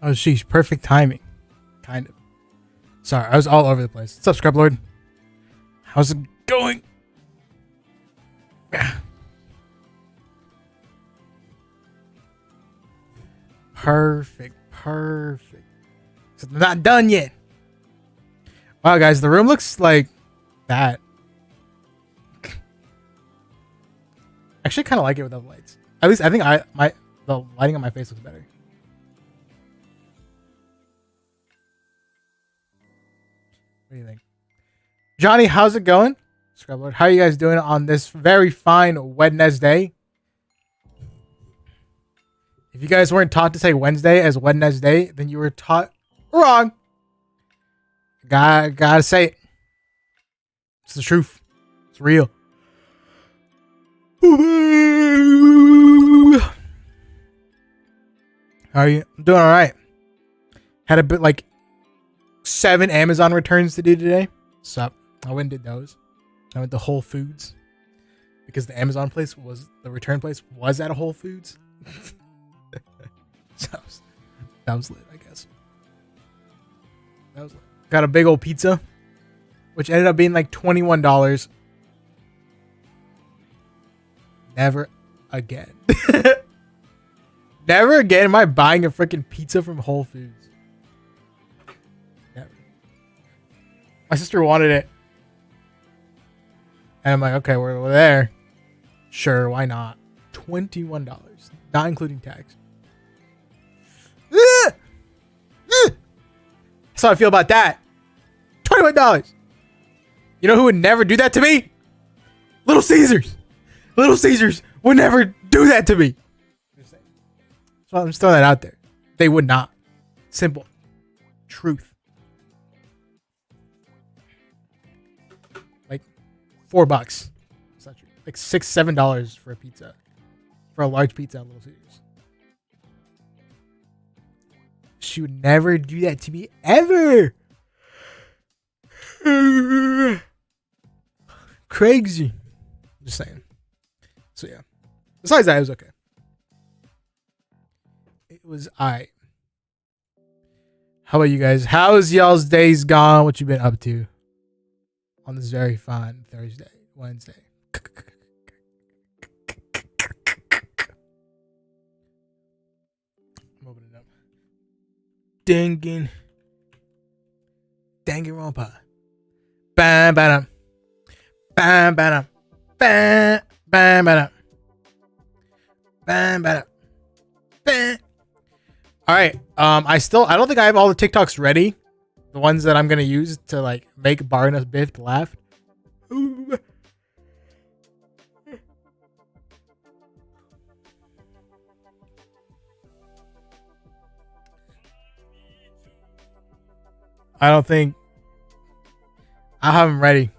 Oh, sheesh. Perfect timing. Kind of. Sorry, I was all over the place. What's up, Scrub Lord? How's it going? Perfect. Perfect. So they're not done yet. Wow, guys, the room looks like that. Actually, kind of like it without the lights. At least I think the lighting on my face looks better. What do you think? Johnny, how's it going? Scrublord, how are you guys doing on this very fine Wednesday? If you guys weren't taught to say Wednesday as Wednesday, then you were taught wrong. Gotta say it. It's the truth. It's real. How are you? I'm doing all right. Had a bit like 7 Amazon returns to do today. So I went and did those. I went to Whole Foods because the Amazon place the return place was at a Whole Foods. So that was lit, I guess. That was lit. Got a big old pizza, which ended up being like $21. Never again. Never again am I buying a freaking pizza from Whole Foods. Never. My sister wanted it. And I'm like, okay, we're there. Sure, why not? $21. Not including tax. That's how I feel about that. $21. You know who would never do that to me? Little Caesars. Little Caesars would never do that to me. So I'm just throwing that out there. They would not. Simple. Truth. Like $4. It's not true. Like $6, $7 for a pizza. For a large pizza at Little Caesars. She would never do that to me ever. Crazy. Just saying. So yeah. Besides that, it was okay. It was alright. How about you guys? How's y'all's days gone? What you been up to on this very fine Wednesday? I'm opening it up. Dangin' rompa. Bam bam bam bam bam bam bam bam bam bam. All right. I don't think I have all the TikToks ready. The ones that I'm gonna use to like make Barna Biff laugh. I don't think I'll have them ready.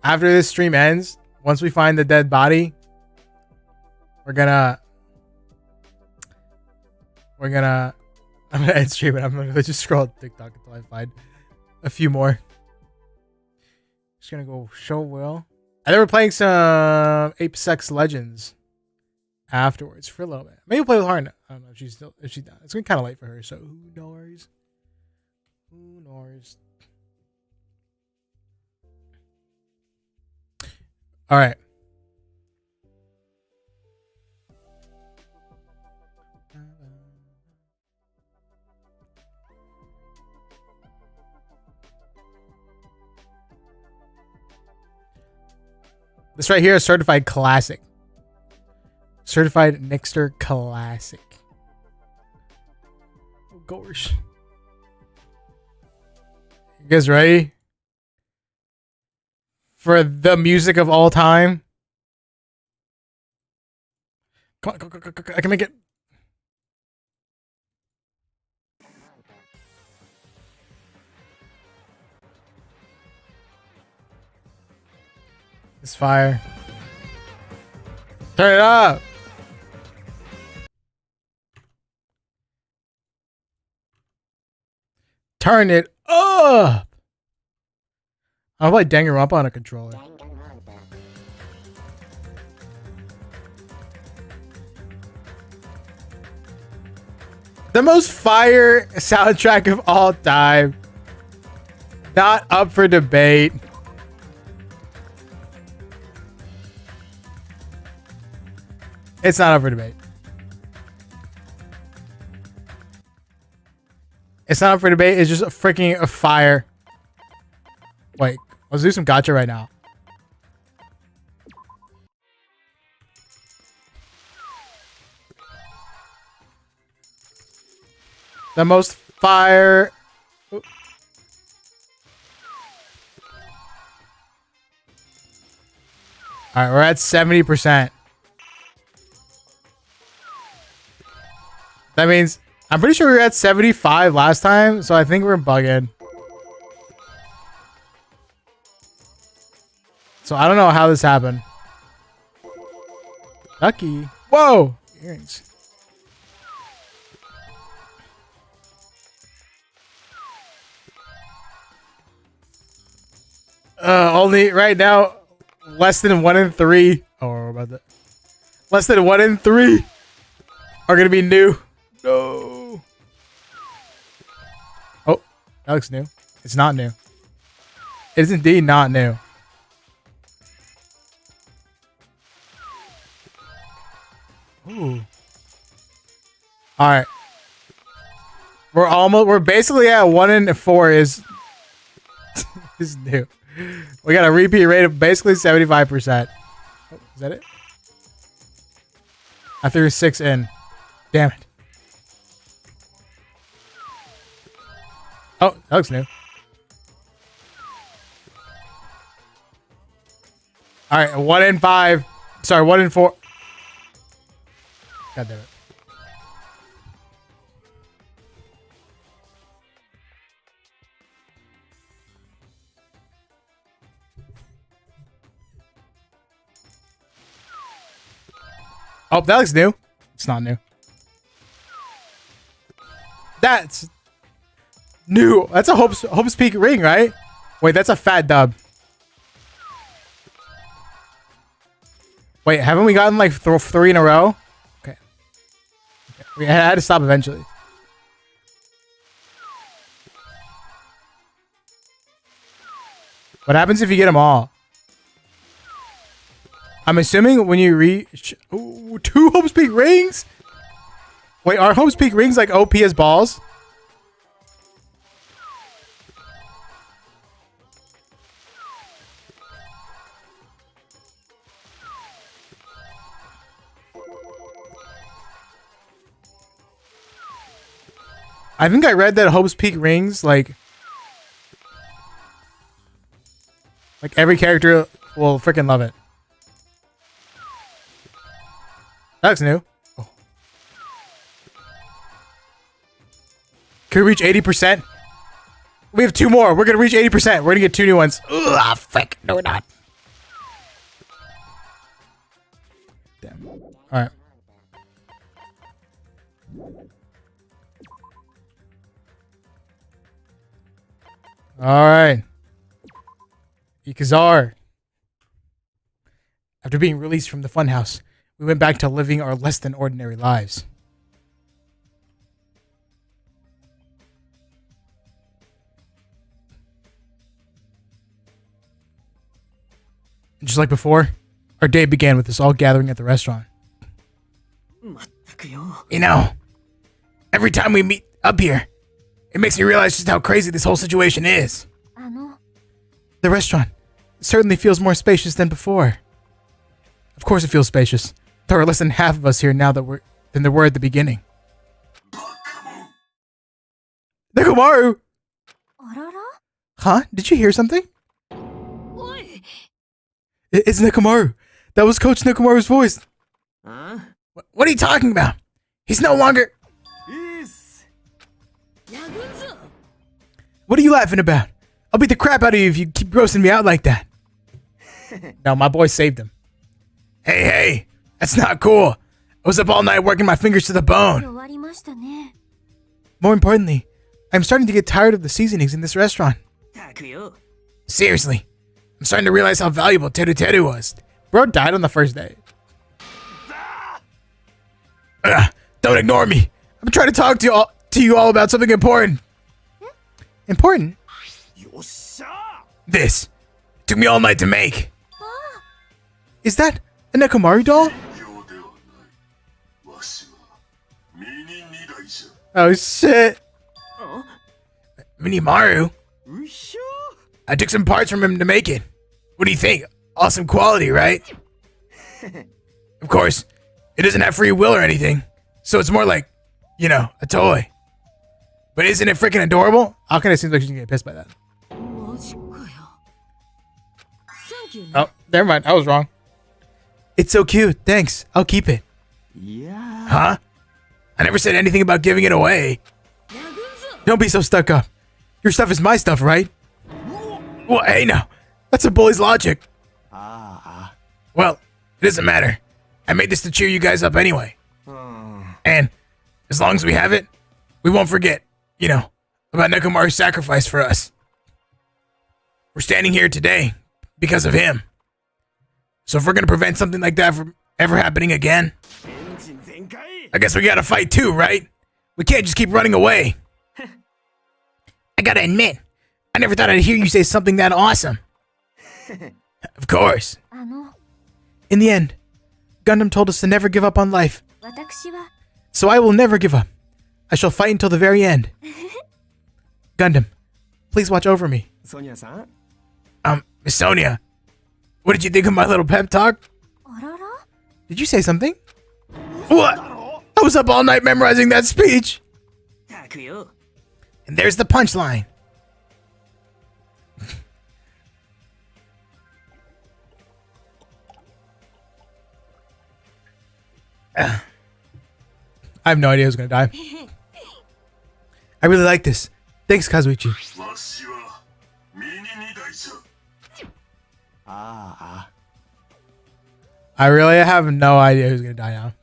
After this stream ends, once we find the dead body, I'm gonna end stream and I'm gonna just scroll TikTok until I find a few more. Just gonna go show Will. And then we're playing some Apex Legends afterwards for a little bit. Maybe we'll play with Harn. I don't know if she's done. It's getting kind of late for her, so who knows? Who knows? All right. This right here is certified classic. Certified Nixter classic. Oh gosh. You guys ready for the music of all time? Come on, go. I can make it. It's fire. Turn it up. Turn it up. I'll play Danganronpa on a controller. The most fire soundtrack of all time. Not up for debate. It's not up for debate. It's not up for debate. It's just a freaking fire. Wait, let's do some gacha right now. The most fire. Ooh. All right, we're at 70%. That means I'm pretty sure we were at 75 last time, so I think we're bugging. So I don't know how this happened. Lucky. Whoa! Earrings. Only right now, less than 1 in 3. Oh, what about that? Less than 1 in 3 are gonna be new. No. Oh, that looks new. It's not new. It is indeed not new. Ooh. All right. We're basically at 1 in 4 is new. We got a repeat rate of basically 75%. Oh, is that it? I threw 6 in. Damn it. Oh, that looks new. All right, 1 in 5. Sorry, 1 in 4. God damn it. Oh, that looks new. It's not new. That's new. That's a Hope's Peak ring, right? Wait, that's a fat dub. Wait, haven't we gotten like 3 in a row? Okay. We had to stop eventually. What happens if you get them all? I'm assuming when you reach 2 Hope's Peak rings? Wait, are Hope's Peak rings like OP as balls? I think I read that Hope's Peak rings like every character will freaking love it. That looks new. Oh. Can we reach 80%? We have 2 more. We're going to reach 80%. We're going to get 2 new ones. Ugh, frick. No, we're not. Damn. All right. All right. Ikazar. After being released from the funhouse, we went back to living our less than ordinary lives. And just like before, our day began with us all gathering at the restaurant. You know, every time we meet up here, it makes me realize just how crazy this whole situation is. The restaurant certainly feels more spacious than before. Of course it feels spacious. There are less than half of us here now than there were at the beginning. Nekomaru! Huh? Did you hear something? It's Nekomaru. That was Coach Nekomaru's voice. Huh? What are you talking about? He's no longer... What are you laughing about? I'll beat the crap out of you if you keep grossing me out like that. No, my boy saved him. Hey, that's not cool. I was up all night working my fingers to the bone. More importantly, I'm starting to get tired of the seasonings in this restaurant. Seriously, I'm starting to realize how valuable Teru Teru was. Bro died on the first day. Don't ignore me. I'm trying to talk to you all about something important. Important? This. Took me all night to make. Is that a Nekomaru doll? Oh shit. Minimaru? I took some parts from him to make it. What do you think? Awesome quality, right? Of course, it doesn't have free will or anything, so it's more like, you know, a toy. But isn't it freaking adorable? How can it seem like she's gonna get pissed by that? Oh, never mind. I was wrong. It's so cute. Thanks. I'll keep it. Yeah. Huh? I never said anything about giving it away. Don't be so stuck up. Your stuff is my stuff, right? Well, hey now. That's a bully's logic. Well, it doesn't matter. I made this to cheer you guys up anyway. And as long as we have it, we won't forget, you know, about Nekomaru's sacrifice for us. We're standing here today because of him. So if we're gonna prevent something like that from ever happening again, I guess we gotta fight too, right? We can't just keep running away. I gotta admit, I never thought I'd hear you say something that awesome. Of course. In the end, Gundam told us to never give up on life. So I will never give up. I shall fight until the very end. Gundam, please watch over me. Miss Sonia, what did you think of my little pep talk? Did you say something? What? I was up all night memorizing that speech. And there's the punchline. I have no idea who's gonna die. I really like this. Thanks, Kazuichi. I really have no idea who's gonna die now.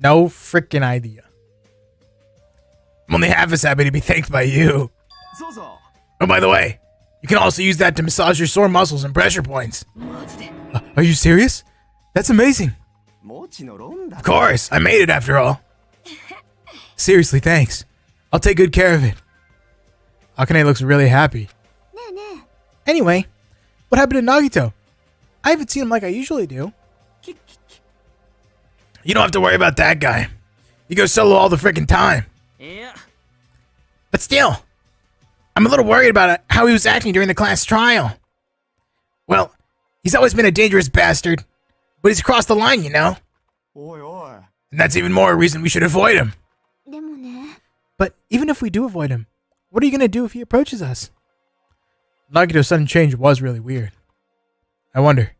No freaking idea. I'm only half as happy to be thanked by you. Oh, by the way, you can also use that to massage your sore muscles and pressure points. Are you serious? That's amazing. Of course, I made it after all. Seriously, thanks. I'll take good care of it. Akane looks really happy. Anyway, what happened to Nagito? I haven't seen him like I usually do. You don't have to worry about that guy. He goes solo all the freaking time. Yeah. But still, I'm a little worried about how he was acting during the class trial. Well, he's always been a dangerous bastard, but he's crossed the line, you know? And that's even more a reason we should avoid him. But even if we do avoid him, what are you going to do if he approaches us? Nagito's sudden change was really weird. I wonder,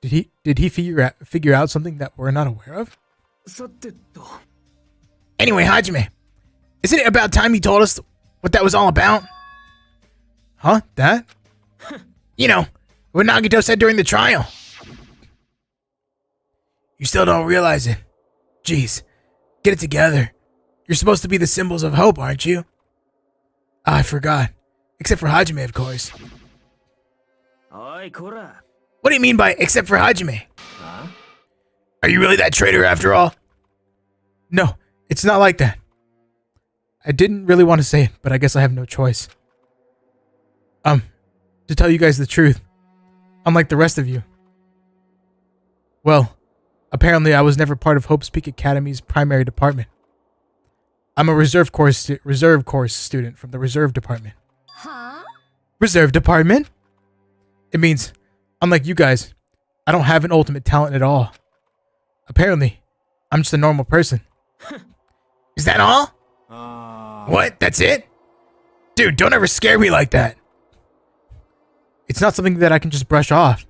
did he figure out something that we're not aware of? Anyway, Hajime, isn't it about time you told us what that was all about? Huh? That? You know, what Nagito said during the trial. You still don't realize it. Jeez, get it together. You're supposed to be the symbols of hope, aren't you? I forgot. Except for Hajime, of course. What do you mean by except for Hajime? Huh? Are you really that traitor after all? No, it's not like that. I didn't really want to say it, but I guess I have no choice. To tell you guys the truth, unlike the rest of you. Well, apparently I was never part of Hope's Peak Academy's primary department. I'm a reserve course student from the reserve department. Huh? Reserve department? It means, unlike you guys, I don't have an ultimate talent at all. Apparently, I'm just a normal person. Is that all? What? That's it? Dude, don't ever scare me like that. It's not something that I can just brush off.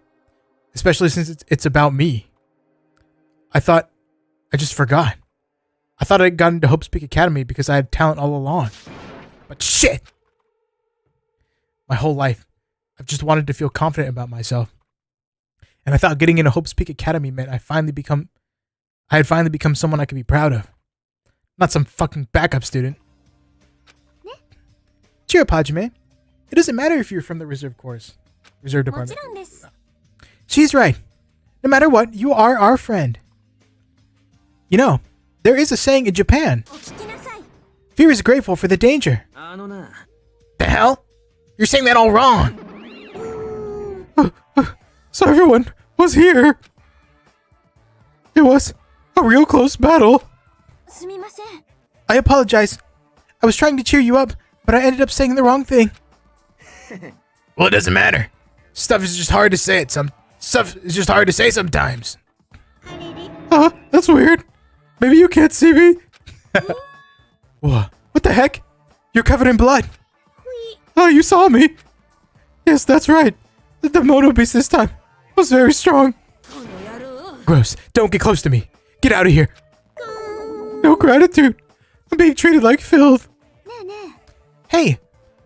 Especially since it's about me. I just forgot. I thought I'd gotten into Hope's Peak Academy because I had talent all along. But shit! My whole life, I've just wanted to feel confident about myself. And I thought getting into Hope's Peak Academy meant I had finally become someone I could be proud of. Not some fucking backup student. Cheer up, Hajime. It doesn't matter if you're from the reserve department. She's right. No matter what, you are our friend. You know, there is a saying in Japan. Fear is grateful for the danger. The hell? You're saying that all wrong. So everyone was here. It was a real close battle. I apologize. I was trying to cheer you up, but I ended up saying the wrong thing. Well, it doesn't matter. Stuff is just hard to say sometimes. That's weird. Maybe you can't see me. What the heck? You're covered in blood. Oh, you saw me. Yes, that's right. The Mono Beast this time was very strong. Gross. Don't get close to me. Get out of here. No gratitude. I'm being treated like filth. Hey,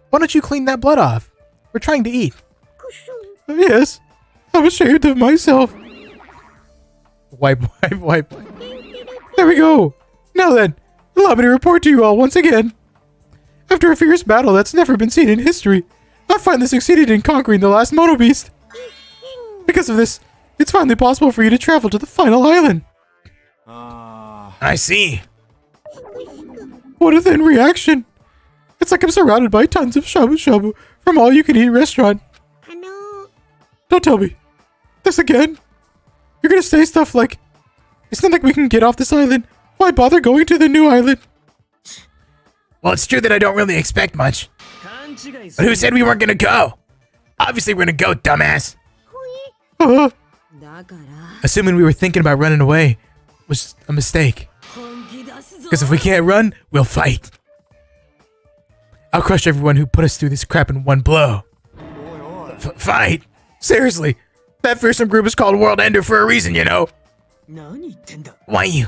why don't you clean that blood off? We're trying to eat. Yes. I'm ashamed of myself. Wipe. There we go. Now then, allow me to report to you all once again. After a fierce battle that's never been seen in history, I finally succeeded in conquering the last Mono Beast. Because of this, it's finally possible for you to travel to the final island. I see. What a thin reaction. It's like I'm surrounded by tons of shabu shabu from all-you-can-eat restaurant. Don't tell me. This again? You're gonna say stuff like, it's not like we can get off this island. Why bother going to the new island? Well, it's true that I don't really expect much. But who said we weren't gonna go? Obviously we're gonna go, dumbass. Assuming we were thinking about running away was a mistake. Because if we can't run, we'll fight. I'll crush everyone who put us through this crap in one blow. Fight? Seriously, that fearsome group is called World Ender for a reason, you know? Why you?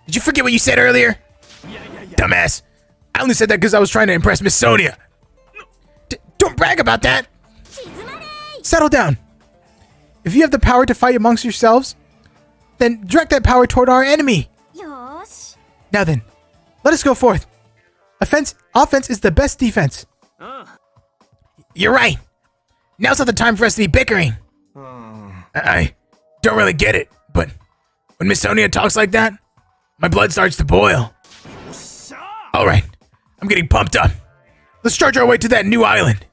Did you forget what you said earlier? Dumbass. I only said that because I was trying to impress Miss Sonia. Don't brag about that. Settle down. If you have the power to fight amongst yourselves, then direct that power toward our enemy. Now then, let us go forth. Offense is the best defense. You're right. Now's not the time for us to be bickering. I don't really get it, but when Miss Sonia talks like that, my blood starts to boil. Alright, I'm getting pumped up. Let's charge our way to that new island.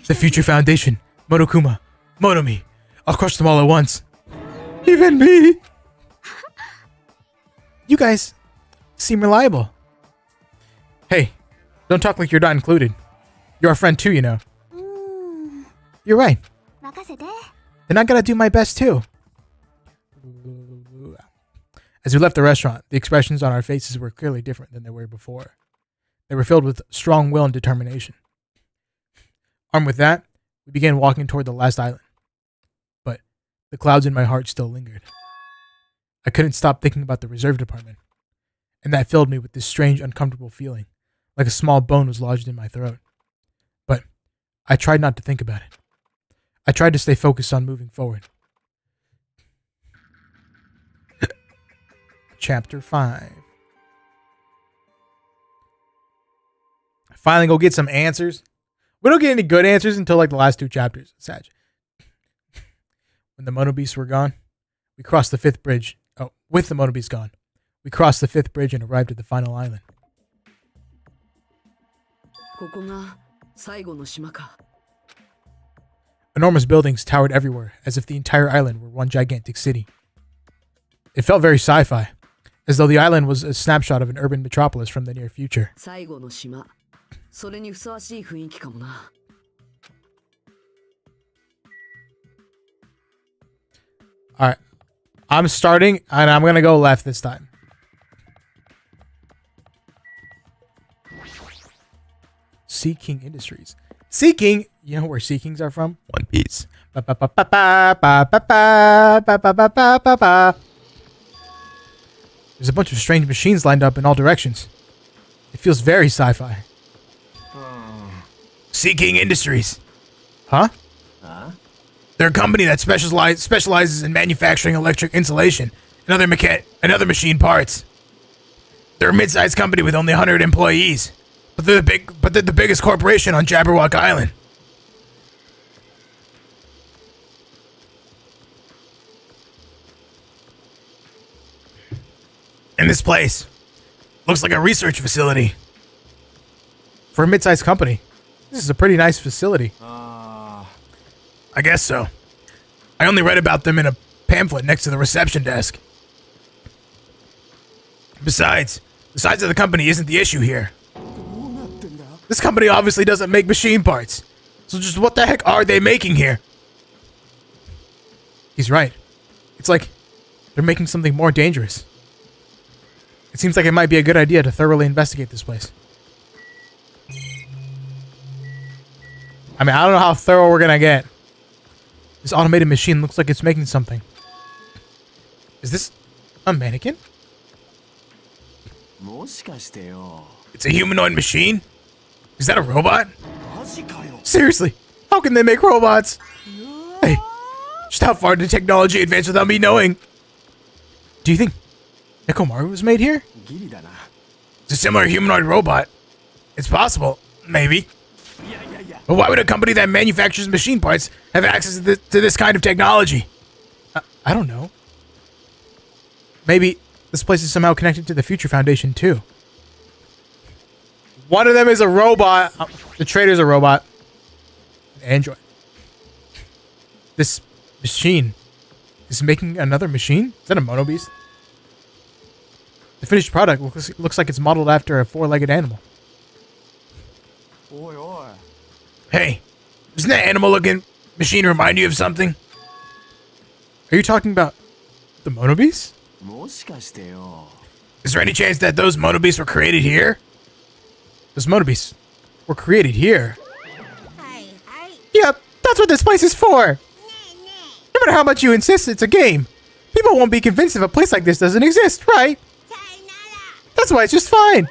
The Future Foundation, Monokuma, Monomi. I'll crush them all at once. Even me. You guys seem reliable. Hey, don't talk like you're not included. You're our friend too, you know. You're right. Then I gotta do my best too. As we left the restaurant, the expressions on our faces were clearly different than they were before. They were filled with strong will and determination. Armed with that, we began walking toward the last island. But the clouds in my heart still lingered. I couldn't stop thinking about the reserve department, and that filled me with this strange, uncomfortable feeling, like a small bone was lodged in my throat. But I tried not to think about it. I tried to stay focused on moving forward. Chapter 5. I finally go get some answers. We don't get any good answers until like the last 2 chapters. Sad. When the Mono Beasts were gone, we crossed the 5th bridge. Oh, with the Mono Beasts gone, we crossed the 5th bridge and arrived at the final island. Enormous buildings towered everywhere, as if the entire island were one gigantic city. It felt very sci-fi, as though the island was a snapshot of an urban metropolis from the near future. Alright, I'm starting, and I'm gonna go left this time. Sea King Industries. Sea King, you know where Sea Kings are from? One Piece. There's a bunch of strange machines lined up in all directions. It feels very sci-fi. Sea King Industries. Huh? They're a company that specializes in manufacturing electric insulation and other machine parts. They're a mid-sized company with only 100 employees, but they're the biggest corporation on Jabberwock Island. And this place looks like a research facility. For a mid-sized company, this is a pretty nice facility. I guess so. I only read about them in a pamphlet next to the reception desk. Besides, the size of the company isn't the issue here. This company obviously doesn't make machine parts. So just what the heck are they making here? He's right. It's like they're making something more dangerous. It seems like it might be a good idea to thoroughly investigate this place. I mean, I don't know how thorough we're gonna get. This automated machine looks like it's making something. Is this a mannequin? It's a humanoid machine? Is that a robot? Seriously, how can they make robots? Hey, just how far did technology advance without me knowing? Do you think Nekomaru was made here? It's a similar humanoid robot. It's possible, maybe. But why would a company that manufactures machine parts have access to this kind of technology? I don't know. Maybe this place is somehow connected to the Future Foundation, too. One of them is a robot. The trader's a robot. An android. This machine is making another machine? Is that a mono beast? The finished product looks like it's modeled after a four-legged animal. Hey, doesn't that animal-looking machine remind you of something? Are you talking about the mono beasts? Is there any chance that those mono beasts were created here? Those mono beasts were created here. Yep, that's what this place is for. No matter how much you insist it's a game, people won't be convinced if a place like this doesn't exist, right? That's why it's just fine.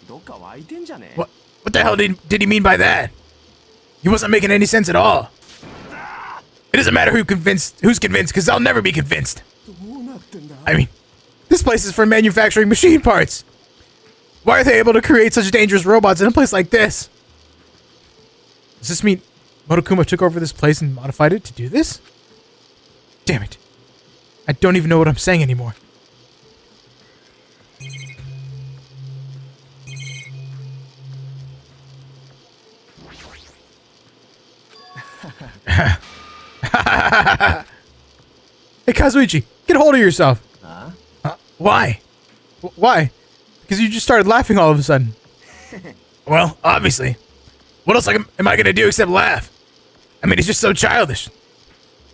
What the hell did he mean by that? He wasn't making any sense at all. It doesn't matter who's convinced, because I'll never be convinced. I mean, this place is for manufacturing machine parts. Why are they able to create such dangerous robots in a place like this? Does this mean Motokuma took over this place and modified it to do this? Damn it. I don't even know what I'm saying anymore. Hey, Kazuichi, get a hold of yourself. Why? Why? Because you just started laughing all of a sudden. Well, obviously. What else am I going to do except laugh? I mean, it's just so childish.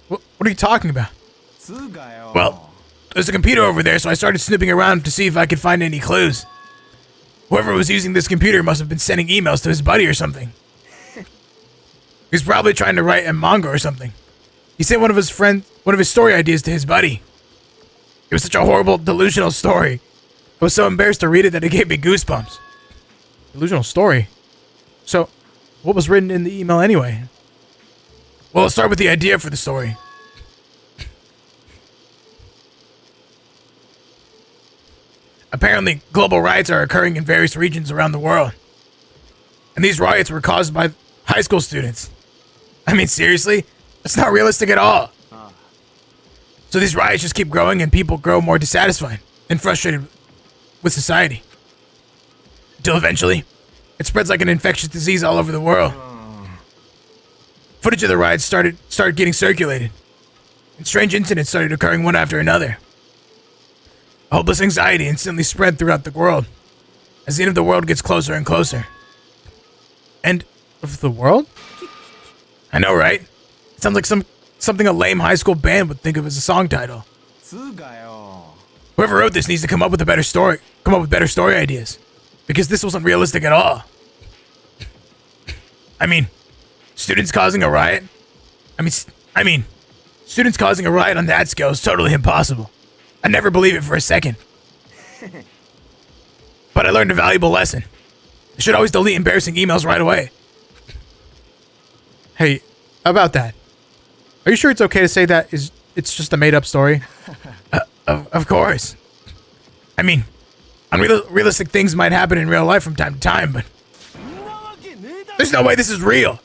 What are you talking about? Well, there's a computer over there, so I started snooping around to see if I could find any clues. Whoever was using this computer must have been sending emails to his buddy or something. He's probably trying to write a manga or something. He sent one of his story ideas to his buddy. It was such a horrible, delusional story. I was so embarrassed to read it that it gave me goosebumps. Delusional story? So, what was written in the email anyway? Well, let's start with the idea for the story. Apparently, global riots are occurring in various regions around the world. And these riots were caused by high school students. I mean, seriously? That's not realistic at all. So these riots just keep growing and people grow more dissatisfied and frustrated with society. Until eventually, it spreads like an infectious disease all over the world. Footage of the riots started getting circulated. And strange incidents started occurring one after another. A hopeless anxiety instantly spread throughout the world as the end of the world gets closer and closer. End of the world? I know, right? It sounds like something a lame high school band would think of as a song title. Whoever wrote this needs to come up with better story ideas. Because this wasn't realistic at all. I mean, students causing a riot? I mean, students causing a riot on that scale is totally impossible. I never believe it for a second. But I learned a valuable lesson. I should always delete embarrassing emails right away. Hey, about that. Are you sure it's okay to say that it's just a made-up story? Of course. I mean, unrealistic things might happen in real life from time to time, but there's no way this is real.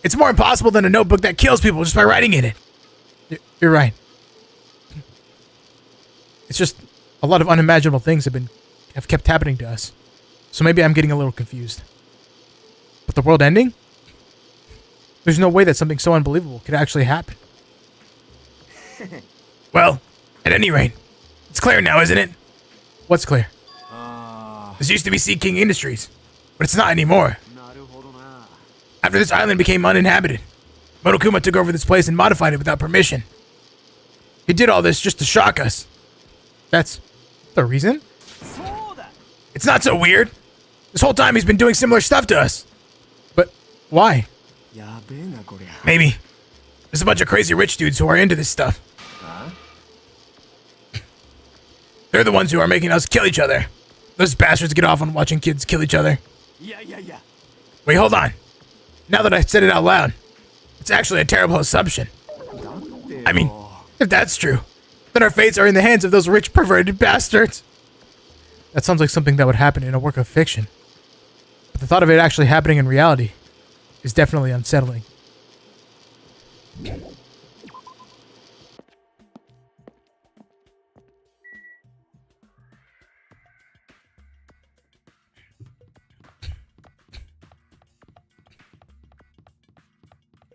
It's more impossible than a notebook that kills people just by writing in it. You're right. It's just A lot of unimaginable things have kept happening to us. So maybe I'm getting a little confused. But the world ending? There's no way that something so unbelievable could actually happen. Well, at any rate, it's clear now, isn't it? What's clear? This used to be Sea King Industries, but it's not anymore. After this island became uninhabited, Monokuma took over this place and modified it without permission. He did all this just to shock us. That's the reason? It's not so weird. This whole time he's been doing similar stuff to us. But why? Maybe there's a bunch of crazy rich dudes who are into this stuff. They're the ones who are making us kill each other. Those bastards get off on watching kids kill each other. Wait, hold on. Now that I said it out loud, it's actually a terrible assumption. I mean, if that's true, then our fates are in the hands of those rich perverted bastards. That sounds like something that would happen in a work of fiction. But the thought of it actually happening in reality is definitely unsettling.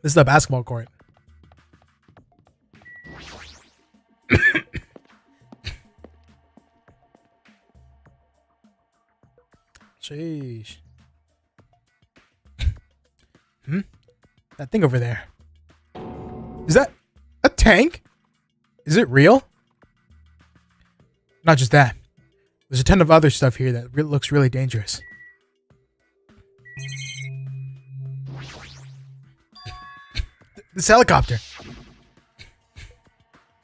This is the basketball court. Sheesh. That thing over there. Is that a tank? Is it real? Not just that. There's a ton of other stuff here that looks really dangerous. This helicopter.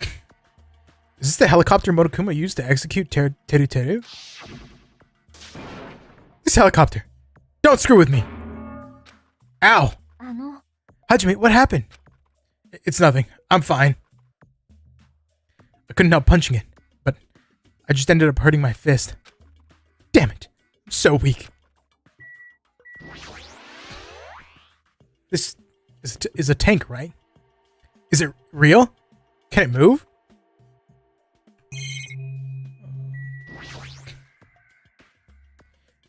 Is this the helicopter Monokuma used to execute Teru Teru? This helicopter. Don't screw with me. Ow. Hajime, what happened? It's nothing. I'm fine. I couldn't help punching it, but I just ended up hurting my fist. Damn it. I'm so weak. This is a tank, right? Is it real? Can it move?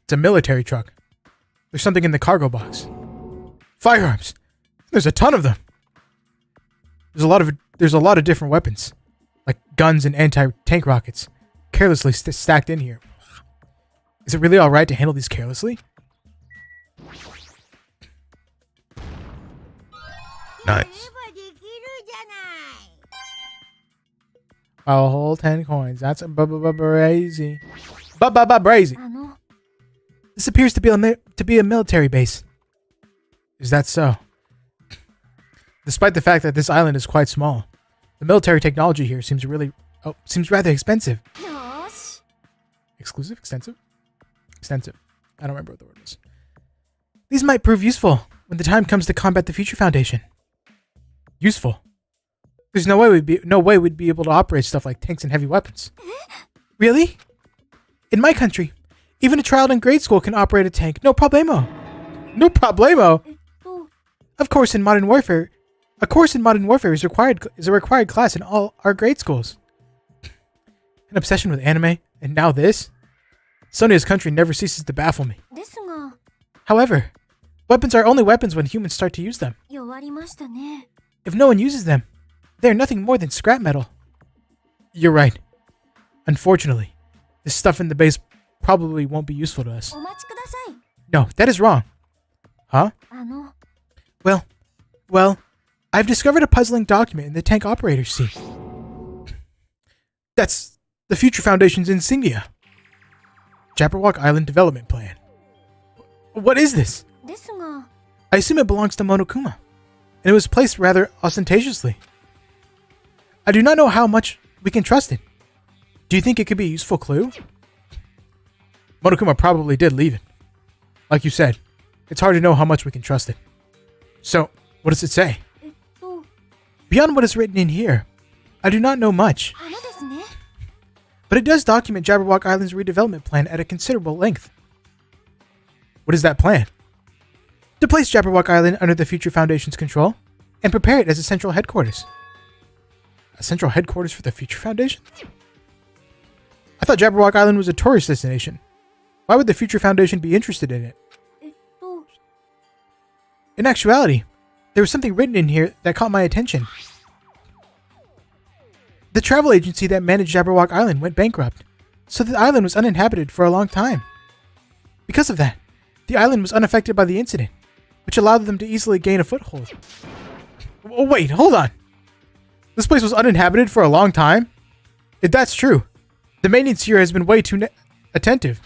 It's a military truck. There's something in the cargo box. Firearms. There's a ton of them. There's a lot of different weapons, like guns and anti-tank rockets, carelessly stacked in here. Is it really all right to handle these carelessly? Nice. I'll hold 10 coins. That's a brazy. Brazy. This appears to be a military base. Is that so? Despite the fact that this island is quite small, the military technology here seems rather expensive. Exclusive? Extensive? Extensive. I don't remember what the word was. These might prove useful when the time comes to combat the Future Foundation. Useful. There's no way we'd be able to operate stuff like tanks and heavy weapons. Really? In my country, even a child in grade school can operate a tank. No problemo. No problemo. Of course, in modern warfare, is a required class in all our grade schools. An obsession with anime, and now this? Sonia's country never ceases to baffle me. However, weapons are only weapons when humans start to use them. If no one uses them, they are nothing more than scrap metal. You're right. Unfortunately, this stuff in the base probably won't be useful to us. No, that is wrong. Huh? Well, I've discovered a puzzling document in the tank operator's seat. That's the Future Foundation's insignia. Jabberwock Island Development Plan. What is this? I assume it belongs to Monokuma, and it was placed rather ostentatiously. I do not know how much we can trust it. Do you think it could be a useful clue? Monokuma probably did leave it. Like you said, it's hard to know how much we can trust it. So, what does it say? Beyond what is written in here, I do not know much. But it does document Jabberwock Island's redevelopment plan at a considerable length. What is that plan? To place Jabberwock Island under the Future Foundation's control and prepare it as a central headquarters. A central headquarters for the Future Foundation? I thought Jabberwock Island was a tourist destination. Why would the Future Foundation be interested in it? In actuality, there was something written in here that caught my attention. The travel agency that managed Jabberwock Island went bankrupt, so the island was uninhabited for a long time. Because of that, the island was unaffected by the incident, which allowed them to easily gain a foothold. Oh, wait, hold on. This place was uninhabited for a long time? If that's true, the maintenance here has been way too attentive.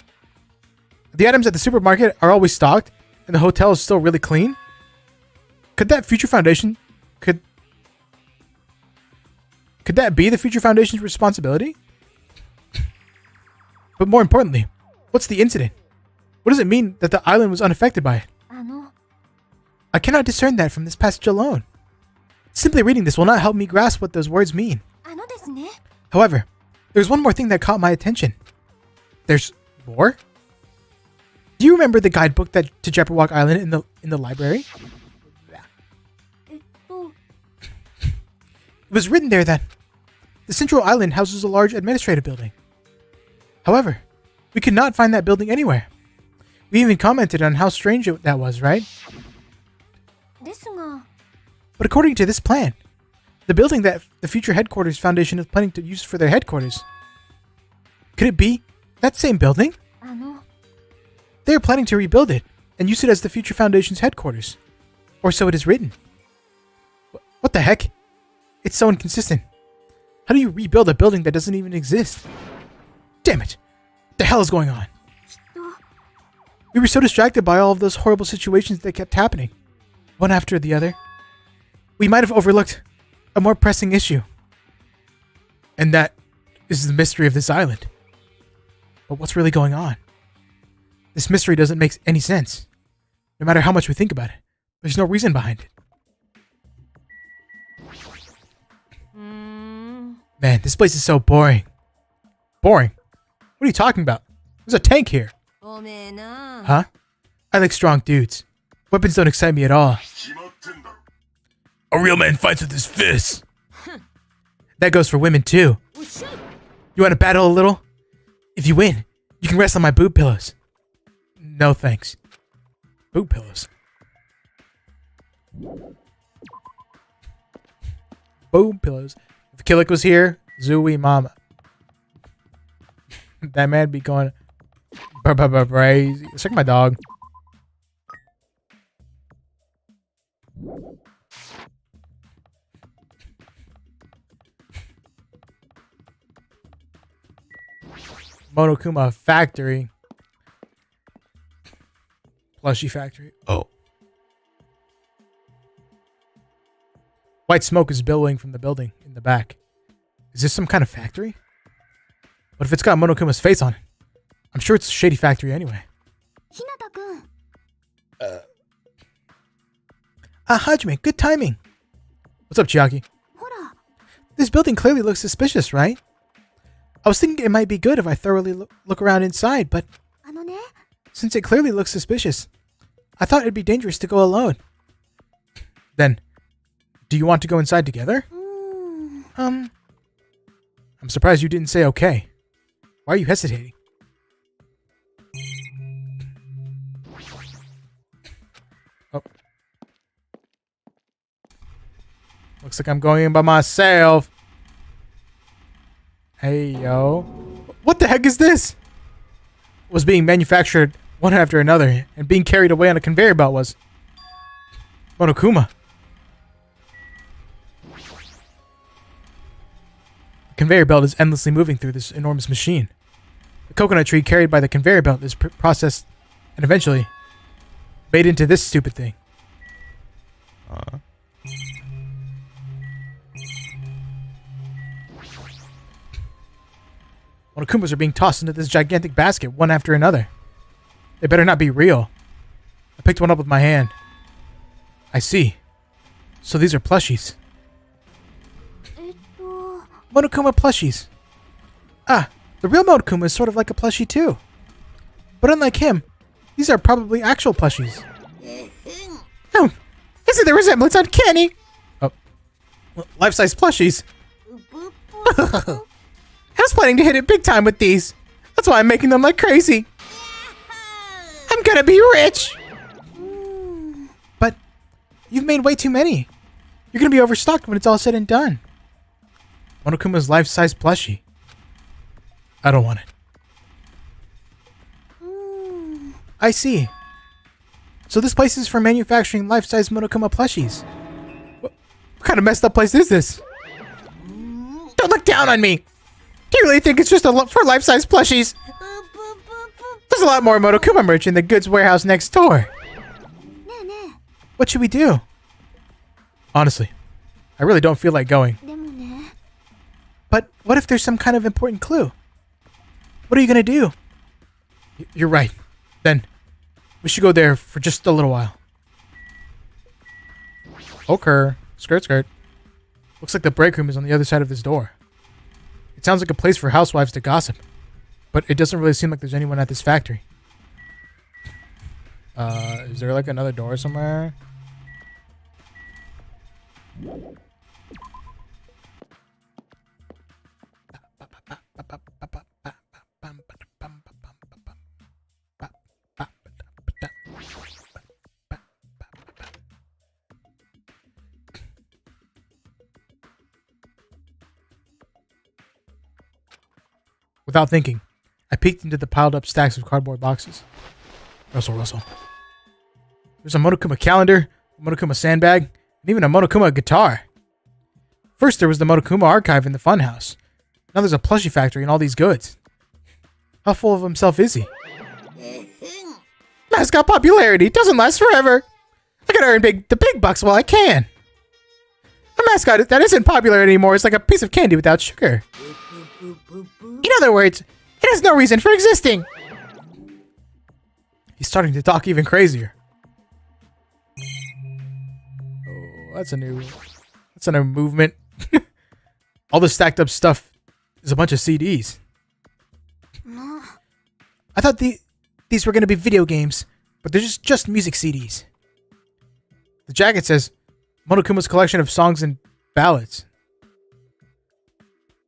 The items at the supermarket are always stocked, and the hotel is still really clean. Could that Future Foundation... Could that be the Future Foundation's responsibility? But more importantly, what's the incident? What does it mean that the island was unaffected by it? I cannot discern that from this passage alone. Simply reading this will not help me grasp what those words mean. However, there's one more thing that caught my attention. There's more? Do you remember the guidebook to Jabberwock Island in the library? It was written there that the central island houses a large administrative building. However, we could not find that building anywhere. We even commented on how strange that was, right? But according to this plan, the building that the Future Headquarters Foundation is planning to use for their headquarters, could it be that same building? They are planning to rebuild it and use it as the Future Foundation's headquarters. Or so it is written. What the heck? It's so inconsistent. How do you rebuild a building that doesn't even exist? Damn it! What the hell is going on? We were so distracted by all of those horrible situations that kept happening, one after the other. We might have overlooked a more pressing issue. And that is the mystery of this island. But what's really going on? This mystery doesn't make any sense. No matter how much we think about it, there's no reason behind it. Man, this place is so boring. Boring? What are you talking about? There's a tank here. Huh? I like strong dudes. Weapons don't excite me at all. A real man fights with his fists. That goes for women too. You want to battle a little? If you win, you can rest on my boob pillows. No thanks. Boob pillows. Boob pillows. If Killick was here, Zooey mama. That man be going crazy. Let's check my dog. Monokuma Factory. Plushie Factory. Oh. White smoke is billowing from the building in the back. Is this some kind of factory? What if it's got Monokuma's face on it? I'm sure it's a shady factory anyway. Hajime, good timing. What's up, Chiaki? This building clearly looks suspicious, right? I was thinking it might be good if I thoroughly look around inside, but since it clearly looks suspicious, I thought it'd be dangerous to go alone. Then, do you want to go inside together? I'm surprised you didn't say okay. Why are you hesitating? Oh. Looks like I'm going in by myself. Hey, yo. What the heck is this? Was being manufactured one after another and being carried away on a conveyor belt was Monokuma. The conveyor belt is endlessly moving through this enormous machine. The coconut tree carried by the conveyor belt is processed and eventually made into this stupid thing. Monokumas are being tossed into this gigantic basket one after another. They better not be real. I picked one up with my hand. I see. So these are plushies. Monokuma plushies. Ah, the real Monokuma is sort of like a plushie too. But unlike him, these are probably actual plushies. Oh, isn't the resemblance uncanny? Oh, life-size plushies. I was planning to hit it big time with these. That's why I'm making them like crazy. I'm gonna be rich. But you've made way too many. You're gonna be overstocked when it's all said and done. Monokuma's life-size plushie. I don't want it. I see. So this place is for manufacturing life-size Monokuma plushies. What kind of messed up place is this? Don't look down on me! Do you really think it's just for life-size plushies? There's a lot more Monokuma merch in the goods warehouse next door. What should we do? Honestly, I really don't feel like going. But what if there's some kind of important clue? What are you gonna do? You're right. Then we should go there for just a little while. Okay. Skirt, skirt. Looks like the break room is on the other side of this door. It sounds like a place for housewives to gossip. But it doesn't really seem like there's anyone at this factory. Is there like another door somewhere? Without thinking, I peeked into the piled up stacks of cardboard boxes. Rustle, rustle. There's a Monokuma calendar, a Monokuma sandbag, and even a Monokuma guitar. First there was the Monokuma archive in the funhouse. Now there's a plushie factory and all these goods. How full of himself is he? Mascot popularity doesn't last forever. I gotta earn the big bucks while I can. A mascot that isn't popular anymore is like a piece of candy without sugar. In other words, it has no reason for existing. He's starting to talk even crazier. Oh, that's a new movement. All the stacked up stuff is a bunch of CDs. I thought these were going to be video games, but they're just music CDs. The jacket says Monokuma's collection of songs and ballads.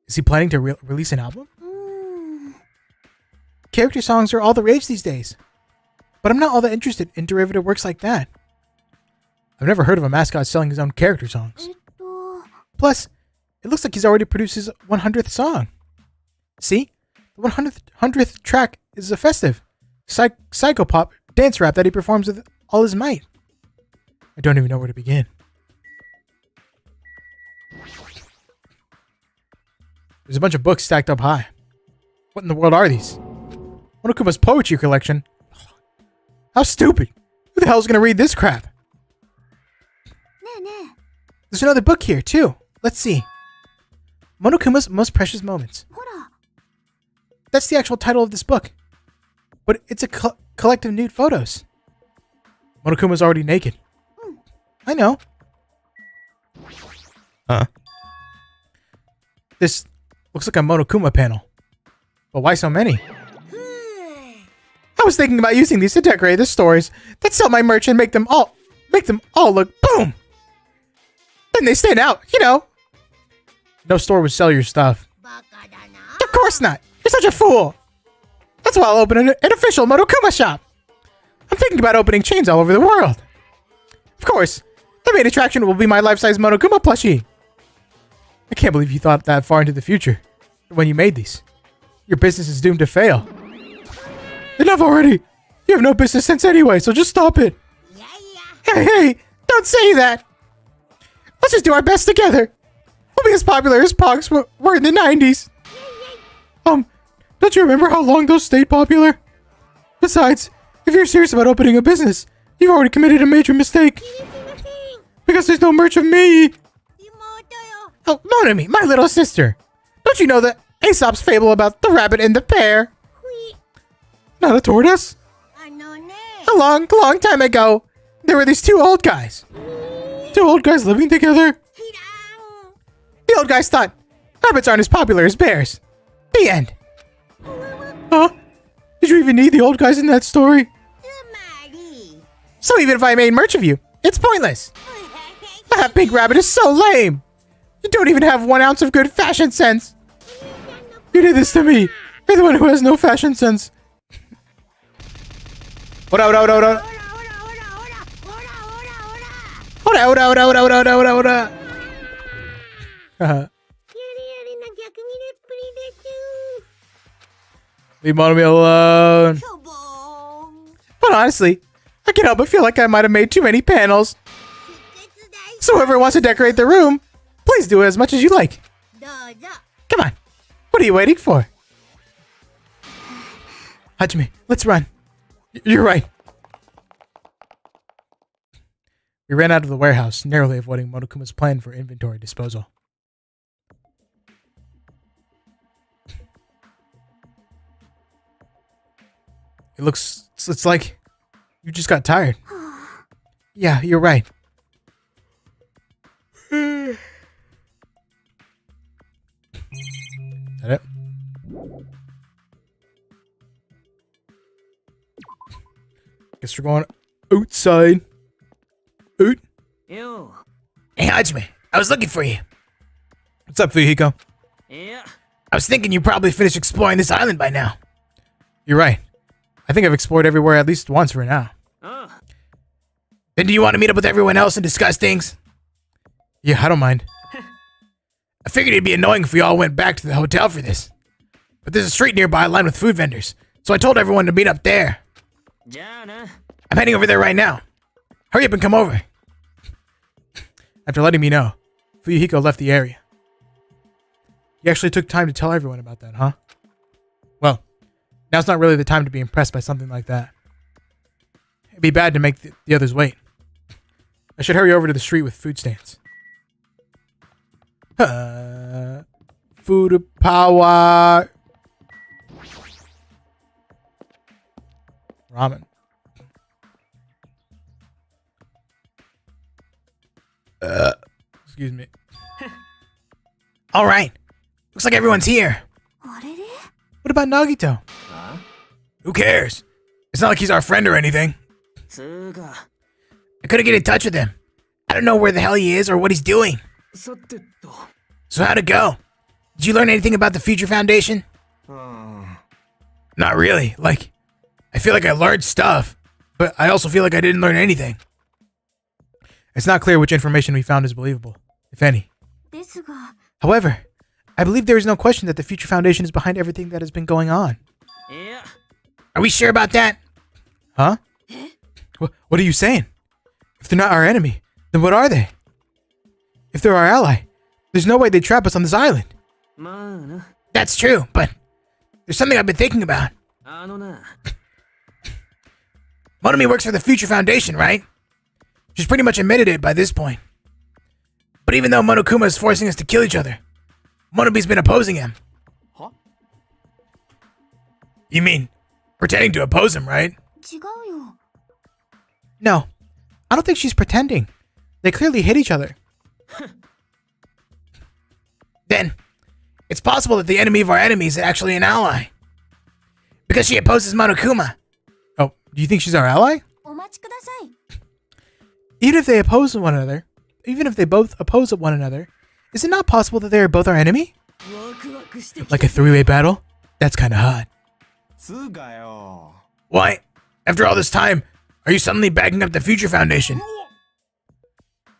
Is he planning to release an album? Character songs are all the rage these days. But I'm not all that interested in derivative works like that. I've never heard of a mascot selling his own character songs. Plus, it looks like he's already produced his 100th song. See? The 100th track is a festive, psychopop dance rap that he performs with all his might. I don't even know where to begin. There's a bunch of books stacked up high. What in the world are these? Monokuma's poetry collection? How stupid! Who the hell's gonna read this crap? There's another book here, too. Let's see. Monokuma's Most Precious Moments. That's the actual title of this book. But it's a collective nude photos. Monokuma's already naked. I know. This looks like a Monokuma panel. But why so many? I was thinking about using these to decorate the stores that sell my merch and make them all look boom. Then they stand out, you know. No store would sell your stuff. Of course not. You're such a fool. That's why I'll open an official Monokuma shop. I'm thinking about opening chains all over the world. Of course, the main attraction will be my life-size Monokuma plushie. I can't believe you thought that far into the future when you made these. Your business is doomed to fail. Enough already. You have no business sense anyway, so just stop it. Hey, don't say that. Let's just do our best together. We'll be as popular as Pogs were in the 90s. Don't you remember how long those stayed popular? Besides, if you're serious about opening a business, you've already committed a major mistake. Because there's no merch of me. Oh, Monami, my little sister. Don't you know the Aesop's fable about the rabbit and the pear? Not a tortoise? A long, long time ago, there were these two old guys. Two old guys living together. The old guys thought rabbits aren't as popular as bears. The end. Huh? Did you even need the old guys in that story? So even if I made merch of you, it's pointless. That big rabbit is so lame. You don't even have 1 ounce of good fashion sense. You did this to me! You're the one who has no fashion sense! Ora, ora, ora, ora! Ora, ora, ora, ora, ora, ora, ora, ora! Leave Monomi alone. But honestly, I can't help but feel like I might have made too many panels. So whoever wants to decorate the room, please do it as much as you like. Come on. What are you waiting for? Hajime, let's run. You're right. We ran out of the warehouse, narrowly avoiding Monokuma's plan for inventory disposal. It's like you just got tired. Yeah, you're right. Is that it? Guess we're going outside. Out. Ew. Hey, Hajime, I was looking for you. What's up, Fuyuhiko? Yeah. I was thinking you probably finished exploring this island by now. You're right. I think I've explored everywhere at least once for now. Oh. Then do you want to meet up with everyone else and discuss things? Yeah, I don't mind. I figured it'd be annoying if we all went back to the hotel for this. But there's a street nearby lined with food vendors, so I told everyone to meet up there. Jana. I'm heading over there right now. Hurry up and come over. After letting me know, Fuyuhiko left the area. You actually took time to tell everyone about that, huh? Well, now's not really the time to be impressed by something like that. It'd be bad to make the others wait. I should hurry over to the street with food stands. Food power. Ramen. Excuse me. All right. Looks like everyone's here. What about Nagito? Huh? Who cares? It's not like he's our friend or anything. Tsuga. I couldn't get in touch with him. I don't know where the hell he is or what he's doing. Sattetto. So how'd it go? Did you learn anything about the Future Foundation? Not really. Like, I feel like I learned stuff, but I also feel like I didn't learn anything. It's not clear which information we found is believable, if any. However, I believe there is no question that the Future Foundation is behind everything that has been going on. Yeah. Are we sure about that? Huh? What are you saying? If they're not our enemy, then what are they? If they're our ally, there's no way they'd trap us on this island. Mana. That's true, but there's something I've been thinking about. Na. Monomi works for the Future Foundation, right? She's pretty much admitted it by this point. But even though Monokuma is forcing us to kill each other, Monomi's been opposing him. Huh? You mean pretending to oppose him, right? No, I don't think she's pretending. They clearly hate each other. Then, it's possible that the enemy of our enemy is actually an ally. Because she opposes Monokuma. Oh, do you think she's our ally? Even if they oppose one another, even if they both oppose one another, is it not possible that they are both our enemy? Like a three-way battle? That's kind of hot. Why? After all this time, are you suddenly backing up the Future Foundation?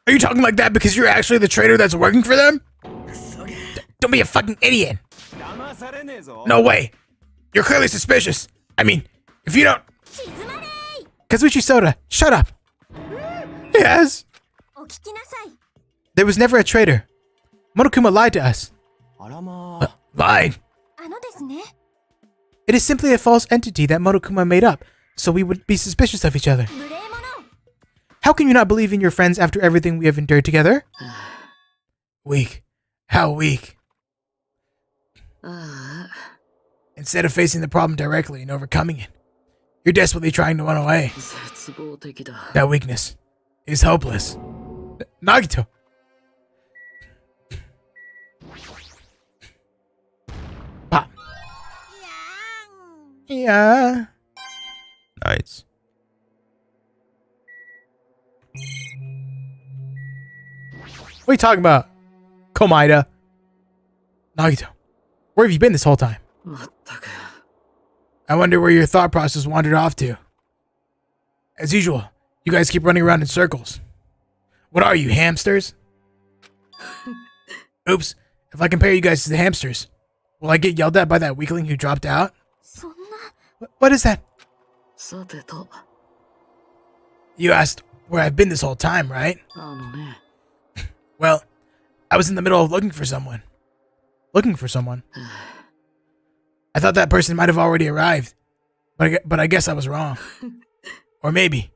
Are you talking like that because you're actually the traitor that's working for them? Don't be a fucking idiot. No way. You're clearly suspicious. I mean, if you don't... Kazuchi Soda, shut up! Yes! There was never a traitor. Monokuma lied to us. Lied? It is simply a false entity that Monokuma made up, so we would be suspicious of each other. How can you not believe in your friends after everything we have endured together? Weak. How weak? Instead of facing the problem directly and overcoming it, you're desperately trying to run away. That weakness is hopeless. Nagito! Pop. Yeah. Nice. What are you talking about? Komaida. Nagito. Where have you been this whole time? まったく I wonder where your thought process wandered off to. As usual, you guys keep running around in circles. What are you, hamsters? Oops, if I compare you guys to the hamsters, will I get yelled at by that weakling who dropped out? そんな What is that? さてと You asked where I've been this whole time, right? あのね Well, I was in the middle of looking for someone. Looking for someone. I thought that person might have already arrived, but I guess I was wrong. Or maybe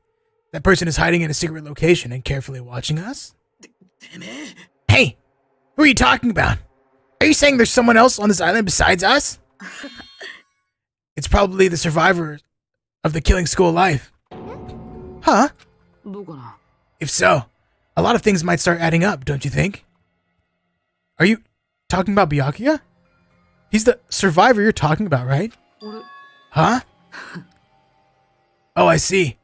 that person is hiding in a secret location and carefully watching us? てめえ Hey, who are you talking about? Are you saying there's someone else on this island besides us? It's probably the survivor of the killing school life. Huh? どうかな If so, a lot of things might start adding up, don't you think? Are you talking about Byakuya? He's the survivor you're talking about, right? 俺 Huh? Oh, I see.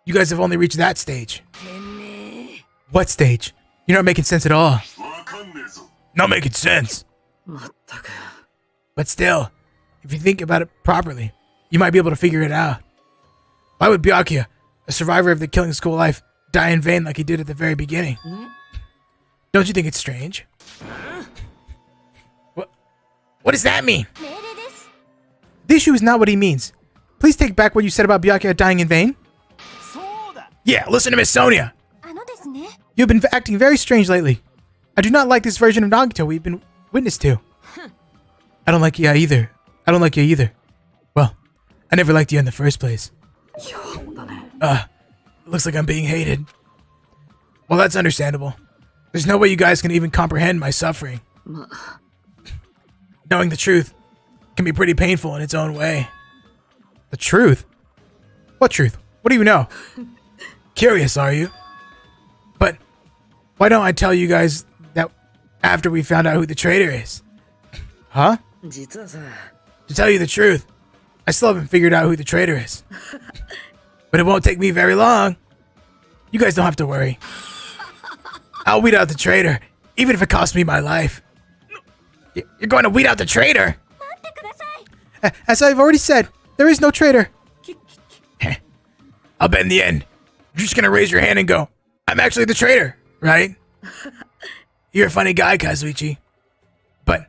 You guys have only reached that stage. てめえ What stage? You're not making sense at all. Not making sense. まったく But still, if you think about it properly, you might be able to figure it out. Why would Byakuya, a survivor of the killing school life, die in vain like he did at the very beginning? ね Don't you think it's strange? What does that mean? 命令です The issue is not what he means. Please take back what you said about Byakuya dying in vain. そうだ Yeah, listen to Miss Sonia. あのですね You've been acting very strange lately. I do not like this version of Nagito we've been witness to. I don't like you either. I don't like you either. Well, I never liked you in the first place. いやだね It looks like I'm being hated. Well, that's understandable. There's no way you guys can even comprehend my suffering. ま Knowing the truth can be pretty painful in its own way. The truth? What truth? What do you know? Curious, are you? But why don't I tell you guys that after we found out who the traitor is? Huh? 実はさ To tell you the truth, I still haven't figured out who the traitor is. But it won't take me very long. You guys don't have to worry. I'll weed out the traitor, even if it costs me my life. You're going to weed out the traitor? 待ってください As I've already said, there is no traitor. I'll bet in the end, you're just gonna raise your hand and go, I'm actually the traitor, right? You're a funny guy, Kazuichi. But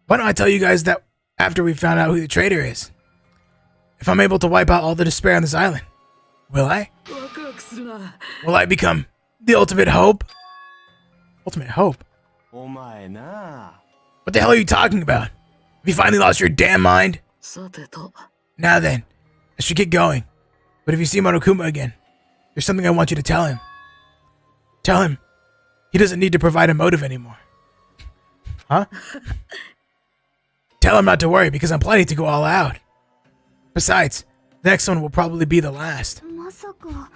why don't I tell you guys that after we found out who the traitor is? If I'm able to wipe out all the despair on this island, will I? ワクワクするな Will I become the ultimate hope? Ultimate hope. お前な What the hell are you talking about? Have you finally lost your damn mind? さてと Now then, I should get going. But if you see Monokuma again, there's something I want you to tell him. Tell him he doesn't need to provide a motive anymore. Huh? Tell him not to worry because I'm planning to go all out. Besides, the next one will probably be the last. まさか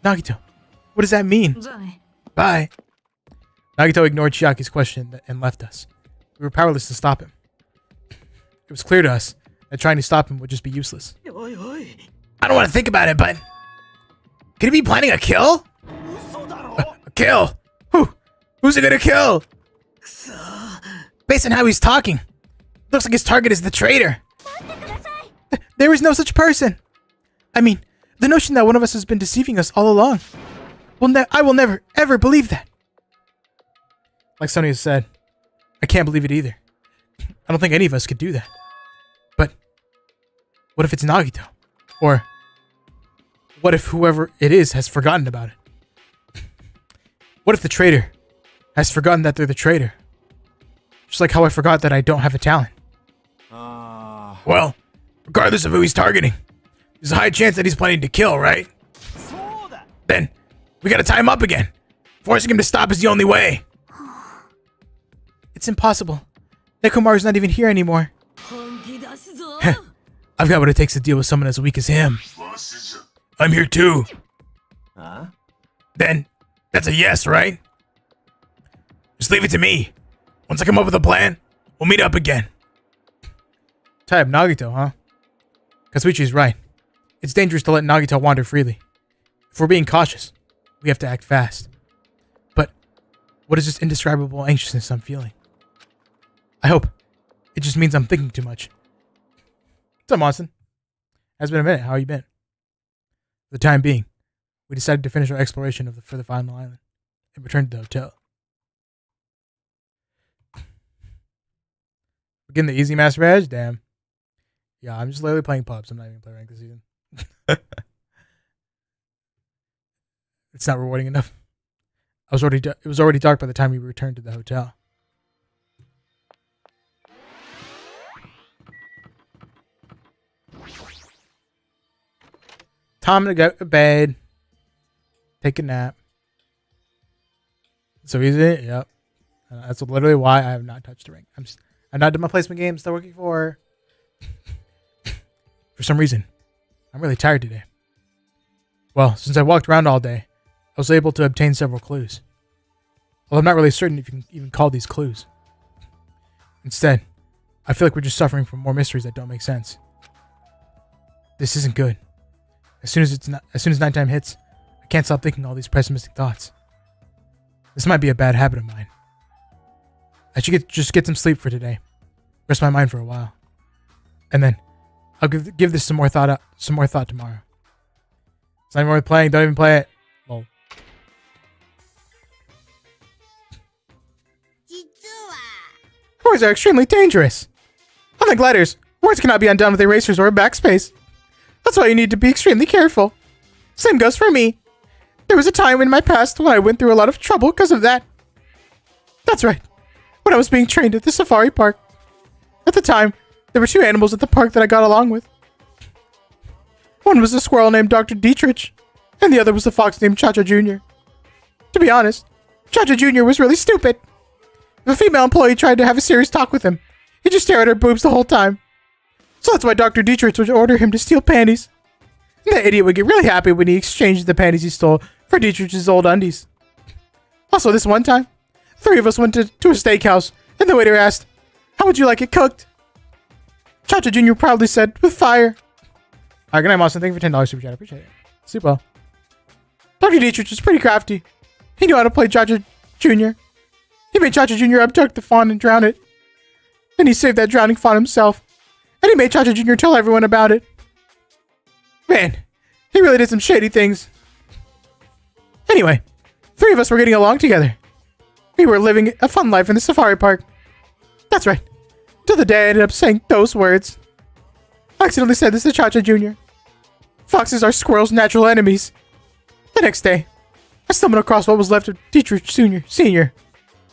Nagito, what does that mean? じゃあね Bye. Nagito ignored Chiaki's question and left us. We were powerless to stop him. It was clear to us that trying to stop him would just be useless. おいおい I don't want to think about it, but could he be planning a kill? 嘘だろ A kill? Who's he gonna kill? Based on how he's talking, looks like his target is the traitor. 待ってください There is no such person. I mean, the notion that one of us has been deceiving us all along. I will never, ever believe that. Like Sonia said, I can't believe it either. I don't think any of us could do that. But what if it's Nagito? Or what if whoever it is has forgotten about it? What if the traitor has forgotten that they're the traitor? Just like how I forgot that I don't have a talent. あ Well, regardless of who he's targeting, there's a high chance that he's planning to kill, right? あそうだ Then we gotta tie him up again. Forcing him to stop is the only way. It's impossible. Nekomaru's not even here anymore. 本気出すぞ I've got what it takes to deal with someone as weak as him. I'm here too. あ Then that's a yes, right? Just leave it to me. Once I come up with a plan, we'll meet up again. Tie up Nagito, huh? Kazuichi's right. It's dangerous to let Nagito wander freely. If we're being cautious, we have to act fast. But what is this indescribable anxiousness I'm feeling? I hope It just means I'm thinking too much. What's up, Austin? Has been a minute. How you been? For the time being, we decided to finish our exploration for the final island and return to the hotel. We're getting the easy master badge? Damn. Yeah, I'm just literally playing pubs. I'm not even playing rank this season. It's not rewarding enough. It was already dark by the time we returned to the hotel. Time to go to bed. Take a nap. So easy? Yep. That's literally why I have not touched the ring. I'm not doing my placement game. Still working for some reason. I'm really tired today. Well, since I walked around all day, I was able to obtain several clues. Well, I'm not really certain if you can even call these clues. Instead, I feel like we're just suffering from more mysteries that don't make sense. This isn't good. As soon as nighttime hits, I can't stop thinking all these pessimistic thoughts. This might be a bad habit of mine. I should just get some sleep for today. Rest my mind for a while. And then I'll give this some more thought tomorrow. It's not even worth playing. Don't even play it. Lol. Words are extremely dangerous. Unlike letters, words cannot be undone with erasers or a backspace. That's why you need to be extremely careful. Same goes for me. There was a time in my past when I went through a lot of trouble because of that. That's right. When I was being trained at the safari park. At the time, there were two animals at the park that I got along with. One was a squirrel named Dr. Dietrich, and the other was a fox named Cha-Cha Jr. To be honest, Cha-Cha Jr. was really stupid. If a female employee tried to have a serious talk with him, he'd just stare at her boobs the whole time. So that's why Dr. Dietrich would order him to steal panties. And that idiot would get really happy when he exchanged the panties he stole for Dietrich's old undies. Also, this one time, 3 of us went to a steakhouse, and the waiter asked, "How would you like it cooked?" Cha-Cha Jr. proudly said, "With fire." Alright, good night, Austin. Thank you for $10 super chat. I appreciate it. Sleep well. Dr. Dietrich was pretty crafty. He knew how to play Cha-Cha Jr. He made Cha-Cha Jr. abduct the fawn and drown it. Then he saved that drowning fawn himself. And he made Cha-Cha Jr. tell everyone about it. Man, he really did some shady things. Anyway, 3 of us were getting along together. We were living a fun life in the safari park. That's right. Until the day I ended up saying those words. I accidentally said this to Cha-Cha Jr. Foxes are squirrels' natural enemies. The next day, I stumbled across what was left of Dietrich Senior.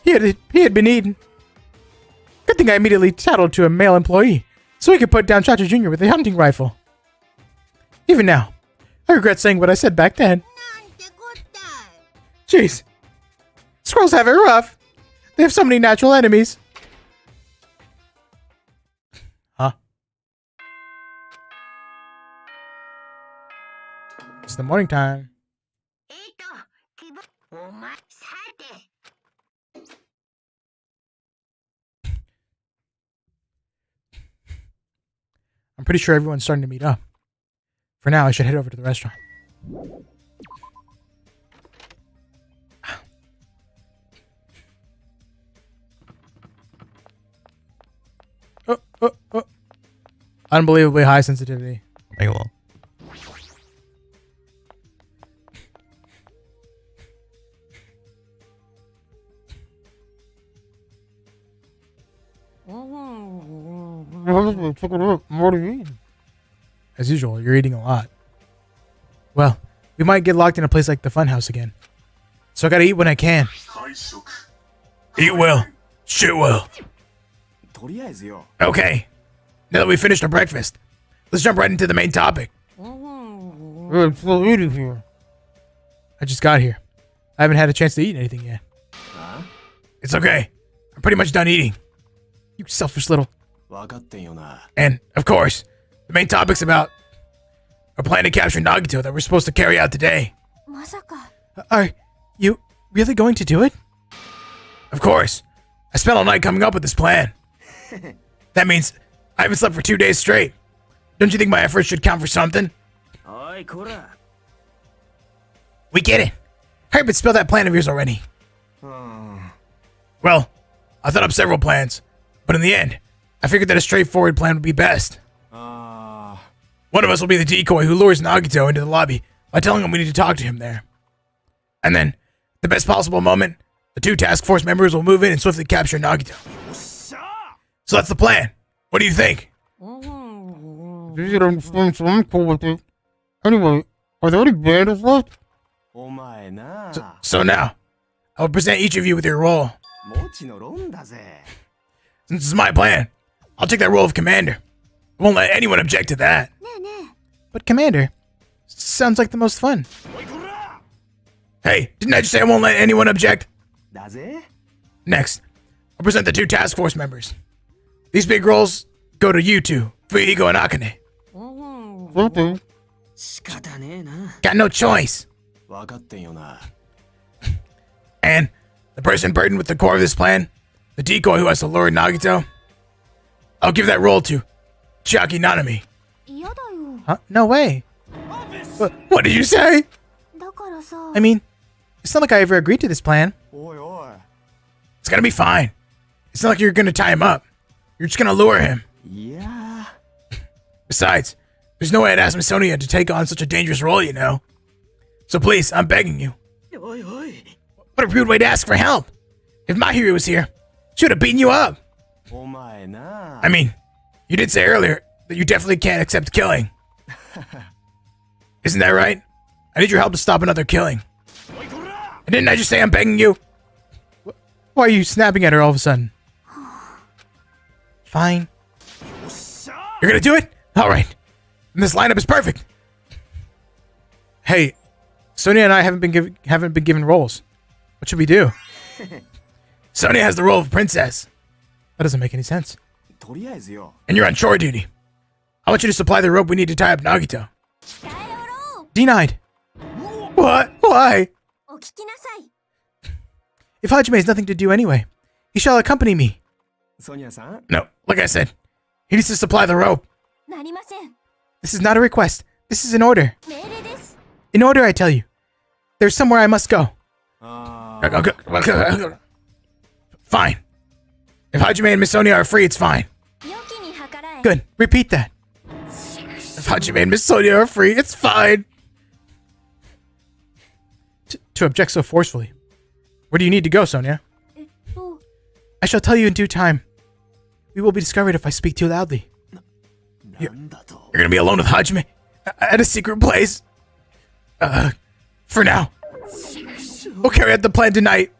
He had been eaten. Good thing I immediately tattled to a male employee, so he could put down Cha-Cha Jr. with a hunting rifle. Even now, I regret saying what I said back then. Jeez. Squirrels have it rough. They have so many natural enemies. Huh? It's the morning time. I'm pretty sure everyone's starting to meet up. For now, I should head over to the restaurant. Oh. Unbelievably high sensitivity. Very well. As usual, you're eating a lot. Well, we might get locked in a place like the funhouse again. So I gotta eat when I can. Eat well. Shit well. とりあえずよ。 Okay. Now that we finished our breakfast, let's jump right into the main topic. I'm still eating here. I just got here. I haven't had a chance to eat anything yet. It's okay. I'm pretty much done eating. You selfish little... 分かってんよな。 And, of course, the main topic's about our plan to capture Nagito that we're supposed to carry out today. まさか Are you really going to do it? Of course. I spent all night coming up with this plan. That means I haven't slept for 2 days straight. Don't you think my efforts should count for something? おい、こら。 We get it. Hurry up and spill that plan of yours already. うん。 Well, I thought up several plans, but in the end, I figured that a straightforward plan would be best. Ah. One of us will be the decoy who lures Nagito into the lobby by telling him we need to talk to him there. And then, the best possible moment, the 2 task force members will move in and swiftly capture Nagito. So that's the plan. What do you think? I'm cool with it. Anyway, are there any bandits left? お前な So now, I will present each of you with your role. もちのロンだぜ Since this is my plan, I'll take that role of commander. I won't let anyone object to that. ねえねえ But commander, sounds like the most fun. Hey, didn't I just say I won't let anyone object? だぜ Next, I'll present the 2 task force members. These big roles go to you two, Fuigo and Akane. 仕方ねえな Got no choice. 分かってんよな And the person burdened with the core of this plan, the decoy who has to lure Nagito, I'll give that role to Chiaki Nanami. 嫌だよ Huh? No way. What did you say? だからさ I mean, it's not like I ever agreed to this plan. おいお It's gonna be fine. It's not like you're gonna tie him up. You're just gonna lure him. いいや Besides, there's no way I'd ask Miss Sonia to take on such a dangerous role, you know. So please, I'm begging you. おいおい What a rude way to ask for help. If my hero was here, she would have beaten you up. お前な I mean, you did say earlier that you definitely can't accept killing. Isn't that right? I need your help to stop another killing. And didn't I just say I'm begging you? Why are you snapping at her all of a sudden? Fine. You're gonna do it? Alright. And this lineup is perfect. Hey, Sonia and I haven't been given roles. What should we do? Sonia has the role of princess, That doesn't make any sense. とりあえずよ and you're on chore duty. I want you to supply the rope we need to tie up Nagito. 近寄ろう Denied. What? Why? お聞きなさい If Hajime has nothing to do anyway, he shall accompany me. ソニアさん No, like I said, he needs to supply the rope. なりません This is not a request. This is an order. 命令です In order, I tell you. There's somewhere I must go. あ Fine. If Hajime and Miss Sonia are free, it's fine. 良きに計らえ Good. Repeat that. If Hajime and Miss Sonia are free, it's fine. To object so forcefully. Where do you need to go, Sonia? えっと I shall tell you in due time. We will be discovered if I speak too loudly. なんだと You're gonna be alone with Hajime at a secret place. For now. We'll carry out the plan tonight.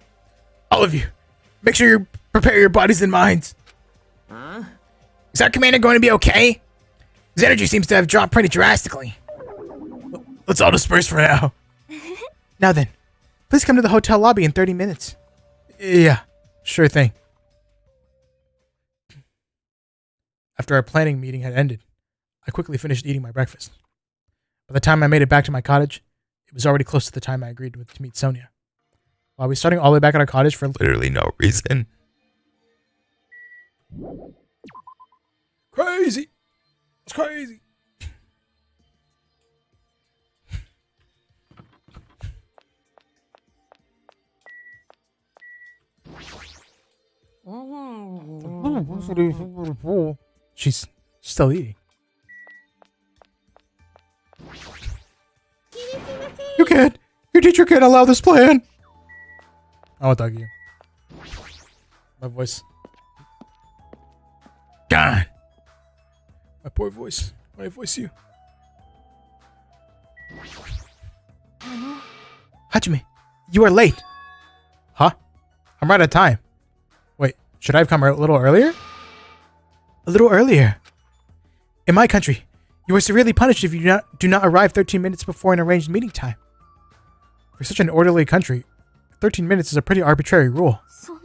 All of you. Make sure you prepare your bodies and minds. Is our commander going to be okay? His energy seems to have dropped pretty drastically. Let's all disperse for now. Now then, please come to the hotel lobby in 30 minutes. Yeah, sure thing. After our planning meeting had ended, I quickly finished eating my breakfast. By the time I made it back to my cottage, it was already close to the time I agreed to meet Sonia. While we were starting all the way back at our cottage for Literally no reason. Crazy. It's crazy. She's still eating. You can't. Your teacher can't allow this plan. I won't talk to you. My voice. God. My poor voice. Why I voice you? Hajime, you are late. Huh? I'm right on time. Wait, should I have come a little earlier? A little earlier. In my country, you are severely punished if you do not arrive 13 minutes before an arranged meeting time. For such an orderly country, 13 minutes is a pretty arbitrary rule. そんな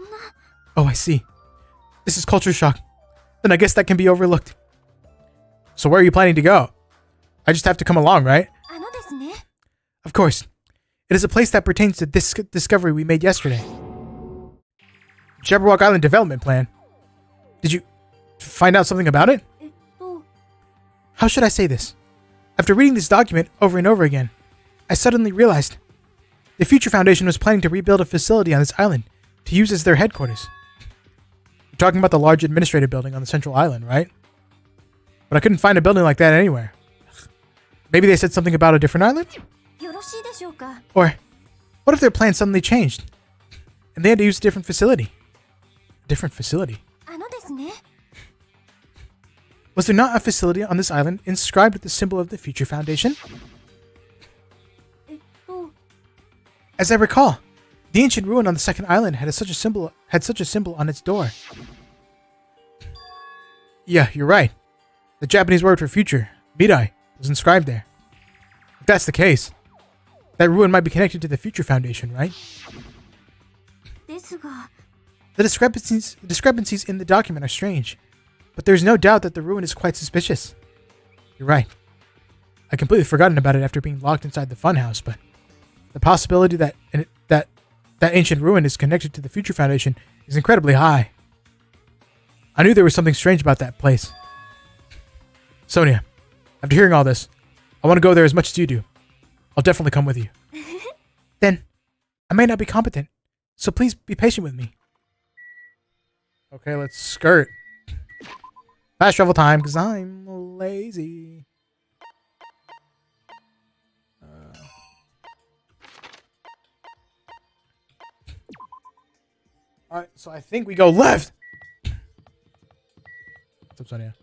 Oh, I see. This is culture shock. Then I guess that can be overlooked. So where are you planning to go? I just have to come along, right? あのですね Of course. It is a place that pertains to this discovery we made yesterday. Jabberwock Island Development Plan. Did you find out something about it? えっと How should I say this? After reading this document over and over again, I suddenly realized the Future Foundation was planning to rebuild a facility on this island to use as their headquarters. talking about the large administrative building on the central island, right? But I couldn't find a building like that anywhere. Maybe they said something about a different island? よろしいでしょうか Or what if their plans suddenly changed and they had to use a different facility? A different facility? あのですね Was there not a facility on this island inscribed with the symbol of the Future Foundation? えっと As I recall, the ancient ruin on the second island had such a symbol on its door. Yeah, you're right. The Japanese word for future, mirai, was inscribed there. If that's the case, that ruin might be connected to the Future Foundation, right? ですが The discrepancies in the document are strange, but there's no doubt that the ruin is quite suspicious. You're right. I completely forgotten about it after being locked inside the funhouse, but the possibility that ancient ruin is connected to the Future Foundation is incredibly high. I knew there was something strange about that place. Sonia, after hearing all this, I want to go there as much as you do. I'll definitely come with you. Then, I may not be competent, so please be patient with me. Okay, let's skirt. Fast travel time, because I'm lazy. Alright, so I think we go left. What's up, Sonia?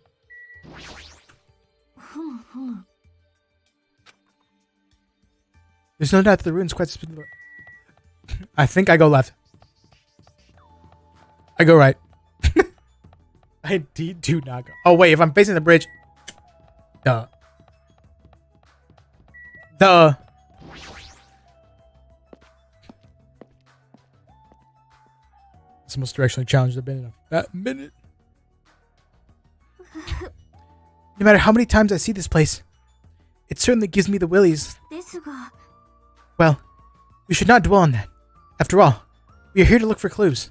ふむふむ There's no doubt that the ruin's quite suspicious. I think I go left. I go right. I do not go. Oh, wait, if I'm facing the bridge. Duh. Duh. It's the most directionally challenged I've been in a fat minute. No matter how many times I see this place, it certainly gives me the willies. ですが Well, we should not dwell on that. After all, we are here to look for clues.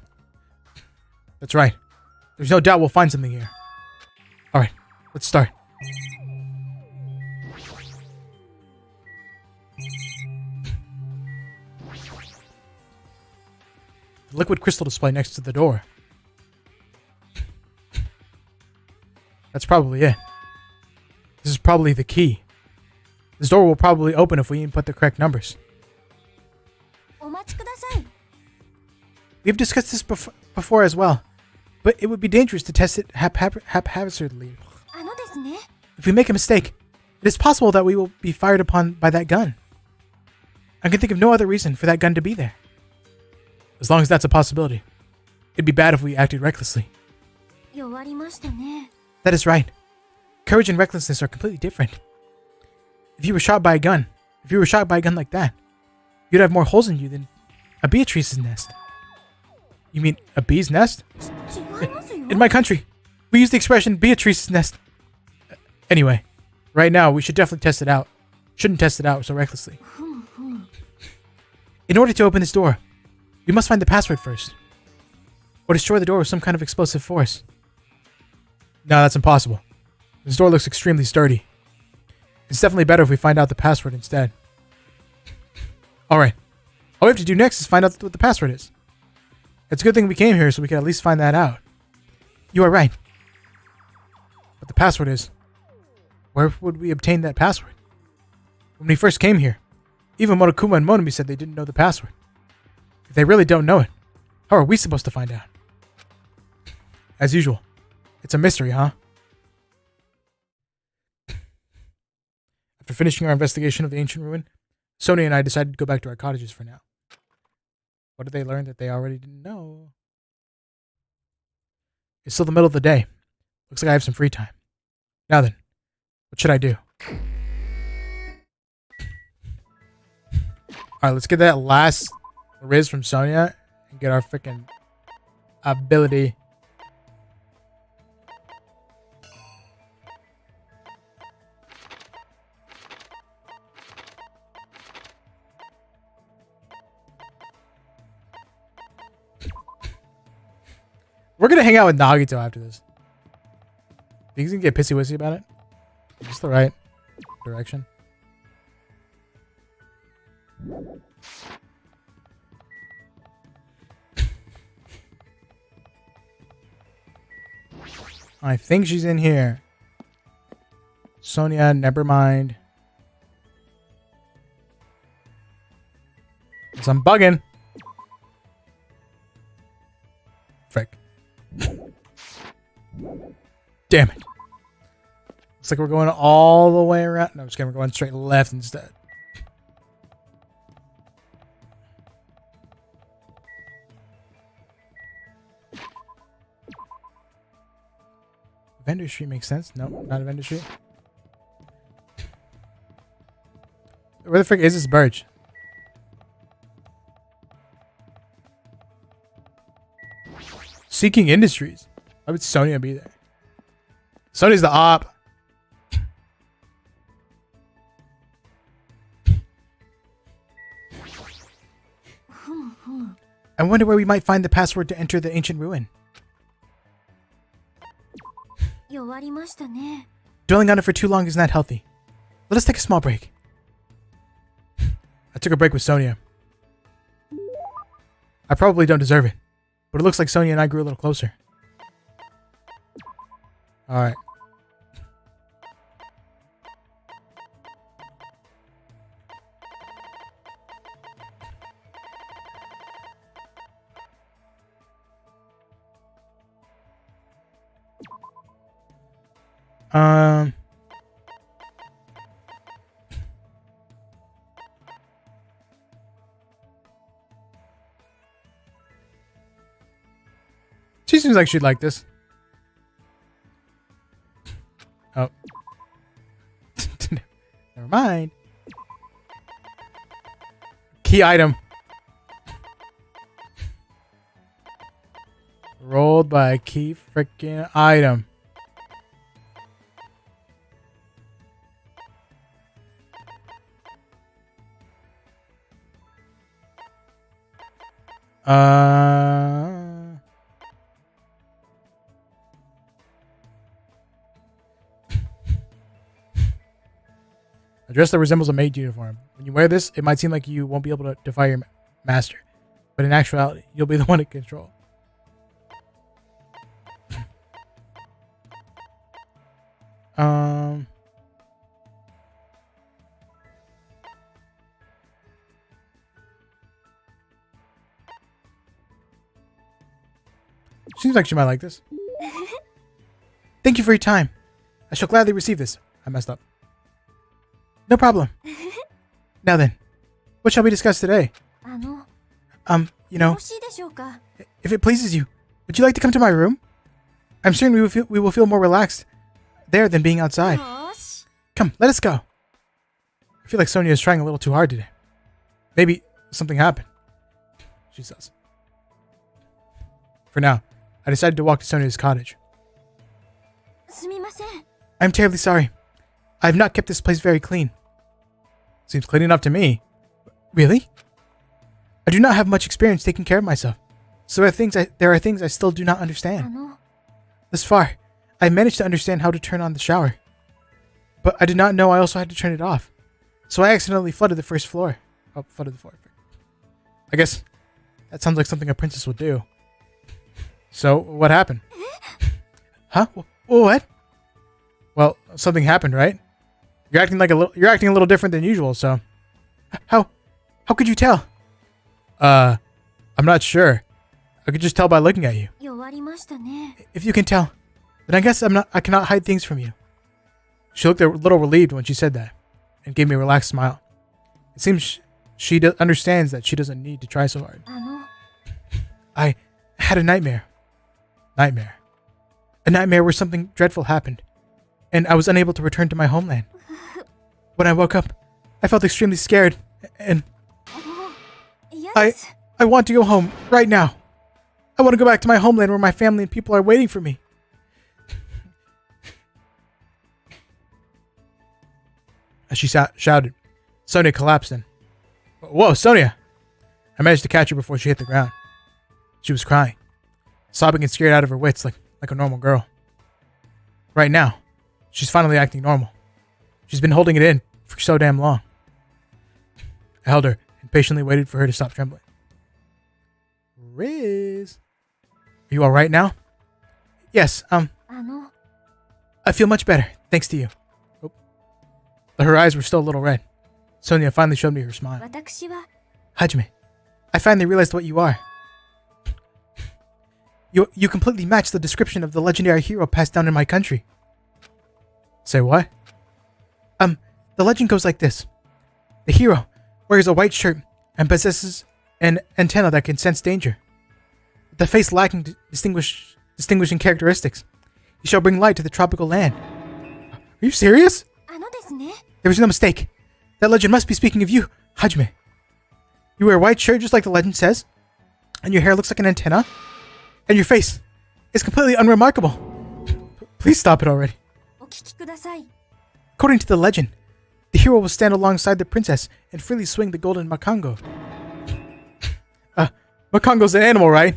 That's right. There's no doubt we'll find something here. Alright, let's start. The liquid crystal display next to the door. That's probably it. This is probably the key. This door will probably open if we input the correct numbers. お待ちください We've discussed this before as well, but it would be dangerous to test it haphazardly. あのですね If we make a mistake, it is possible that we will be fired upon by that gun. I can think of no other reason for that gun to be there. As long as that's a possibility. It'd be bad if we acted recklessly. 弱りましたね That is right. Courage and recklessness are completely different. If you were shot by a gun like that, you'd have more holes in you than a Beatrice's nest. You mean a bee's nest? 違いますよ In my country, we use the expression Beatrice's nest. Anyway, right now we should definitely test it out. Shouldn't test it out so recklessly. ふむふむ In order to open this door, we must find the password first. Or destroy the door with some kind of explosive force. No, that's impossible. This door looks extremely sturdy. It's definitely better if we find out the password instead. Alright. All we have to do next is find out what the password is. It's a good thing we came here so we can at least find that out. You are right. But the password is... Where would we obtain that password? When we first came here, even Monokuma and Monami said they didn't know the password. If they really don't know it, how are we supposed to find out? As usual, it's a mystery, huh? After finishing our investigation of the ancient ruin, Sonia and I decided to go back to our cottages for now. What did they learn that they already didn't know? It's still the middle of the day. Looks like I have some free time. Now then, what should I do? Alright, let's get that last Riz from Sonia and get our freaking ability. We're gonna hang out with Nagito after this. Think he's gonna get pissy-wissy about it? Is this the right direction? I think she's in here. Sonia, never mind. 'Cause I'm bugging. Frick. Damn it. Looks like we're going all the way around. No, I'm just kidding. We're going straight left instead. Vendor Street makes sense. No, not a Vendor Street. Where the frick is this birch? Seeking Industries. Why would Sonia be there? Sony's the op. I wonder where we might find the password to enter the ancient ruin. 弱りましたね。 Dwelling on it for too long is not healthy. Let us take a small break. I took a break with Sonia. I probably don't deserve it, but it looks like Sonia and I grew a little closer. Alright. She seems like she'd like this. Oh. Never mind. Key item. Rolled by a key freaking item. A dress that resembles a maid uniform. When you wear this, it might seem like you won't be able to defy your master, but in actuality, you'll be the one in control. Seems like she might like this. Thank you for your time. I shall gladly receive this. I messed up. No problem. Now then, what shall we discuss today? あの、 You よ know, ろしいでしょうか。 if it pleases you, would you like to come to my room? I'm certain we will feel more relaxed there than being outside. よーし。 Come, let us go. I feel like Sonia is trying a little too hard today. Maybe something happened. She says. For now, I decided to walk to Sonia's cottage. すみません。 I'm terribly sorry. I have not kept this place very clean. Seems clean enough to me. Really? I do not have much experience taking care of myself, so there are things I still do not あ understand. の、 Thus far, I managed to understand how to turn on the shower, but I did not know I also had to turn it off. So I accidentally flooded the first floor. Oh, flooded the floor. I guess that sounds like something a princess would do. So what happened? Huh? What? Well, something happened, right? You're acting a little different than usual. So, how could you tell? I'm not sure. I could just tell by looking at you. 弱りましたね。 If you can tell, then I guess I cannot hide things from you. She looked a little relieved when she said that, and gave me a relaxed smile. It seems she understands that she doesn't need to try so hard. あの、 I had a nightmare. A nightmare where something dreadful happened, and I was unable to return to my homeland. When I woke up, I felt extremely scared, and 嫌 I です。 I want to go home right now. I want to go back to my homeland where my family and people are waiting for me. As she shouted, Sonia collapsed in. Whoa, Sonia! I managed to catch her before she hit the ground. She was crying, sobbing and scared out of her wits like a normal girl. Right now, she's finally acting normal. She's been holding it in for so damn long. I held her and patiently waited for her to stop trembling. Riz, are you all right now? Yes. あの、I feel much better, thanks to you. Oh. But her eyes were still a little red. Sonia finally showed me her smile. 私は Hajime, I finally realized what you are. You completely match the description of the legendary hero passed down in my country. Say what? The legend goes like this. The hero wears a white shirt and possesses an antenna that can sense danger. With the face lacking distinguishing characteristics, he shall bring light to the tropical land. Are you serious? あのですね There was no mistake. That legend must be speaking of you, Hajime. You wear a white shirt just like the legend says, and your hair looks like an antenna, and your face is completely unremarkable. Please stop it already. お聞きください According to the legend, the hero will stand alongside the princess and freely swing the golden makango. Makango's an animal, right?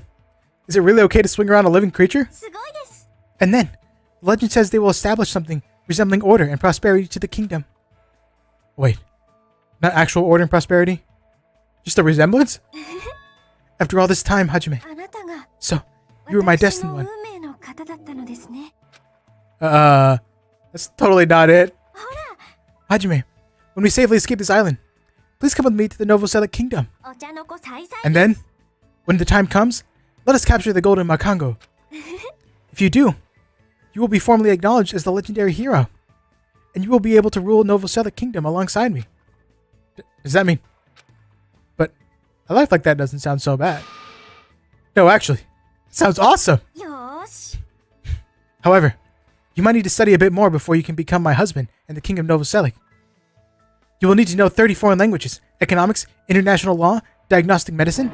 Is it really okay to swing around a living creature? すごいです And then, the legend says they will establish something resembling order and prosperity to the kingdom. Wait, not actual order and prosperity? Just a resemblance? After all this time, Hajime. あなたが So, you were my 私 destined の one. 運命の方だったのですね That's totally not it. ほら Hajime, when we safely escape this island, please come with me to the Novoselic kingdom. お茶の子さいさい And then, when the time comes, let us capture the golden makango. If you do, you will be formally acknowledged as the legendary hero, and you will be able to rule Novoselic kingdom alongside me. Does that mean? But a life like that doesn't sound so bad. No, actually, it sounds awesome. よーし However, you might need to study a bit more before you can become my husband and the king of Novoselic. You will need to know 30 foreign languages, economics, international law, diagnostic medicine.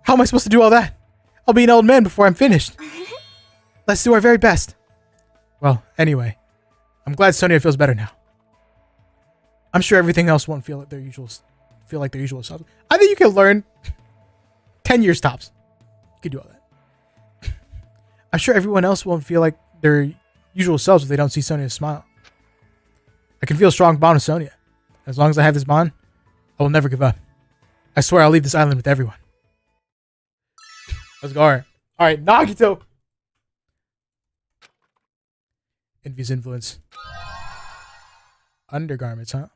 How am I supposed to do all that? I'll be an old man before I'm finished. Let's do our very best. Well, anyway, I'm glad Sonia feels better now. I'm sure everything else won't feel like their usual selves. I think you can learn 10 years tops. You can do all that. I'm sure everyone else won't feel like their usual selves if they don't see Sonia's smile. I can feel a strong bond with Sonia. As long as I have this bond, I will never give up. I swear I'll leave this island with everyone. Let's go. Alright, Nagito! Envy's influence. Undergarments, huh?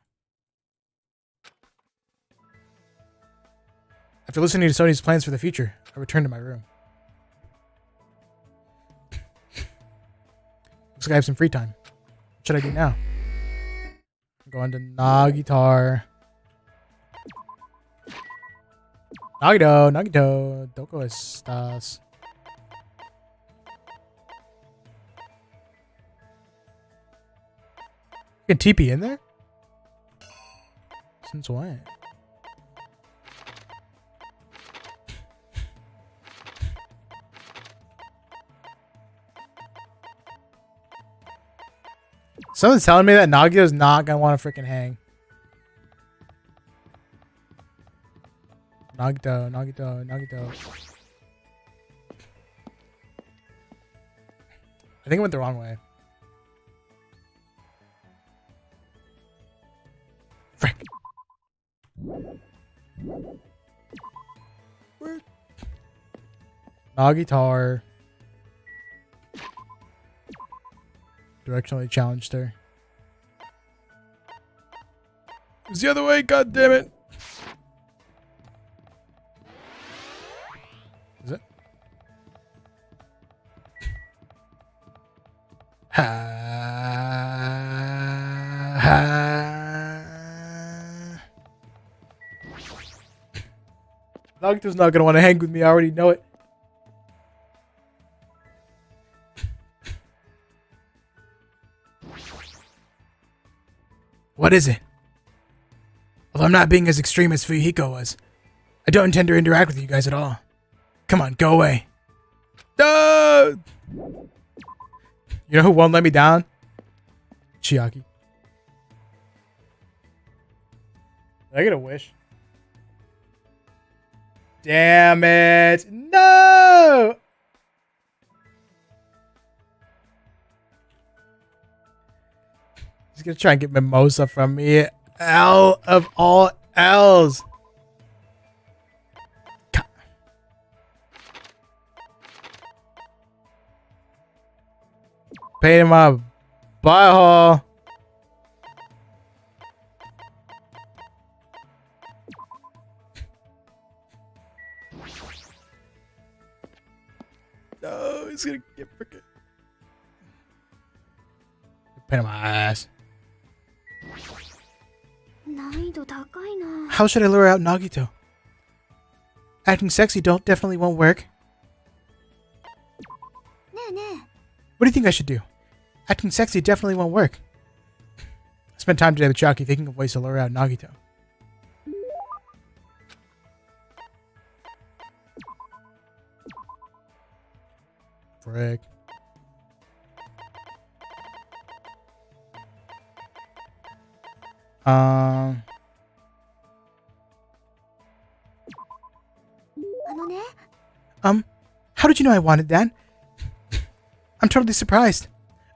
After listening to Sony's plans for the future, I returned to my room. Looks like I have some free time. What should I do now? Go on to Nagitar. Nagito, doko estás? You can TP in there? Since when? Someone's telling me that Nagito's not gonna want to freaking hang. Nagito. I think it went the wrong way. Frick. Nagitar. Directionally challenged her. It was the other way, god damn it. Is it? Nagito's not gonna want to hang with me, I already know it. What is it? Although I'm not being as extreme as Fuyuhiko was, I don't intend to interact with you guys at all. Come on, go away. No! You know who won't let me down? Chiaki. Did I get a wish? Damn it! No! He's gonna try and get Mimosa from me. L of all L's. Pain in my butthole. No, he's gonna get freaking pain in my ass. 難易度高いな。 How should I lure out Nagito? Acting sexy definitely won't work. ねえねえ。 What do you think I should do? Acting sexy definitely won't work. I spent time today with Chucky thinking of ways to lure out Nagito. Frick. Um. あのね、 How did you know I wanted that? I'm totally surprised.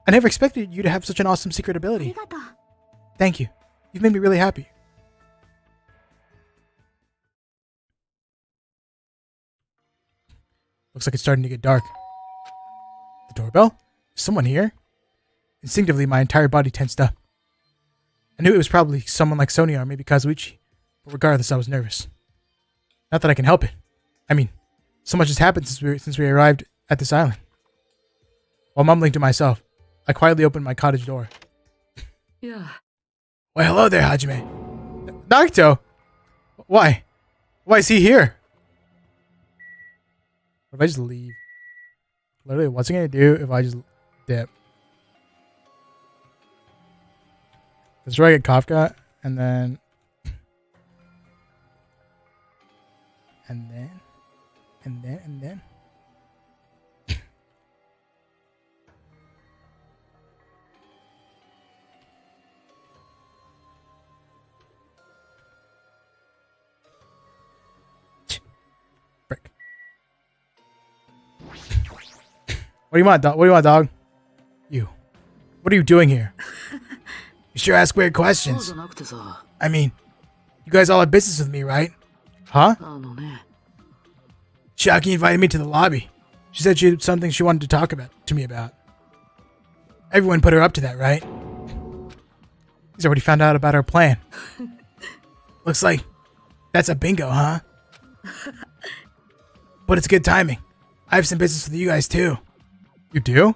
I never expected you to have such an awesome secret あり ability. がとう。 Thank you. You've made me really happy. Looks like it's starting to get dark. The doorbell? Is someone here? Instinctively, my entire body tensed up. I knew it was probably someone like Sonia or maybe Kazuichi, but regardless, I was nervous. Not that I can help it. I mean, so much has happened since we arrived at this island. While mumbling to myself, I quietly opened my cottage door. いや、 Well, hello there, Hajime. Nagito! Why? Why is he here? What if I just leave? Literally, what's he gonna do if I just dip? That's where I get Kafka, and then... And then... And then, and then... Frick. What do you want, dog? What do you want, dog? You. What are you doing here? You sure ask weird そう questions. じゃなくてさ、 I mean, you guys all have business with me, right? Huh? あのね、 Shaki invited me to the lobby. She said she had something she wanted to talk to me about. Everyone put her up to that, right? He's already found out about our plan. Looks like that's a bingo, huh? But it's good timing. I have some business with you guys too. You do?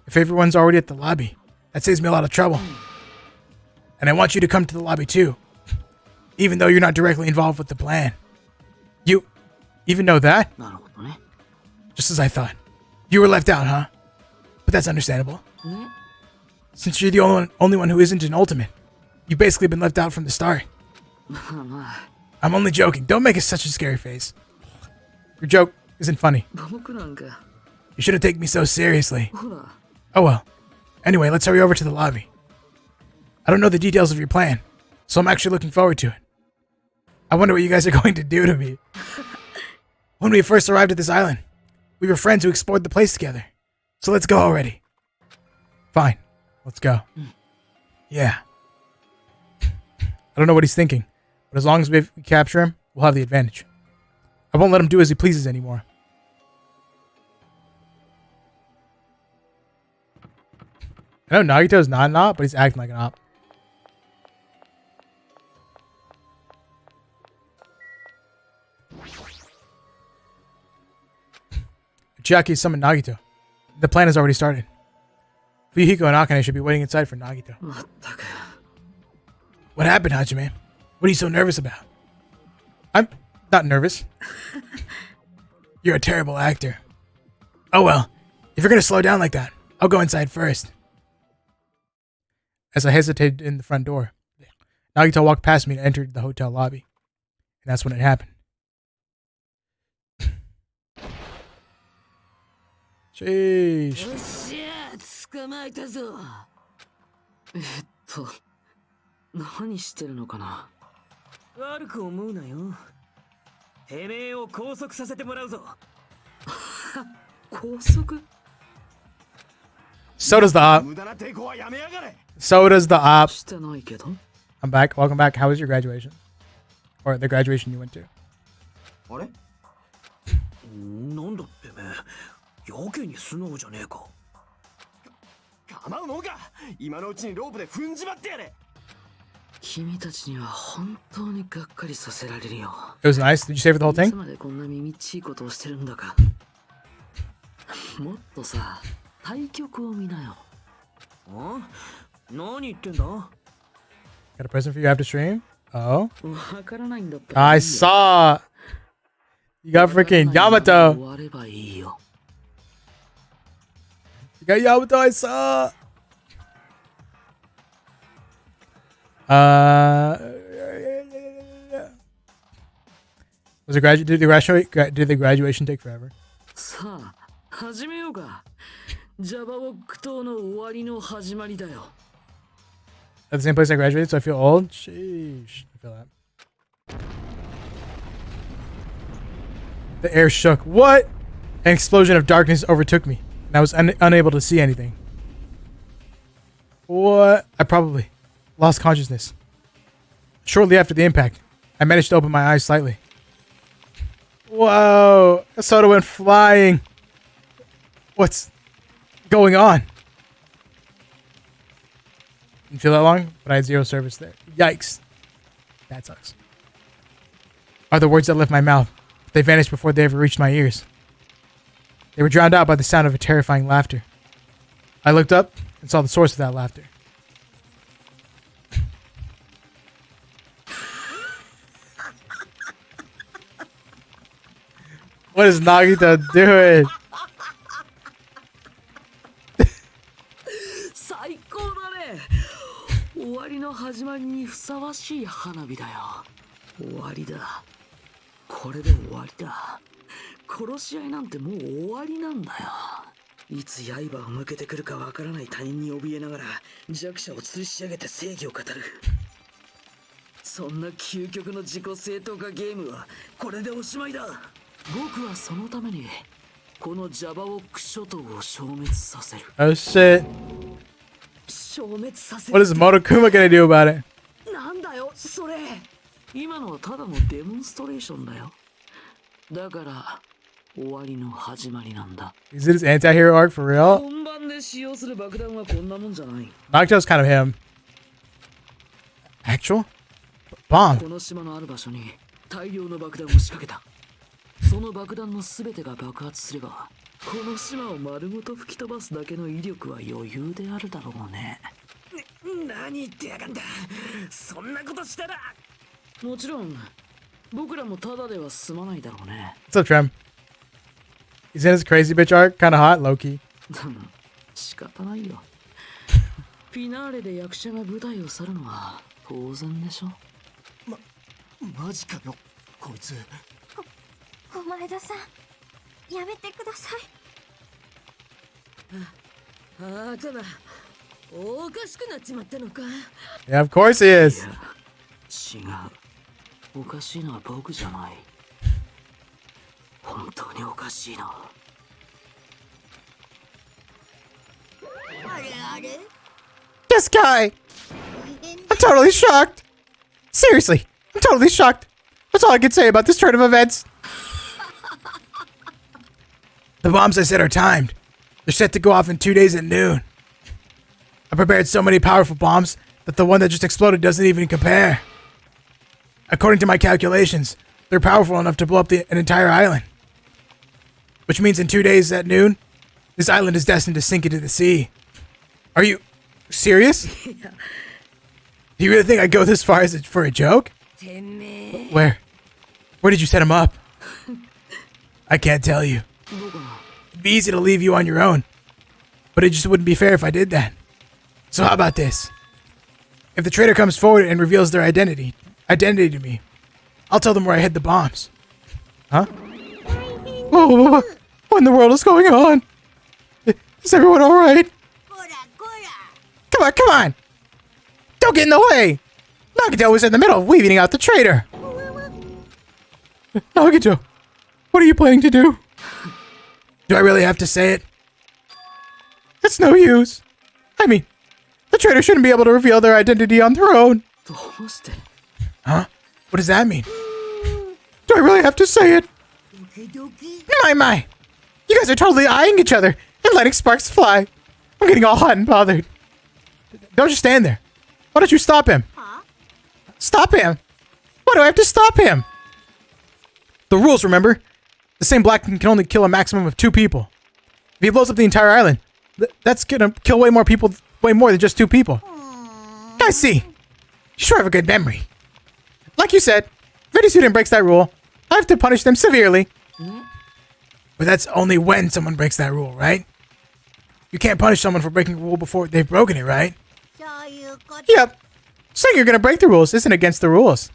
If everyone's already at the lobby, that saves me a lot of trouble. And I want you to come to the lobby too. Even though you're not directly involved with the plan. You even know that? なるほどね。 Just as I thought. You were left out, huh? But that's understandable. ね、 Since you're the only one who isn't an ultimate. You've basically been left out from the start. まあまあ、 I'm only joking. Don't make such a scary face. Your joke isn't funny. 僕なんか、 You shouldn't take me so seriously. ほら、 Oh well. Anyway, let's hurry over to the lobby. I don't know the details of your plan, so I'm actually looking forward to it. I wonder what you guys are going to do to me. When we first arrived at this island, we were friends who explored the place together. So let's go already. Fine. Let's go. Yeah. I don't know what he's thinking, but as long as we capture him, we'll have the advantage. I won't let him do as he pleases anymore. I know Nagito's not an op, but he's acting like an op. Chiaki summoned Nagito. The plan has already started. Fuyuhiko and Akane should be waiting inside for Nagito. まったく。 What happened, Hajime? What are you so nervous about? I'm not nervous. You're a terrible actor. Oh well, if you're gonna slow down like that, I'll go inside first. As I hesitated in the front door, Nagito walked past me and entered the hotel lobby. And that's when it happened. Sheesh. よっしゃ、捕まえたぞ。何してるのかな。悪く思うなよ。てめえを拘束させてもらうぞ。拘束？ So does the op. 無駄な抵抗はやめやがれ。 So does the op. してないけど。 I'm back. Welcome back. How was your graduation? Or the graduation you went to? あれ？なんだってめえ、やけに素直じゃねえか。構うもんか。今のうちにロープで踏んじまってやれ。君たちには本当にがっかりさせられるよ。 It was nice. Did you save the whole いつ thing? までこんな耳っちいことをしてるんだか。もっとさ、対局を見なよ。何言ってんだ？ Got a present for you after stream? Oh. わからないんだったら I いいよ。 saw. You got freaking 終 Yamato. わればいいよ。 You got Yamato. I saw. Was it did the graduation take forever? さあ、始めようか。ジャバオク島の終わりの始まりだよ。 At the same place I graduated, so I feel old. Sheesh. I feel that. The air shook. What? An explosion of darkness overtook me, and I was unable to see anything. What? I probably lost consciousness. Shortly after the impact, I managed to open my eyes slightly. Whoa! Soda went flying. What's going on? Didn't feel that long, but I had zero service there. Yikes. That sucks. Are the words that left my mouth. They vanished before they ever reached my ears. They were drowned out by the sound of a terrifying laughter. I looked up and saw the source of that laughter. What is Nagito doing? 最高だね。終わりの始まりにふさわしい花火だよ。終わりだ。これで終わりだ。殺し合いなんてもう終わりなんだよ。いつ刃を向けてくるかわからない他人に怯えながら弱者を吊るし上げて正義を語る。そんな究極の自己正当化ゲームはこれでおしまいだ。僕はそのためにこのジャバオック諸島を消滅させる。 Oh shit. 消滅させる。 What is Monokuma gonna do about it? なんだよそれ。今のはただのデモンストレーションだよ。だから終わりの始まりなんだ。 Is it his anti-hero arc for real? 本番で使用する爆弾はこんなもんじゃない。 Nagito's kind of him. Actual? Bomb. この島のある場所に大量の爆弾を仕掛けた。その爆弾のすべてが爆発すればこの島を丸ごと吹き飛ばすだけの威力は余裕であるだろうね。何言ってやがんだ。そんなことしたら。もちろん僕らもただでは済まないだろうね。 What's up, Trem? He's in his crazy bitch arc. Kind of hot, low-key. 仕方ないよ。フィナーレで役者が舞台を去るのは当然でしょ。マジかよこいつ。お前田さん、やめてください。ああ、ただおかしくなっちまったのか。 Yeah, of course he is. 違う。おかしいのは僕じゃない。本当におかしいな。あれあれ This guy! I'm totally shocked! Seriously, I'm totally shocked! That's all I can say about this turn of events! The bombs I set are timed. They're set to go off in 2 days at noon. I prepared so many powerful bombs that the one that just exploded doesn't even compare. According to my calculations, they're powerful enough to blow up an entire island. Which means in 2 days at noon, this island is destined to sink into the sea. Are you serious? Do you really think I'd go this far for a joke? てめえ Where did you set him up? I can't tell you. 僕は It'd be easy to leave you on your own, but it just wouldn't be fair if I did that. So how about this? If the traitor comes forward and reveals their identity to me, I'll tell them where I hid the bombs. Huh? Whoa, what in the world is going on? Is everyone all right? こらこら Come on! Don't get in the way! Nagito was in the middle of weaving out the traitor! Nagito, what are you planning to do? Do I really have to say it? It's no use. I mean, the traitor shouldn't be able to reveal their identity on their own. どうして。 Huh? What does that mean? Do I really have to say it? ドキドキ My! You guys are totally eyeing each other and letting sparks fly. I'm getting all hot and bothered. Don't just stand there. Why don't you stop him? Stop him! Why do I have to stop him? The rules, remember? The same black can only kill a maximum of 2 people. If he blows up the entire island, that's gonna kill way more people, way more than just 2 people. I see. You sure have a good memory. Like you said, if any student breaks that rule, I have to punish them severely. But that's only when someone breaks that rule, right? You can't punish someone for breaking a rule before they've broken it, right? Yep. Saying you're gonna break the rules isn't against the rules.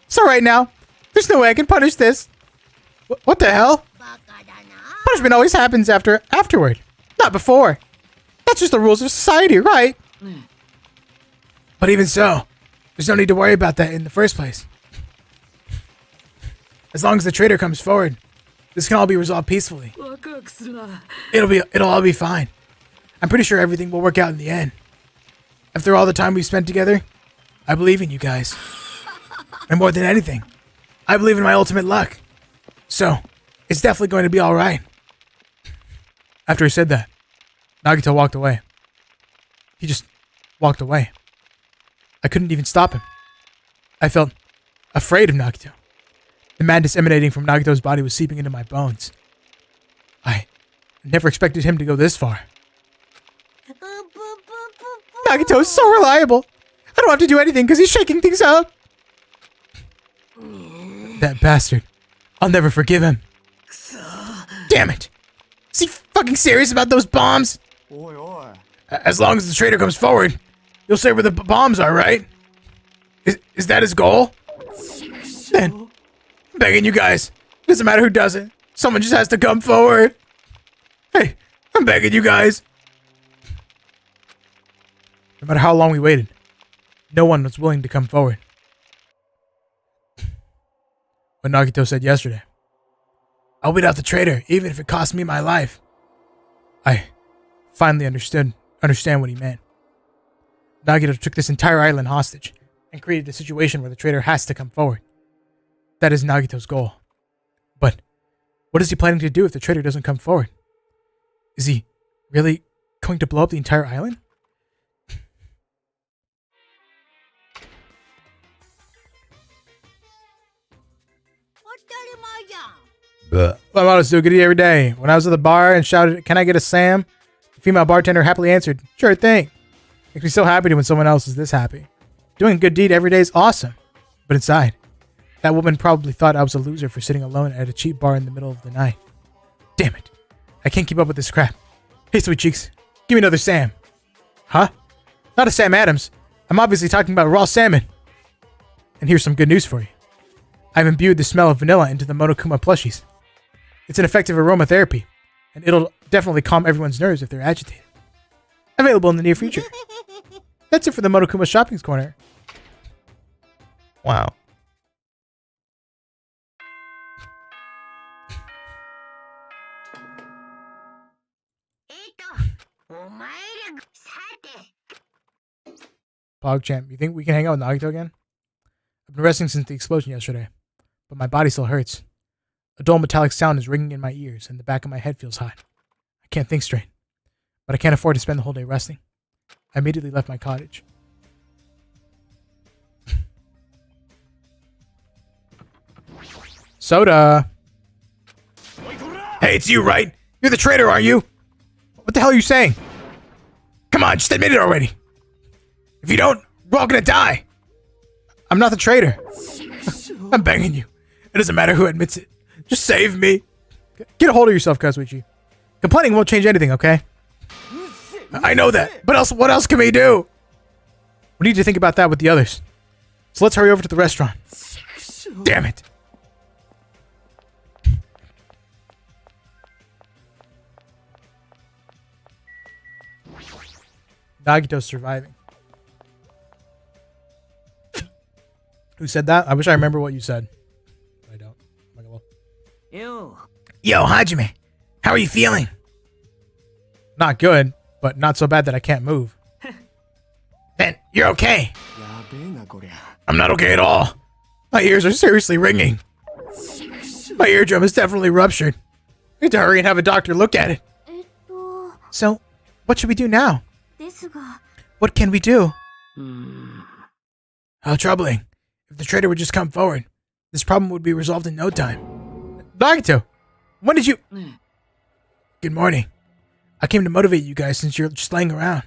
So right now, there's no way I can punish this. What the hell? Punishment always happens afterward, not before. That's just the rules of society, right? But even so, there's no need to worry about that in the first place. As long as the traitor comes forward, this can all be resolved peacefully. It'll all be fine. I'm pretty sure everything will work out in the end. After all the time we've spent together, I believe in you guys. And more than anything, I believe in my ultimate luck. So, it's definitely going to be alright. After he said that, Nagito walked away. He just walked away. I couldn't even stop him. I felt afraid of Nagito. The madness emanating from Nagito's body was seeping into my bones. I never expected him to go this far. Nagito is so reliable. I don't have to do anything because he's shaking things up. That bastard. I'll never forgive him. Damn it. Is he fucking serious about those bombs? As long as the traitor comes forward, you'll say where the bombs are, right? Is that his goal? Then, I'm begging you guys. Doesn't matter who does it. Someone just has to come forward. Hey, I'm begging you guys. No matter how long we waited, no one was willing to come forward. What Nagito said yesterday. I'll beat out the traitor, even if it costs me my life. I finally understand what he meant. Nagito took this entire island hostage and created a situation where the traitor has to come forward. That is Nagito's goal. But what is he planning to do if the traitor doesn't come forward? Is he really going to blow up the entire island? My motto still good every day. When I was at the bar and shouted, "Can I get a Sam?" the female bartender happily answered, "Sure thing." Makes me so happy when someone else is this happy. Doing a good deed every day is awesome. But inside, that woman probably thought I was a loser for sitting alone at a cheap bar in the middle of the night. Damn it. I can't keep up with this crap. Hey, sweet cheeks. Give me another Sam. Huh? Not a Sam Adams. I'm obviously talking about raw salmon. And here's some good news for you. I've imbued the smell of vanilla into the Monokuma plushies. It's an effective aromatherapy, and it'll definitely calm everyone's nerves if they're agitated. Available in the near future. That's it for the Monokuma Shopping's Corner. Wow. PogChamp, you think we can hang out with Nagito again? I've been resting since the explosion yesterday, but my body still hurts. A dull metallic sound is ringing in my ears, and the back of my head feels hot. I can't think straight, but I can't afford to spend the whole day resting. I immediately left my cottage. Soda! Hey, it's you, right? You're the traitor, aren't you? What the hell are you saying? Come on, just admit it already. If you don't, we're all gonna die. I'm not the traitor. I'm begging you. It doesn't matter who admits it. Just save me. Get a hold of yourself, Kazuichi. Complaining won't change anything, okay? I know that, but what else can we do? We need to think about that with the others. So let's hurry over to the restaurant. Damn it. Nagito's surviving. Who said that? I wish I remember what you said. I don't. I'm like, well, Yo, Hajime. How are you feeling? not good, but not so bad that I can't move. Then you're okay. I'm not okay at all. My ears are seriously ringing. My eardrum is definitely ruptured. I need to hurry and have a doctor look at it. So, What should we do now? ですが What can we do? うーん How troubling. If the traitor would just come forward, this problem would be resolved in no time. Nagito, when did you... ね Good morning. I came to motivate you guys since you're just laying around.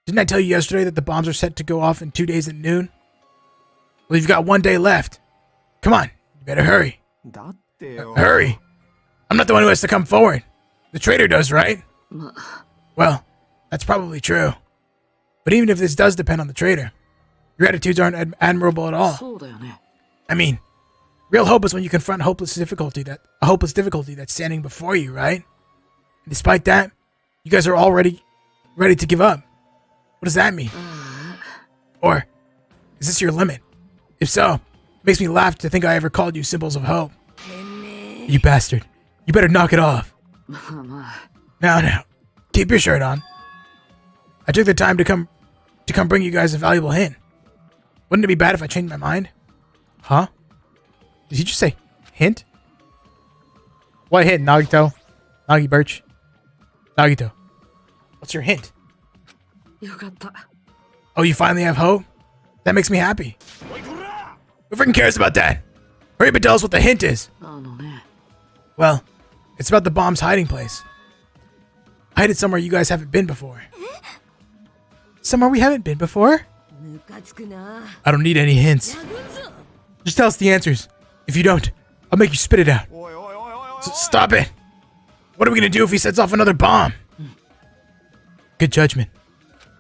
Didn't I tell you yesterday that the bombs are set to go off in 2 days at noon? Well, you've got 1 day left. Come on, you better hurry. だってよ Hurry! I'm not the one who has to come forward. The traitor does, right? ま Well, that's probably true. But even if this does depend on the traitor, your attitudes aren't admirable at all. そうだよね I mean, real hope is when you confront a hopeless difficulty that's standing before you, right? And despite that, you guys are already ready to give up. What does that mean? Or is this your limit? If so, it makes me laugh to think I ever called you symbols of hope. You bastard. You better knock it off. まあまあ Now, keep your shirt on. I took the time to come bring you guys a valuable hint. Wouldn't it be bad if I changed my mind? Huh? Did he just say hint? What hint, Nagito? Nagi Birch? Nagito, what's your hint? よかった Oh, you finally have hope? That makes me happy. Who freaking cares about that? Hurry up and tell us what the hint is. あのね Well, it's about the bomb's hiding place. Hide it somewhere you guys haven't been before. Somewhere we haven't been before? ムカつくな I don't need any hints. 殴るぞ Just tell us the answers. If you don't, I'll make you spit it out. おいおいおいおいおい Stop it. What are we gonna do if he sets off another bomb? Good judgment.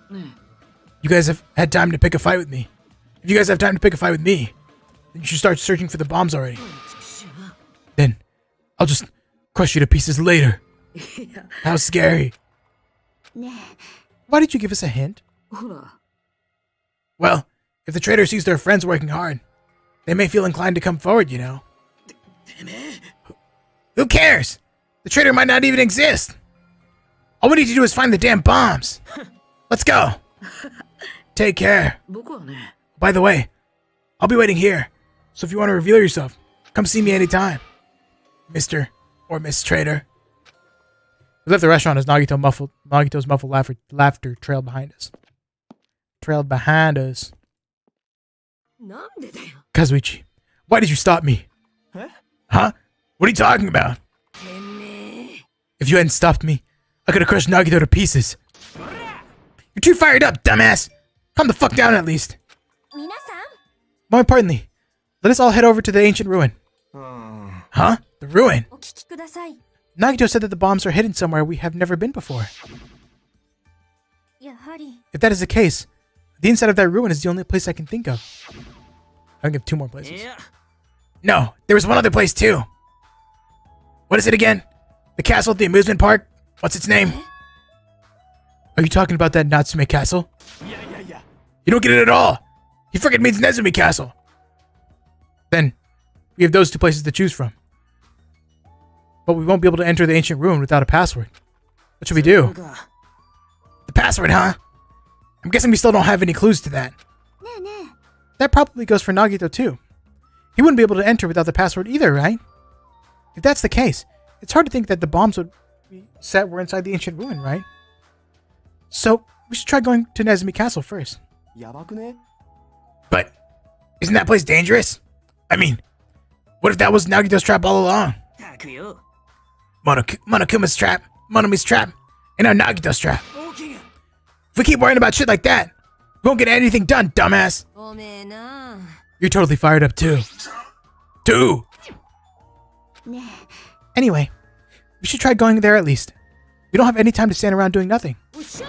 ね You guys have had time to pick a fight with me. If you guys have time to pick a fight with me, then you should start searching for the bombs already. Then, I'll just crush you to pieces later. How scary. ね Why did you give us a hint? ほら Well, if the traitor sees their friends working hard, they may feel inclined to come forward, you know. Who cares? The traitor might not even exist. All we need to do is find the damn bombs. Let's go. Take care. 僕はね By the way, I'll be waiting here. So if you want to reveal yourself, come see me anytime. Mr. or Miss Traitor. We left the restaurant as Nagito's muffled laughter trailed behind us. Trailed behind us. なんでだよ Kazuichi, why did you stop me? Huh? Huh? What are you talking about? てめえ If you hadn't stopped me, I could have crushed Nagito to pieces. You're too fired up, dumbass. Calm the fuck down at least. 皆さん More importantly, let us all head over to the ancient ruin. うん Huh? The ruin? お聞きください Nagito said that the bombs are hidden somewhere we have never been before. やはり If that is the case, the inside of that ruin is the only place I can think of. I can give 2 more places. いや No, there was one other place too. What is it again? The castle at the amusement park? What's its name? Are you talking about that Natsume castle? いやいやいや You don't get it at all. He freaking means Nezumi Castle. Then, we have those 2 places to choose from. But we won't be able to enter the ancient ruin without a password. What should we do? か The password, huh? I'm guessing we still don't have any clues to that. ねえねえ That probably goes for Nagito too. He wouldn't be able to enter without the password either, right? If that's the case, it's hard to think that the bombs would be set were inside the ancient ruin, right? So, we should try going to Nezumi Castle first. やばくね But isn't that place dangerous? I mean, what if that was Nagito's trap all along? たくよ Monokuma's trap, Monomi's trap, and now Nagito's trap. 大きが If we keep worrying about shit like that, we won't get anything done, dumbass. おめえな You're totally fired up too. Two. ね Anyway, we should try going there at least. We don't have any time to stand around doing nothing. おっしゃ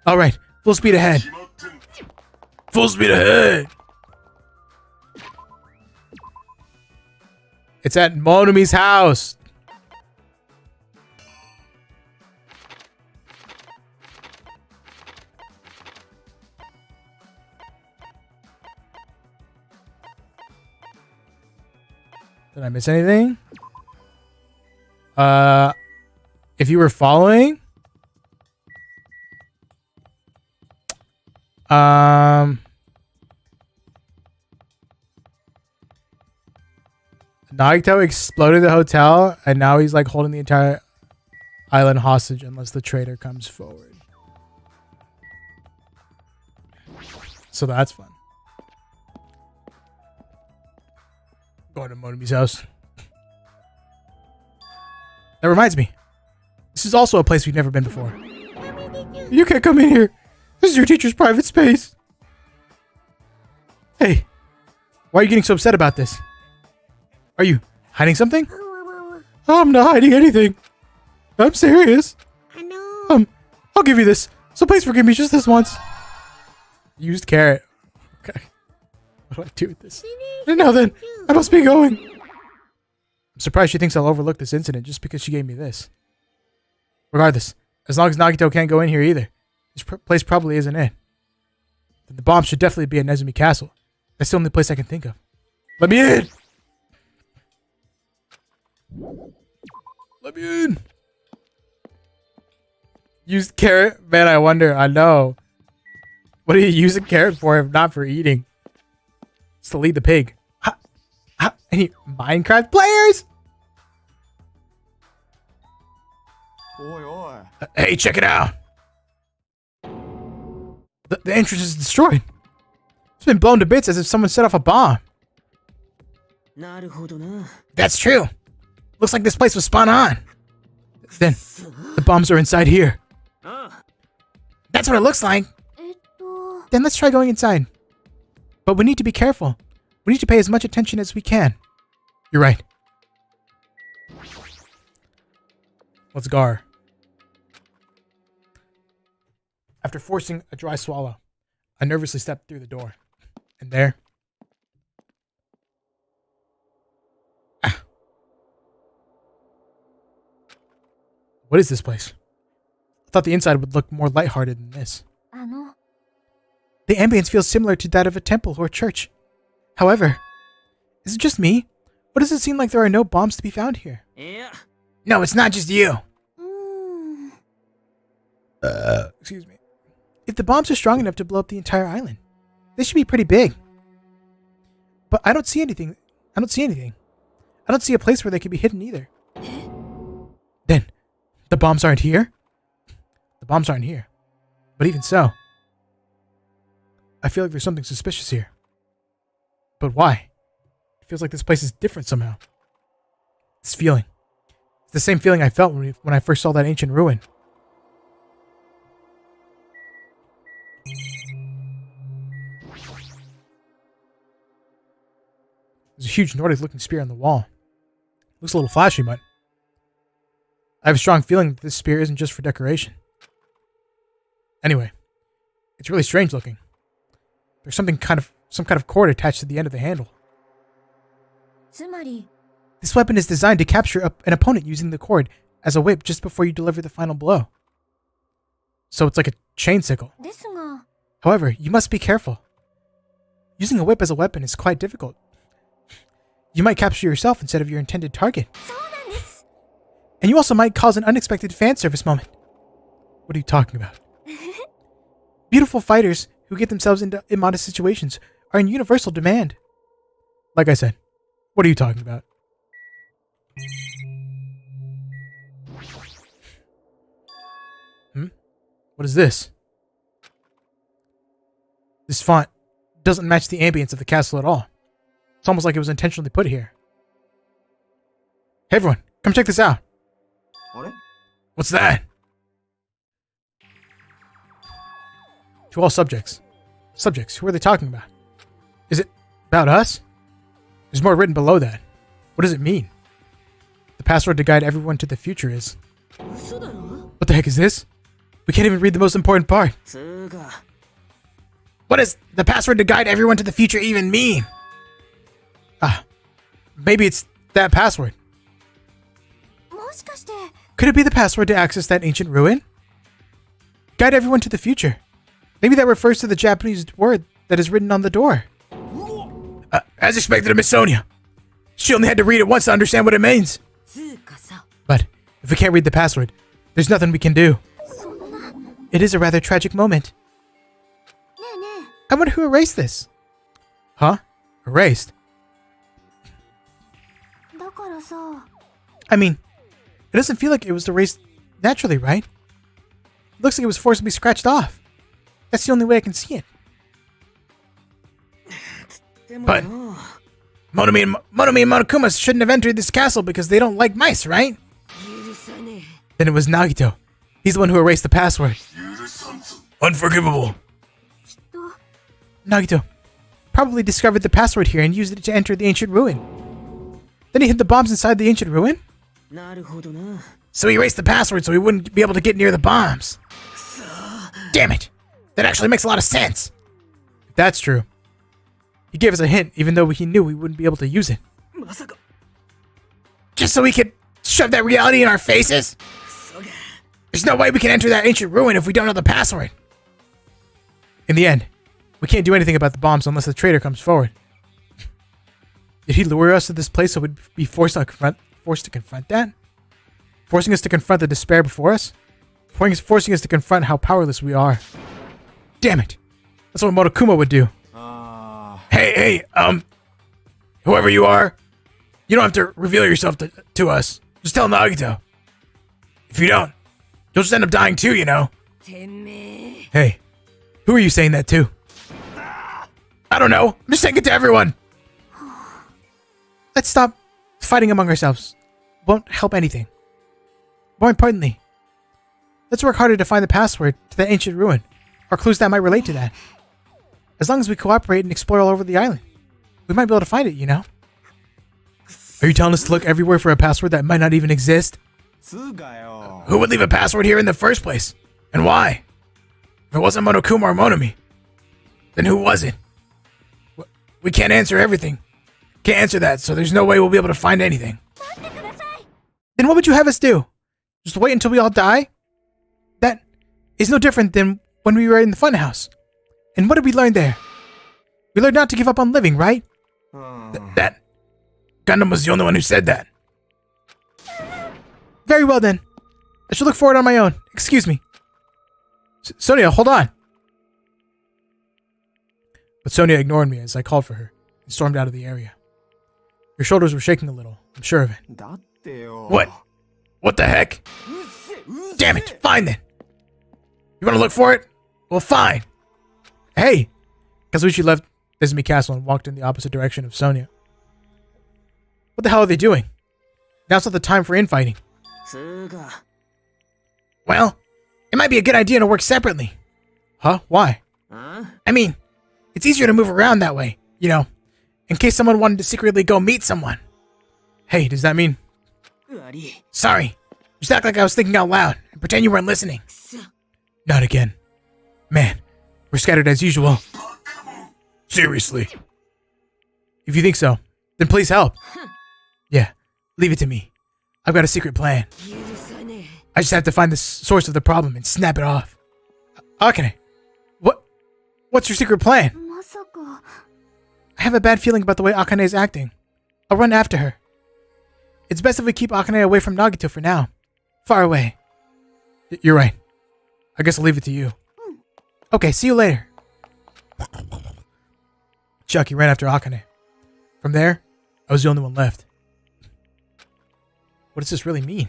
Alright, full speed ahead. Full speed ahead. It's at Monomi's house. Did I miss anything? If you were following, Nagito exploded the hotel, and now he's like holding the entire island hostage unless the traitor comes forward. So that's fun. Going to Monami's house. That reminds me. This is also a place we've never been before. You can't come in here. This is your teacher's private space. Hey, why are you getting so upset about this? Are you hiding something? Oh, I'm not hiding anything. I'm serious. I'll give you this. So please forgive me just this once. Used carrot. Okay. What do I do with this? Now then, I must be going. I'm surprised she thinks I'll overlook this incident just because she gave me this. Regardless, as long as Nagito can't go in here either, this place probably isn't it. Then the bomb should definitely be at Nezumi Castle. That's the only place I can think of. Let me in! Let me in! Used carrot? Man, I wonder. I know. What are you using carrot for if not for eating? It's to lead the pig. Any Minecraft players? Hey, check it out. The entrance is destroyed. It's been blown to bits as if someone set off a bomb. That's true. Looks like this place was spun on. Then, the bombs are inside here. That's what it looks like. Then let's try going inside. But we need to be careful. We need to pay as much attention as we can. You're right. Let's gar. After forcing a dry swallow, I nervously stepped through the door. And there... What is this place? I thought the inside would look more lighthearted than this. The ambience feels similar to that of a temple or church. However, is it just me? Or does it seem like there are no bombs to be found here? Yeah. No, it's not just you. Excuse me. If the bombs are strong enough to blow up the entire island, they should be pretty big. But I don't see anything. I don't see a place where they could be hidden either. Then, the bombs aren't here? The bombs aren't here. But even so, I feel like there's something suspicious here. But why? It feels like this place is different somehow. This feeling. It's the same feeling I felt when I first saw that ancient ruin. There's a huge Nordic-looking spear on the wall. Looks a little flashy, but I have a strong feeling that this spear isn't just for decoration. Anyway, it's really strange looking. There's some kind of cord attached to the end of the handle. This weapon is designed to capture an opponent using the cord as a whip just before you deliver the final blow. So it's like a chain sickle. However, you must be careful. Using a whip as a weapon is quite difficult. You might capture yourself instead of your intended target. And you also might cause an unexpected fan service moment. What are you talking about? Beautiful fighters who get themselves into immodest situations are in universal demand. Like I said, what are you talking about? What is this? This font doesn't match the ambience of the castle at all. It's almost like it was intentionally put here. Hey everyone, come check this out. What's that? To all subjects. Subjects, who are they talking about? Is it about us? There's more written below that. What does it mean? The password to guide everyone to the future is... What the heck is this? We can't even read the most important part. What does the password to guide everyone to the future even mean? Maybe it's that password. Could it be the password to access that ancient ruin? Guide everyone to the future. Maybe that refers to the Japanese word that is written on the door. As expected of Miss Sonia. She only had to read it once to understand what it means. But if we can't read the password, there's nothing we can do. It is a rather tragic moment. I wonder who erased this. Huh? Erased? I mean, it doesn't feel like it was erased Naturally, right? It looks like it was forced to be scratched off. That's the only way I can see it. But Monomi and Monokuma shouldn't have entered this castle because they don't like mice, right? Then it was Nagito. He's the one who erased the password. Unforgivable. Nagito probably discovered the password here and used it to enter the ancient ruin. Then he hid the bombs inside the ancient ruin? So he erased the password so he wouldn't be able to get near the bombs. Damn it. That actually makes a lot of sense. If that's true. He gave us a hint even though he knew we wouldn't be able to use it. Just so he could shove that reality in our faces? There's no way we can enter that ancient ruin if we don't know the password. In the end, we can't do anything about the bombs unless the traitor comes forward. Did he lure us to this place so we'd be forced to confront that? Forcing us to confront the despair before us? Forcing us to confront how powerless we are. Damn it. That's what Monokuma would do. Hey, whoever you are, you don't have to reveal yourself to us. Just tell Nagito. If you don't, you'll just end up dying too, you know. Hey, who are you saying that to? I don't know. I'm just saying it to everyone. Let's stop fighting among ourselves. Won't help anything. More importantly, let's work harder to find the password to the ancient ruin, or clues that might relate to that. As long as we cooperate and explore all over the island, we might be able to find it, you know? Are you telling us to look everywhere for a password that might not even exist? Who would leave a password here in the first place? And why? If it wasn't Monokuma or Monomi, then who was it? We can't answer everything. Can't answer that, so there's no way we'll be able to find anything. Then what would you have us do? Just wait until we all die? That is no different than when we were in the funhouse. And what did we learn there? We learned not to give up on living, right? That Gundam was the only one who said that. Very well then. I should look forward on my own. Excuse me. Sonia, hold on. But Sonia ignored me as I called for her and stormed out of the area. Her shoulders were shaking a little, I'm sure of it. What? What the heck? Damn it, fine then. You want to look for it? Well, fine. Hey! Kazuchi left Izumi Castle and walked in the opposite direction of Sonia. What the hell are they doing? Now's not the time for infighting. Well, it might be a good idea to work separately. Huh? Why? I mean, it's easier to move around that way, you know, in case someone wanted to secretly go meet someone. Hey, does that mean... Sorry. Just act like I was thinking out loud and pretend you weren't listening. Not again. Man, we're scattered as usual. Seriously. If you think so, then please help. Yeah, leave it to me. I've got a secret plan. I just have to find the source of the problem and snap it off. Akane, what's your secret plan? I have a bad feeling about the way Akane is acting. I'll run after her. It's best if we keep Akane away from Nagito for now. Far away. You're right. I guess I'll leave it to you. Okay, see you later. Chucky ran after Akane. From there, I was the only one left. What does this really mean?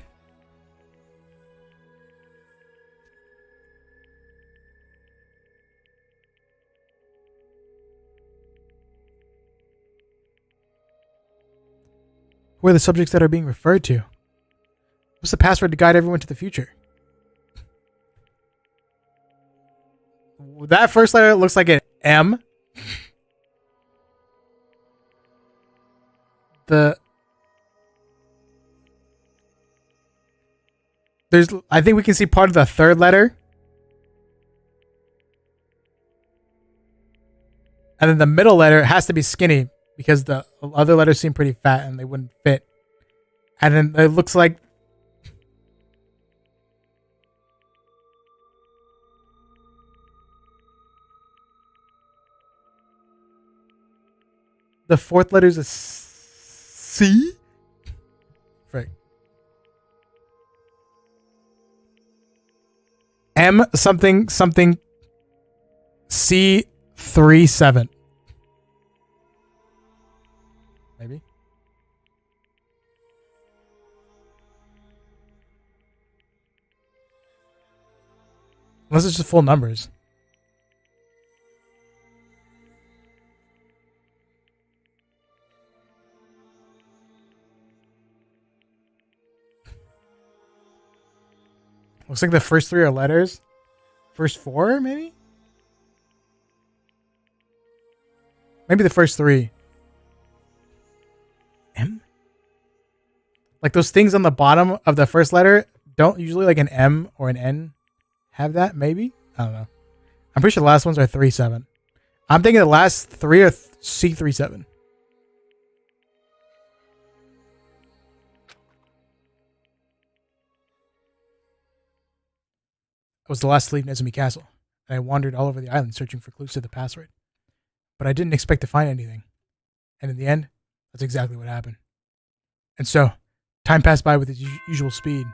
Who are the subjects that are being referred to? What's the password to guide everyone to the future? That first letter looks like an M. I think we can see part of the third letter. And then the middle letter has to be skinny because the other letters seem pretty fat and they wouldn't fit. And then it looks like the fourth letter is a C? Frick. M something something C37. Maybe. Unless it's just full numbers. Looks like the first 3 are letters. First 4, maybe? Maybe the first 3. M? Like those things on the bottom of the first letter don't usually like an M or an N have that, maybe? I don't know. I'm pretty sure the last ones are 3-7. I'm thinking the last 3 are C37. I was the last to leave Nezumi Castle, and I wandered all over the island searching for clues to the password. But I didn't expect to find anything. And in the end, that's exactly what happened. And so, time passed by with its usual speed.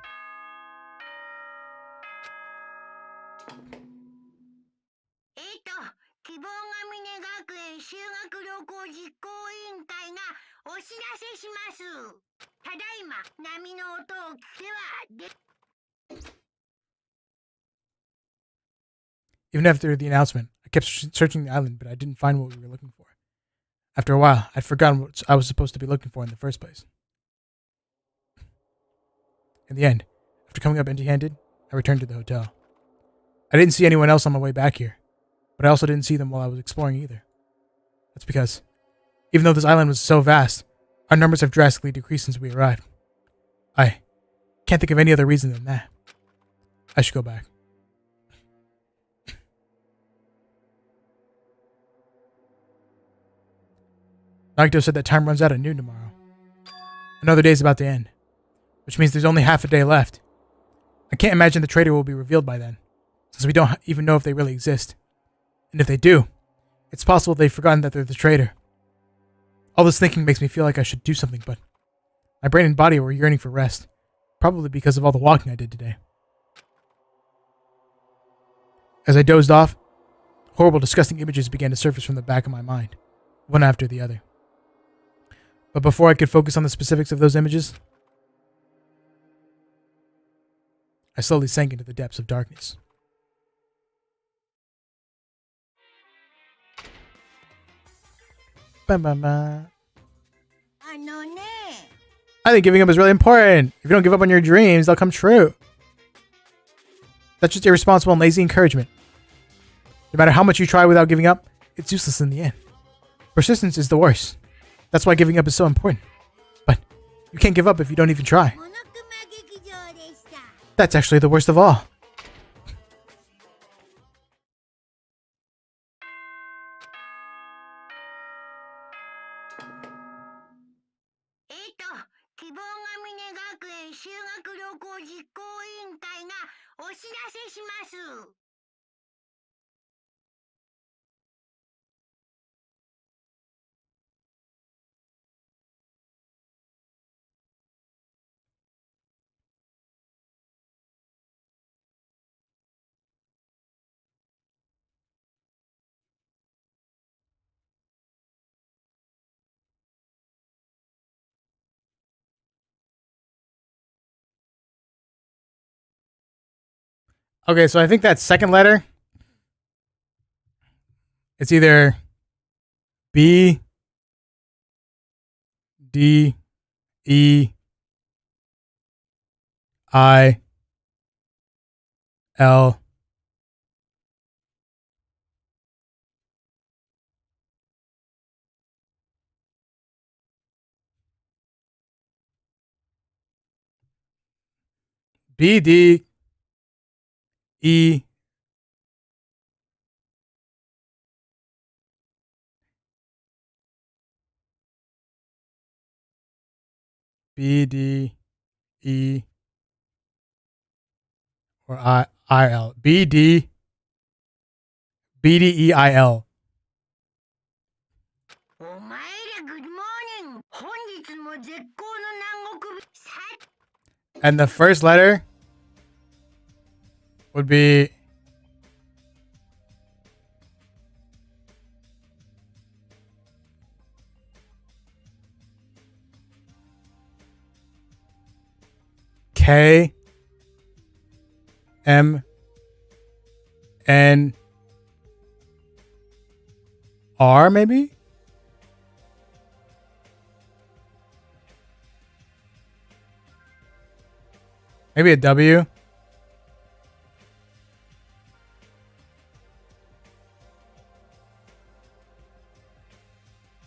Even after the announcement, I kept searching the island, but I didn't find what we were looking for. After a while, I'd forgotten what I was supposed to be looking for in the first place. In the end, after coming up empty-handed, I returned to the hotel. I didn't see anyone else on my way back here, but I also didn't see them while I was exploring either. That's because, even though this island was so vast, our numbers have drastically decreased since we arrived. I can't think of any other reason than that. I should go back. Nagito said that time runs out at noon tomorrow. Another day's about to end, which means there's only half a day left. I can't imagine the traitor will be revealed by then, since we don't even know if they really exist. And if they do, it's possible they've forgotten that they're the traitor. All this thinking makes me feel like I should do something, but my brain and body were yearning for rest, probably because of all the walking I did today. As I dozed off, horrible, disgusting images began to surface from the back of my mind, one after the other. But before I could focus on the specifics of those images, I slowly sank into the depths of darkness. Ba-ba-ba. I think giving up is really important. If you don't give up on your dreams, they'll come true. That's just irresponsible and lazy encouragement. No matter how much you try without giving up, it's useless in the end. Persistence is the worst. That's why giving up is so important. But you can't give up if you don't even try. That's actually the worst of all. Okay, so I think that second letter, it's either B, D, E, I, L, B, D, E, B, D, E, or I, L. B, D, B, D, E, I, L. And the first letter would be K, M, N R maybe? Maybe a W?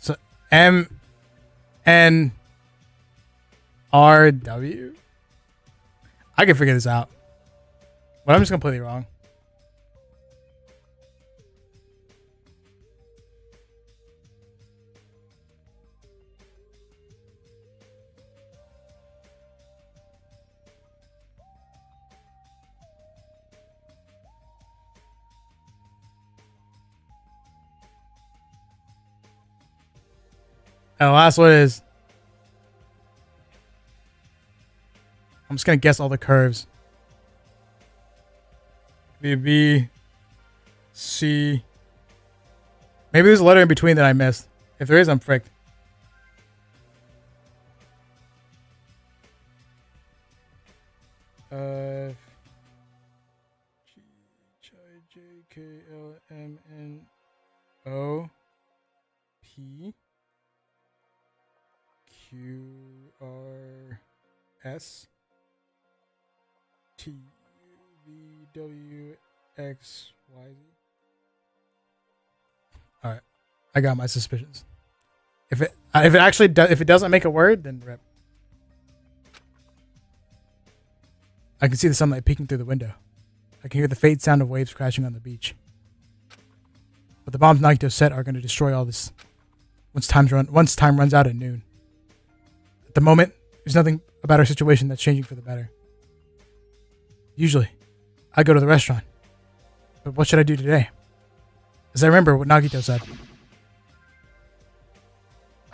So M N R W? I can figure this out. But I'm just completely wrong. And the last one is, I'm just going to guess all the curves. B, C. Maybe there's a letter in between that I missed. If there is, I'm fricked. G, J, K, L, M, N, O, P, Q, R, S, T, V, W, X, Y, Z. All right, I got my suspicions. If it actually if it doesn't make a word, then rip. I can see the sunlight peeking through the window. I can hear the faint sound of waves crashing on the beach. But the bombs Nagito set are going to destroy all this once time runs out at noon. At the moment, there's nothing about our situation that's changing for the better. Usually, I go to the restaurant. But what should I do today? As I remember what Nagito said.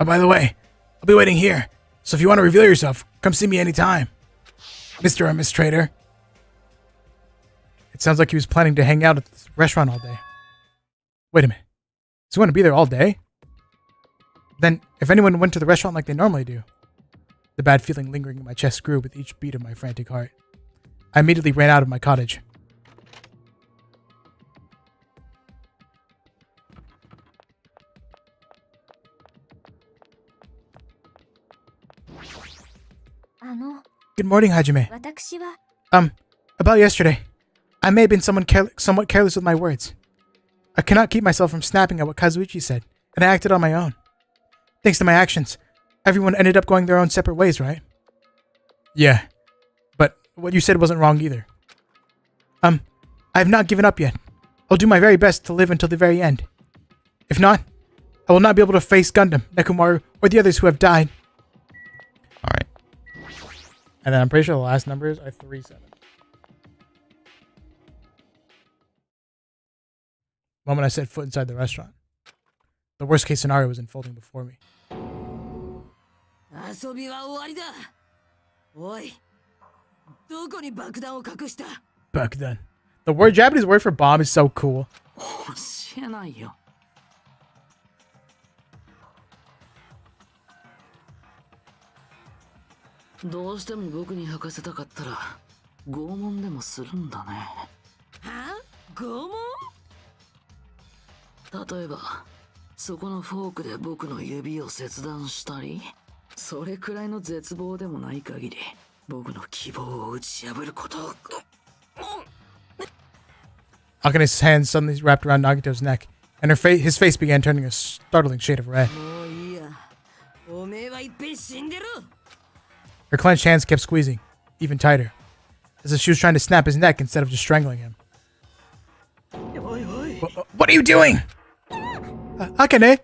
Oh, by the way, I'll be waiting here. So if you want to reveal yourself, come see me anytime. Mr. or Miss Trader. It sounds like he was planning to hang out at this restaurant all day. Wait a minute. Does he want to be there all day? Then, if anyone went to the restaurant like they normally do. The bad feeling lingering in my chest grew with each beat of my frantic heart. I immediately ran out of my cottage. Good morning, Hajime. About yesterday. I may have been somewhat careless with my words. I cannot keep myself from snapping at what Kazuichi said, and I acted on my own. Thanks to my actions, everyone ended up going their own separate ways, right? Yeah, but what you said wasn't wrong either. I have not given up yet. I'll do my very best to live until the very end. If not, I will not be able to face Gundam, Nekomaru, or the others who have died. Alright. And then I'm pretty sure the last numbers are 37. The moment I set foot inside the restaurant, the worst case scenario was unfolding before me. 遊びは終わりだ。おい、どこに爆弾を隠した？ Bakudan. The Japanese word for bomb is so cool. 教えないよ。どうしても僕に履かせたかったら拷問でもするんだね。は？拷問？例えばそこのフォークで僕の指を切断したり、それくらいの絶望でもない限り僕の希望を打ち破ることを。Akane's hand suddenly wrapped around Nagito's neck, and his face began turning a startling shade of red. もういいや。おめえはいっぺん死んでろ。 Her clenched hands kept squeezing, even tighter, as if she was trying to snap his neck instead of just strangling him. What are you doing? Akane!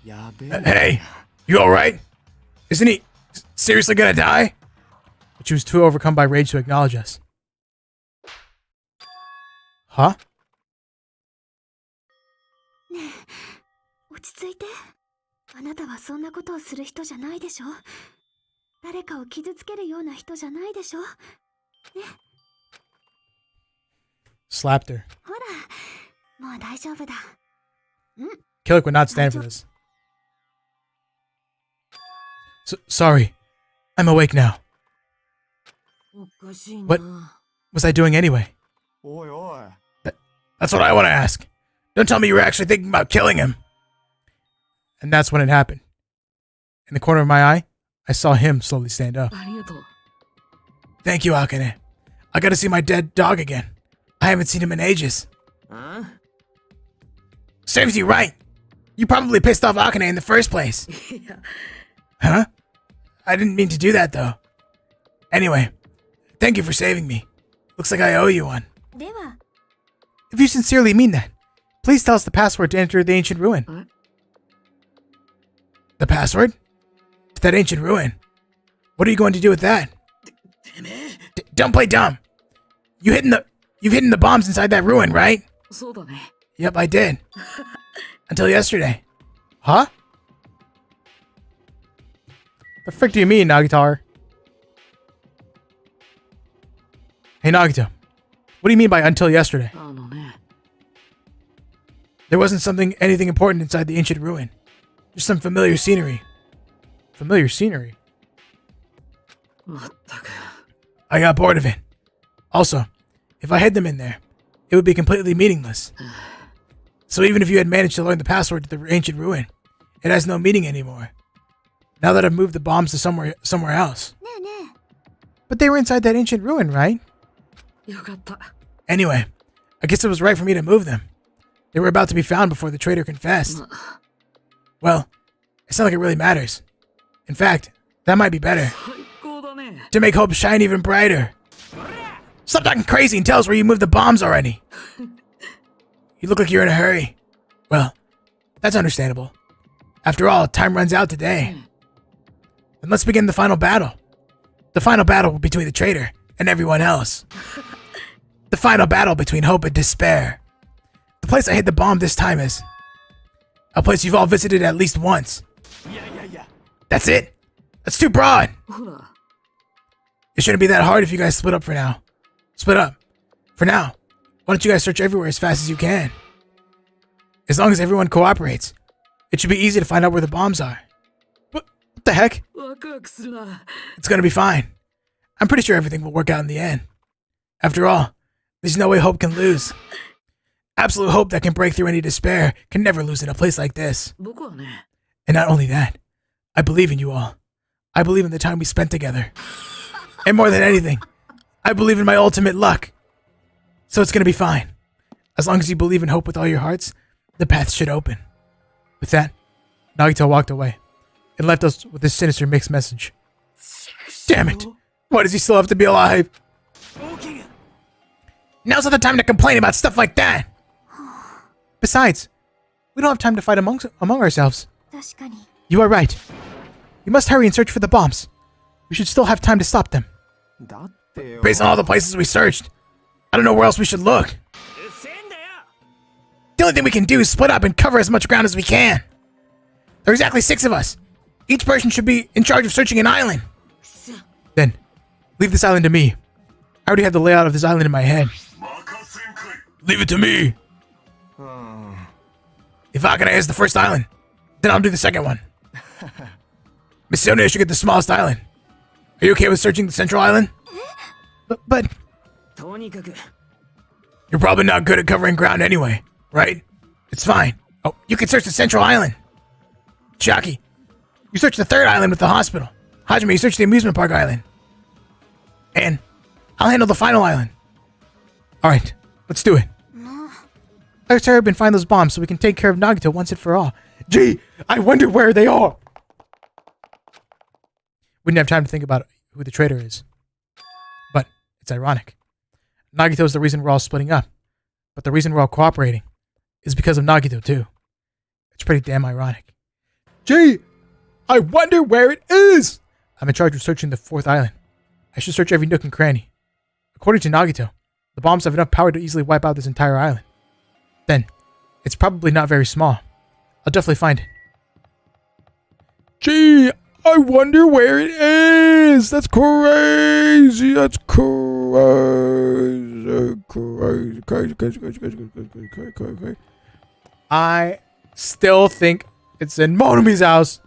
Hey, you alright? Isn't he seriously gonna die? But she was too overcome by rage to acknowledge us. Huh? 落ち着いて。あなたはそんなことをする人じゃないでしょ。誰かを傷つけるような人じゃないでしょ。ね。Slapped her. ほら、もう大丈夫だ。Killick would not stand for this. Sorry. I'm awake now. おかしいな。 What was I doing anyway? おいおい。That's what I want to ask. Don't tell me you were actually thinking about killing him. And that's when it happened. In the corner of my eye, I saw him slowly stand up. ありがとう。 Thank you, Akane. I gotta see my dead dog again. I haven't seen him in ages. Huh? Serves you right. You probably pissed off Akane in the first place. いや、 Huh? I didn't mean to do that, though. Anyway, thank you for saving me. Looks like I owe you one. では If you sincerely mean that, please tell us the password to enter the ancient ruin. The password? To that ancient ruin. What are you going to do with that? Don't play dumb. You've hidden the bombs inside that ruin, right? そうだね。 Yep, I did. Until yesterday. Huh? The frick do you mean, Nagitar? Hey, Nagito. What do you mean by until yesterday? あのね。 There wasn't anything important inside the ancient ruin. Just some familiar scenery. Familiar scenery. まったく。 I got bored of it. Also, if I hid them in there, it would be completely meaningless. So even if you had managed to learn the password to the ancient ruin, it has no meaning anymore. Now that I've moved the bombs to somewhere else. ねえねえ But they were inside that ancient ruin, right? よかった。 Anyway, I guess it was right for me to move them. They were about to be found before the traitor confessed. Well, it's not like it really matters. In fact, that might be better. 最高だね。 To make hope shine even brighter. Stop talking crazy and tell us where you moved the bombs already. You look like you're in a hurry. Well, that's understandable. After all, time runs out today. Then let's begin the final battle. The final battle between the traitor and everyone else. The final battle between hope and despair. The place I hid the bomb this time is a place you've all visited at least once. That's it? That's too broad. ほら、 It shouldn't be that hard if you guys split up for now. Split up. For now. Why don't you guys search everywhere as fast as you can? As long as everyone cooperates, it should be easy to find out where the bombs are. What the heck? ワクワクするな。 It's gonna be fine. I'm pretty sure everything will work out in the end. After all, there's no way hope can lose. Absolute hope that can break through any despair can never lose in a place like this. 僕はね、 And not only that, I believe in you all. I believe in the time we spent together. And more than anything, I believe in my ultimate luck. So it's gonna be fine. As long as you believe in hope with all your hearts, the path should open. With that, Nagito walked away and left us with this sinister mixed message. Damn it! Why does he still have to be alive? Now's not the time to complain about stuff like that! Besides, we don't have time to fight among ourselves. 確かに You are right. We must hurry and search for the bombs. We should still have time to stop them. だってよ Based on all the places we searched, I don't know where else we should look. うっせえんだよ。 The only thing we can do is split up and cover as much ground as we can. There are exactly 6 of us. Each person should be in charge of searching an island. Then, leave this island to me. I already have the layout of this island in my head. Leave it to me. うん If Akane has the first island, then I'll do the second one. Misione should get the smallest island. Are you okay with searching the central island? But とにかく、 You're probably not good at covering ground anyway, right? It's fine. Oh, you can search the central island. Shaki, you search the third island with the hospital. Hajime, you search the amusement park island. And I'll handle the final island. all right, let's do it. Let's hurry up and find those bombs so we can take care of Nagito once and for all. Gee, I wonder where they are. We didn't have time to think about who the traitor is. But it's ironic. Nagito is the reason we're all splitting up. But the reason we're all cooperating is because of Nagito too. It's pretty damn ironic. Gee, I wonder where it is. I'm in charge of searching the 4th island. I should search every nook and cranny. According to Nagito, the bombs have enough power to easily wipe out this entire island. Then, it's probably not very small. I'll definitely find it. Gee, I wonder where it is. That's crazy. That's crazy. I still think it's in Monomi's house.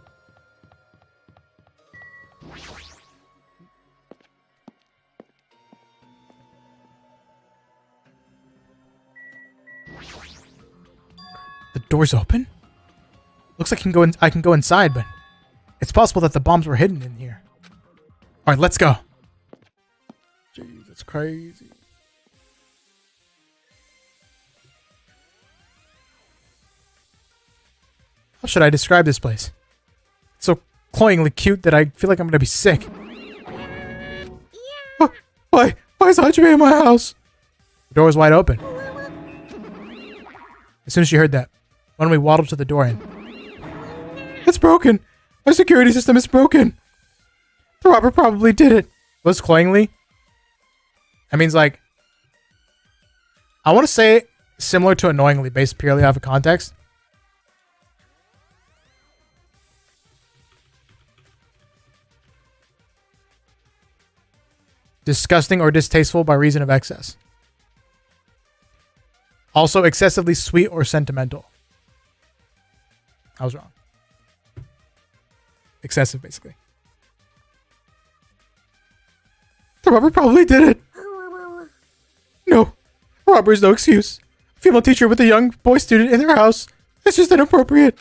The door's open? Looks like I can go inside, but it's possible that the bombs were hidden in here. Alright, let's go. Jeez, that's crazy. How should I describe this place? It's so cloyingly cute that I feel like I'm gonna be sick. Oh, why? Why is Hajime in my house? The door was wide open. As soon as she heard that, Monomi waddled to the door and... It's broken! My security system is broken! The robber probably did it. Was cloyingly? That means like... I want to say similar to annoyingly based purely off of context. Disgusting or distasteful by reason of excess. Also excessively sweet or sentimental. I was wrong. Excessive, basically. The robber probably did it. No. Robber is no excuse. A female teacher with a young boy student in their house. It's just inappropriate.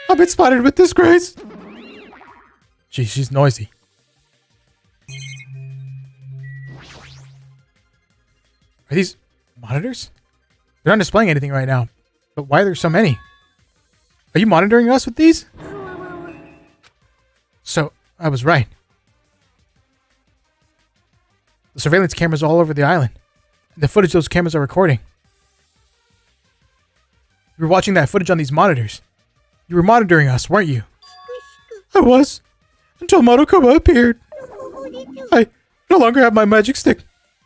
I've been spotted with disgrace. Gee, she's noisy. Are these monitors? They're not displaying anything right now. But why are there so many? Are you monitoring us with these? So, I was right. The surveillance cameras are all over the island. The footage those cameras are recording. You were watching that footage on these monitors. You were monitoring us, weren't you? I was. Until Monokuma appeared. I no longer have my magic stick.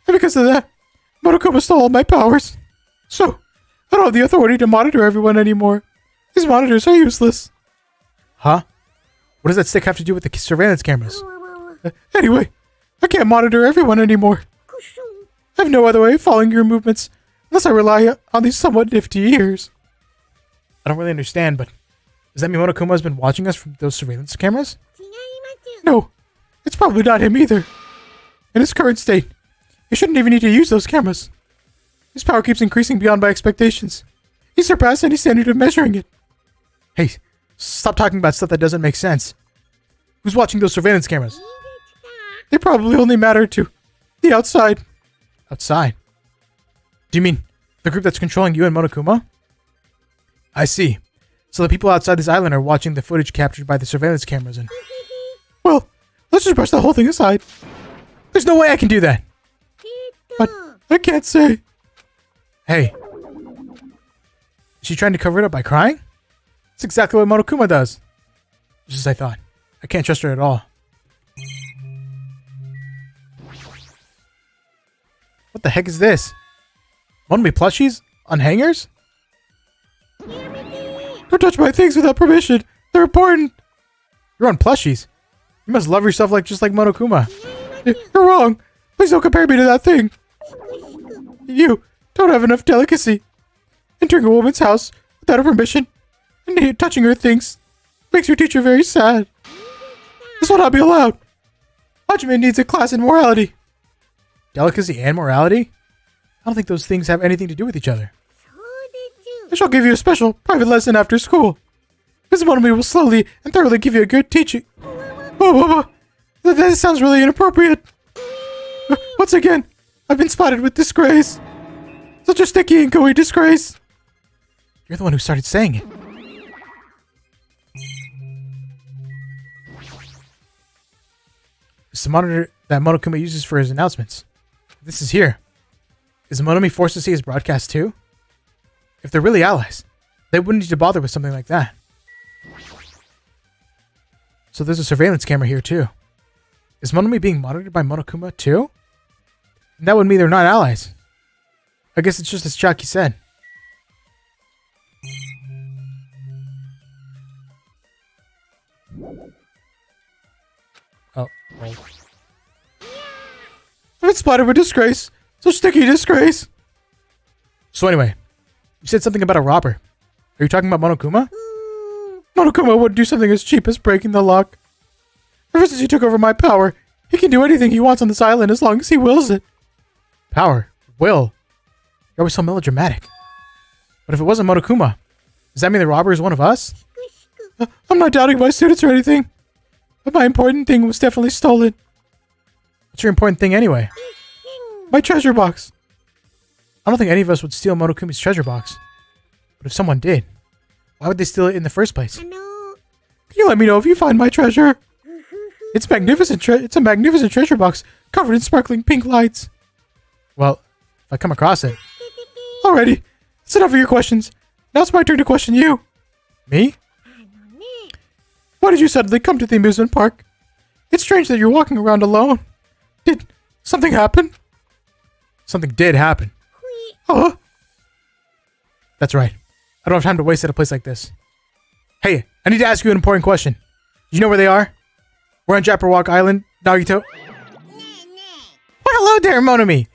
And because of that, Monokuma stole all my powers. So, I don't have the authority to monitor everyone anymore. These monitors are useless. Huh? What does that stick have to do with the surveillance cameras? Anyway, I can't monitor everyone anymore. I have no other way of following your movements unless I rely on these somewhat nifty ears. I don't really understand, but does that mean Monokuma has been watching us from those surveillance cameras? No, it's probably not him either. In his current state, he shouldn't even need to use those cameras. His power keeps increasing beyond my expectations. He surpassed any standard of measuring it. Hey, stop talking about stuff that doesn't make sense. Who's watching those surveillance cameras? They probably only matter to the outside. Outside? Do you mean the group that's controlling you and Monokuma? I see. So the people outside this island are watching the footage captured by the surveillance cameras and... Well, let's just brush the whole thing aside. There's no way I can do that. But I can't say. Hey. Is she trying to cover it up by crying? That's exactly what Monokuma does. Just as I thought. I can't trust her at all. What the heck is this? Monomi plushies? On hangers? Don't touch my things without permission. They're important. You're on plushies. You must love yourself just like Monokuma. You're wrong. Please don't compare me to that thing. You don't have enough delicacy. Entering a woman's house without her permission and touching her things makes your teacher very sad. This will not be allowed. Hajime needs a class in morality. Delicacy and morality? I don't think those things have anything to do with each other. I shall give you a special private lesson after school. Ms. Monomi will slowly and thoroughly give you a good teaching. Oh, that sounds really inappropriate. Once again, I've been spotted with disgrace. Such a sticky and gooey disgrace. You're the one who started saying it. It's the monitor that Monokuma uses for his announcements. This is here. Is Monomi forced to see his broadcast too? If they're really allies, they wouldn't need to bother with something like that. So there's a surveillance camera here too. Is Monomi being monitored by Monokuma too? And that would mean they're not allies. I guess it's just as Chaki said. Oh. I've been spotted with disgrace. So sticky disgrace. So anyway, you said something about a robber. Are you talking about Monokuma? Monokuma wouldn't do something as cheap as breaking the lock. Ever since he took over my power, he can do anything he wants on this island as long as he wills it. Power? Will? You're always so melodramatic. But if it wasn't Monokuma, Does that mean the robber is one of us? I'm not doubting my students or anything. But my important thing was definitely stolen. What's your important thing anyway? My treasure box. I don't think any of us would steal Monokumi's treasure box. But if someone did, why would they steal it in the first place? Can you let me know if you find my treasure? It's magnificent. It's a magnificent treasure box covered in sparkling pink lights. Well, if I come across it. Alrighty. That's enough of your questions. Now it's my turn to question you. Me? Why did you suddenly come to the amusement park? It's strange that you're walking around alone. Did something happen? Something did happen. Oh. That's right. I don't have time to waste at a place like this. Hey, I need to ask you an important question. Do you know where they are? We're on Jabberwock Island, Nagito. Well, hello there, Monomi.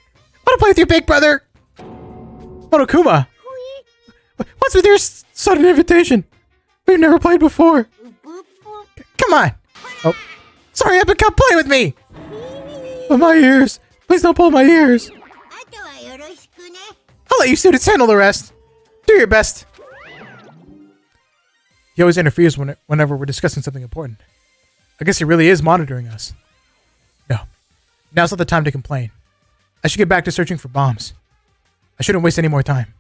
Want to play with your big brother? Monokuma. What's with your sudden invitation? We've never played before. Come on. Oh, sorry, Epic, come play with me. Oh, my ears. Please don't pull my ears. I'll let you students handle the rest. Do your best. He always interferes whenever we're discussing something important. I guess he really is monitoring us. No. Now's not the time to complain. I should get back to searching for bombs. I shouldn't waste any more time.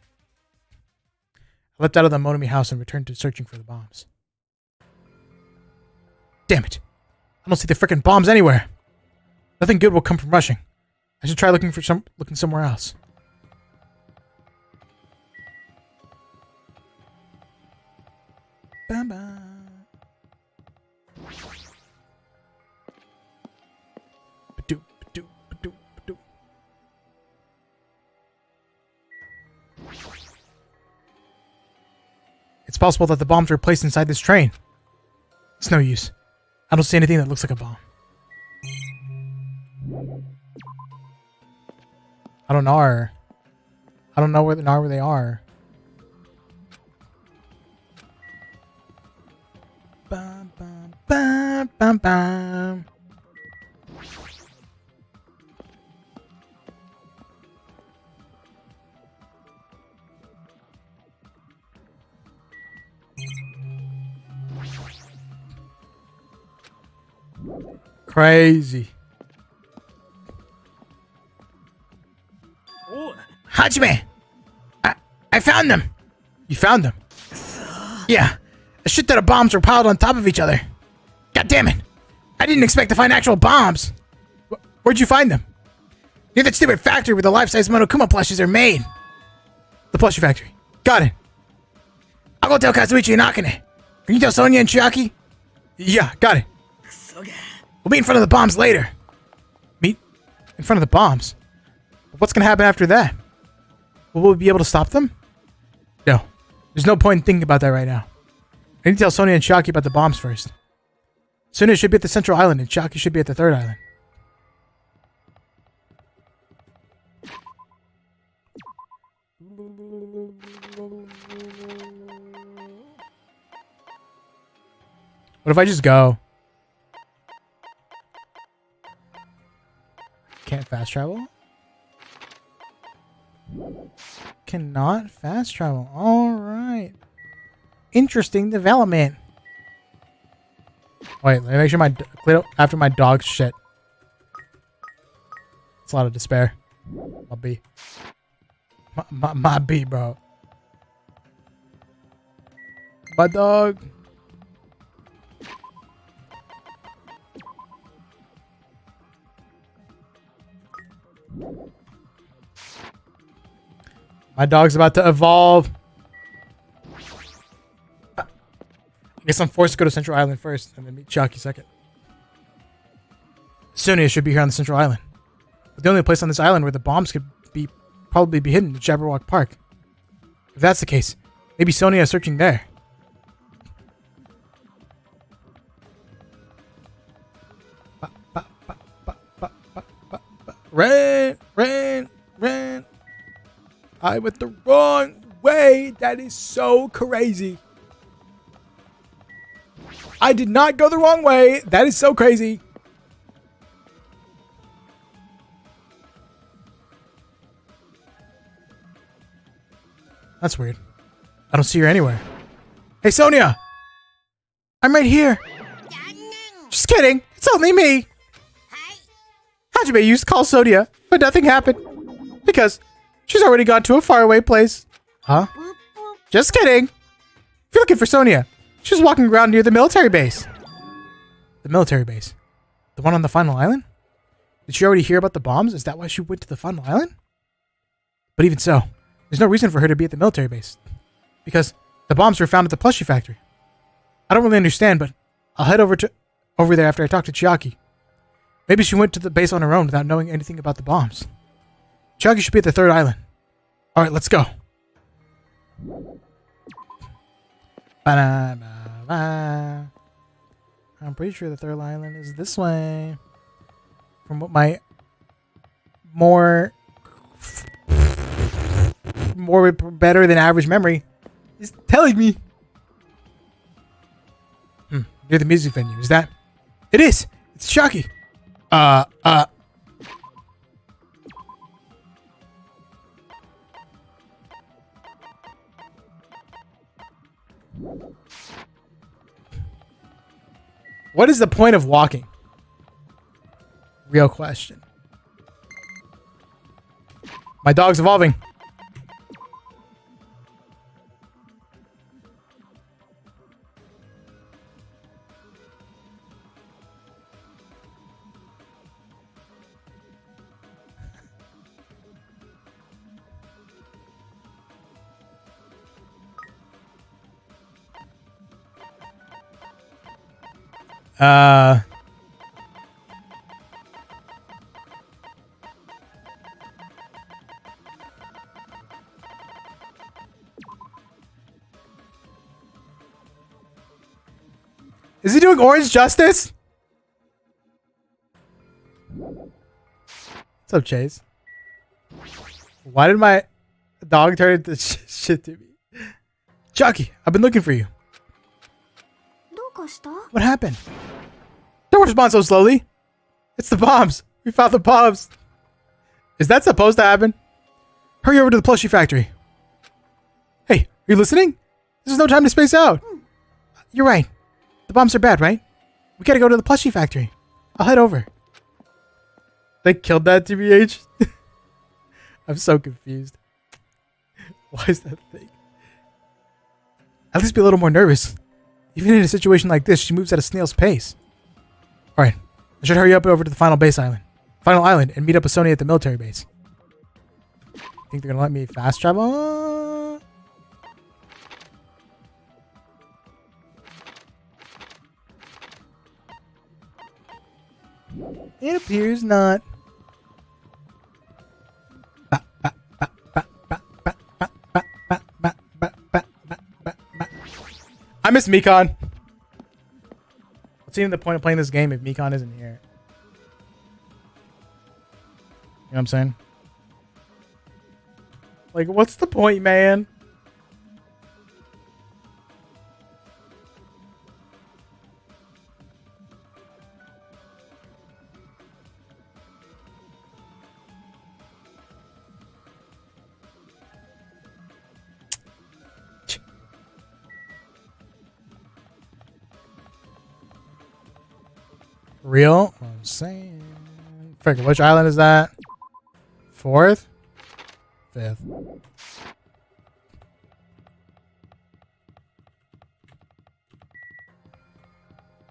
I leapt out of the Monomi house and returned to searching for the bombs. Damn it. I don't see the frickin' bombs anywhere. Nothing good will come from rushing. I should try looking somewhere else. Bam bam. Ba-doo, ba-doo, ba-doo, ba-doo. It's possible that the bombs were placed inside this train. It's no use. I don't see anything that looks like a bomb. I don't know where they are. Bam, bam, bam, bam, bam. Crazy. Hajime! I found them! You found them? Yeah. A shit ton of bombs were piled on top of each other. God damn it. I didn't expect to find actual bombs. Where'd you find them? Near that stupid factory where the life-size Monokuma plushies are made. The plushie factory. Got it. I'll go tell Kazuichi and Akane. Can you tell Sonia and Chiaki? Yeah, got it. We'll meet in front of the bombs later. Meet in front of the bombs? What's gonna happen after that? Will we be able to stop them? No. There's no point in thinking about that right now. I need to tell Sonia and Chiaki about the bombs first. Sonia should be at the central island and Chiaki should be at the third island. What if I just go? Can't fast travel? Cannot fast travel. Alright. Interesting development. Wait, let me make sure clean up after my dog's shit. It's a lot of despair. My B. My B, bro. My dog. My dog's about to evolve. I guess I'm forced to go to Central Island first and then meet Chiaki second. Sonia should be here on the Central Island. But the only place on this island where the bombs could probably be hidden is Jabberwock Park. If that's the case, maybe Sonia is searching there. Ran. I went the wrong way. That is so crazy. I did not go the wrong way. That is so crazy. That's weird. I don't see her anywhere. Hey, Sonia! I'm right here. Just kidding. It's only me. Hajime used to call Sonia, but nothing happened. Because she's already gone to a faraway place. Huh? Just kidding. If you're looking for Sonia, she's walking around near the military base. The military base? The one on the final island? Did she already hear about the bombs? Is that why she went to the final island? But even so, there's no reason for her to be at the military base. Because the bombs were found at the plushie factory. I don't really understand, but I'll head over there after I talk to Chiaki. Maybe she went to the base on her own without knowing anything about the bombs. Chiaki should be at the third island. Alright, let's go. Ba-da-ba-ba. I'm pretty sure the third island is this way. From what my more better than average memory is telling me. Near the music venue. Is that? It is. It's Chiaki. What is the point of walking? Real question. My dog's evolving. Is he doing orange justice? What's up, Chase? Why did my dog turn into shit to me? Chucky, I've been looking for you. What happened? Don't respond so slowly. It's the bombs. We found the bombs. Is that supposed to happen? Hurry over to the plushie factory. Hey, are you listening? There's no time to space out. You're right. The bombs are bad, right? We gotta go to the plushie factory. I'll head over. They killed that, TBH? I'm so confused. Why is that thing? At least be a little more nervous. Even in a situation like this, she moves at a snail's pace. Alright, I should hurry up over to the final island, and meet up with Sony at the military base. Think they're gonna let me fast travel? It appears not. I miss Mikon. What's even the point of playing this game if Mikon isn't here? You know what I'm saying? Like, what's the point, man? Real? I'm saying. Frick, which island is that? Fourth? Fifth.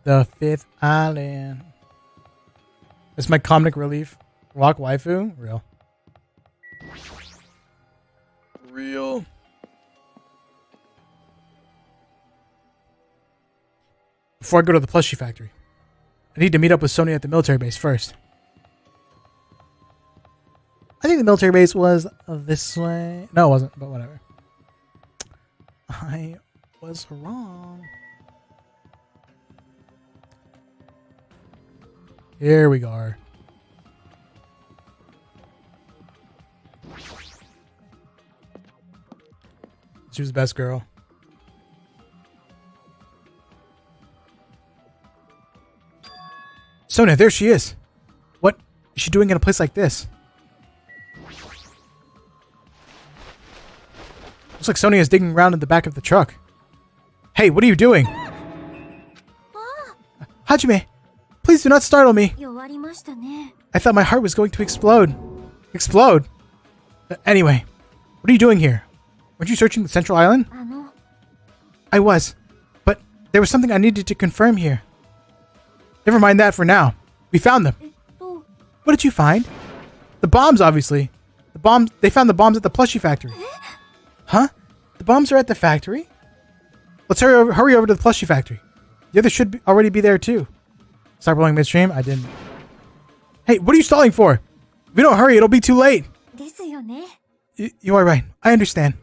The fifth island. It's my comic relief. Rock waifu? Real. Real. Before I go to the plushie factory, I need to meet up with Sony at the military base first. I think the military base was this way. No, it wasn't, but whatever. I was wrong. Here we go. She was the best girl. Sonia, there she is. What is she doing in a place like this? Looks like Sonia is digging around in the back of the truck. Hey, what are you doing? Hajime, please do not startle me. 弱りましたね。 I thought my heart was going to explode. Explode? Anyway, what are you doing here? Weren't you searching the central island? あの、 I was. But there was something I needed to confirm here. Never mind that for now. We found them. と、 What did you find? The bombs, obviously. The bombs. They found the bombs at the plushie factory. Huh? The bombs are at the factory? Let's hurry over to the plushie factory. The others should already be there too. Stop rolling midstream? I didn't. Hey, what are you stalling for? If we don't hurry, it'll be too late. ですよね。 You are right. I understand.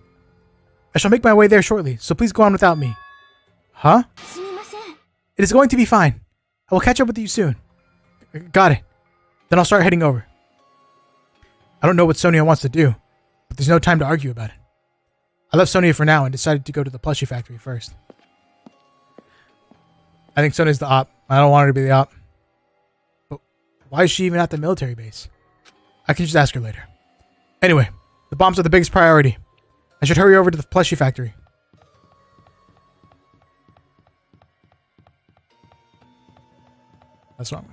I shall make my way there shortly, so please go on without me. Huh? すみません。 It is going to be fine. I will catch up with you soon. Got it. Then I'll start heading over. I don't know what Sonia wants to do, but there's no time to argue about it. I left Sonia for now and decided to go to the plushie factory first. I think Sonia's the op. I don't want her to be the op. But why is she even at the military base? I can just ask her later. Anyway, the bombs are the biggest priority. I should hurry over to the plushie factory. That's wrong.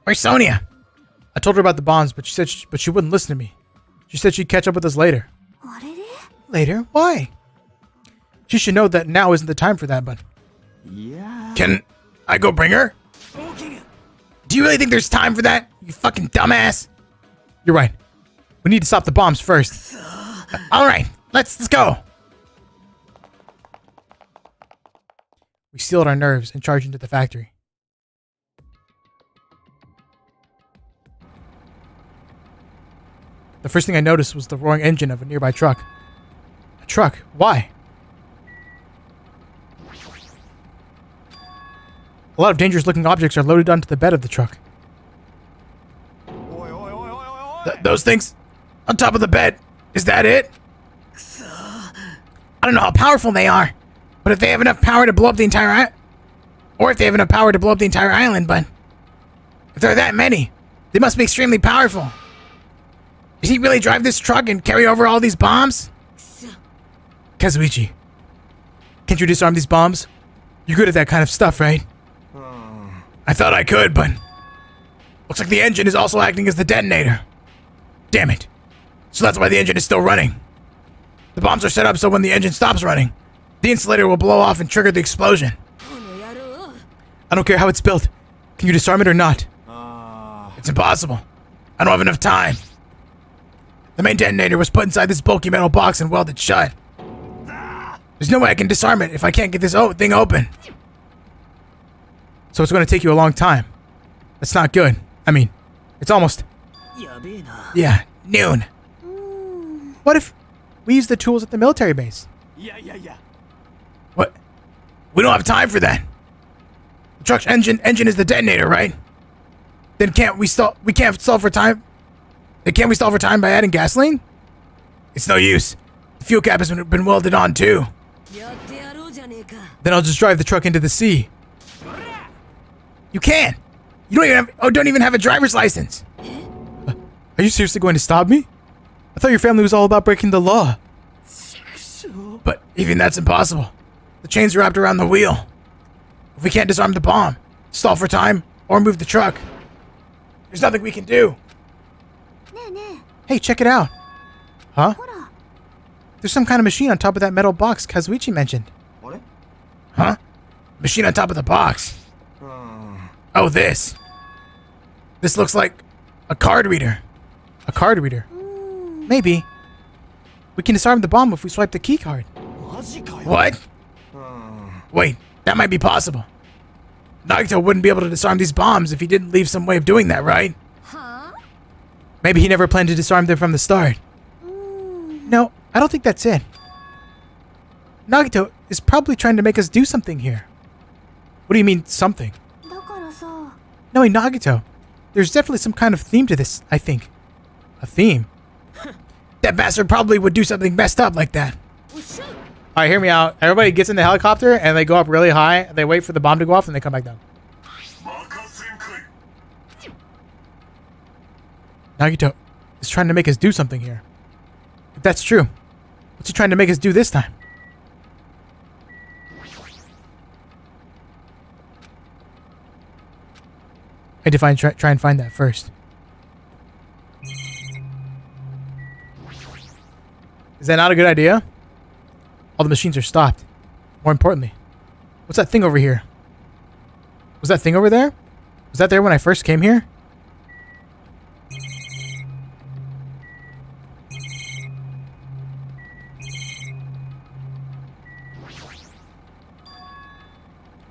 Where's Sonia? I told her about the bombs, but she wouldn't listen to me. She said she'd catch up with us later. あれれ Later? Why? She should know that now isn't the time for that, but Can I go bring her? Do you really think there's time for that? You fucking dumbass. you're right. We need to stop the bombs first. All right, let's go. We steeled our nerves and charged into the factory. The first thing I noticed was the roaring engine of a nearby truck. A truck? Why? A lot of dangerous looking objects are loaded onto the bed of the truck. Those things on top of the bed. Is that it? I don't know how powerful they are, but if they have enough power to blow up the entire island, or if they have enough power to blow up the entire island, but if there are that many, they must be extremely powerful. Did he really drive this truck and carry over all these bombs? Kazuichi, can't you disarm these bombs? You're good at that kind of stuff, right? I thought I could, but looks like the engine is also acting as the detonator. Damn it. So that's why the engine is still running. The bombs are set up so when the engine stops running, the insulator will blow off and trigger the explosion. I don't care how it's built. Can you disarm it or not? It's impossible. I don't have enough time. The main detonator was put inside this bulky metal box and welded shut. There's no way I can disarm it if I can't get this thing open. So it's going to take you a long time. That's not good. I mean, it's almost... やべえな。 Yeah, noon. What if we use the tools at the military base? いやいやいや What? We don't have time for that. The truck's engine is the detonator, right? Then we can't stall for time? Then can't we stall for time by adding gasoline? It's no use. The fuel cap has been welded on too. やってやろうじゃねえか。 Then I'll just drive the truck into the sea. You can't. You don't even have a driver's license. Are you seriously going to stop me? I thought your family was all about breaking the law. But even that's impossible. The chains are wrapped around the wheel. If we can't disarm the bomb, stall for time, or move the truck, there's nothing we can do. ねえね Hey, check it out. Huh? え、ほら。 There's some kind of machine on top of that metal box Kazuichi mentioned. あれ Huh? Machine on top of the box. Oh, this. This looks like a card reader. A card reader. Maybe. We can disarm the bomb if we swipe the key card. マジかよ What? Wait, that might be possible. Nagito wouldn't be able to disarm these bombs if he didn't leave some way of doing that, right? は Maybe he never planned to disarm them from the start. あ No, I don't think that's it. Nagito is probably trying to make us do something here. What do you mean, something? だからさ、 No, Nagito. There's definitely some kind of theme to this, I think. A theme? That bastard probably would do something messed up like that. Alright, hear me out. Everybody gets in the helicopter and they go up really high. They wait for the bomb to go off and they come back down. Nagito is trying to make us do something here. If that's true, what's he trying to make us do this time? I need to try and find that first. Is that not a good idea? All the machines are stopped. More importantly, what's that thing over here? Was that thing over there? Was that there when I first came here?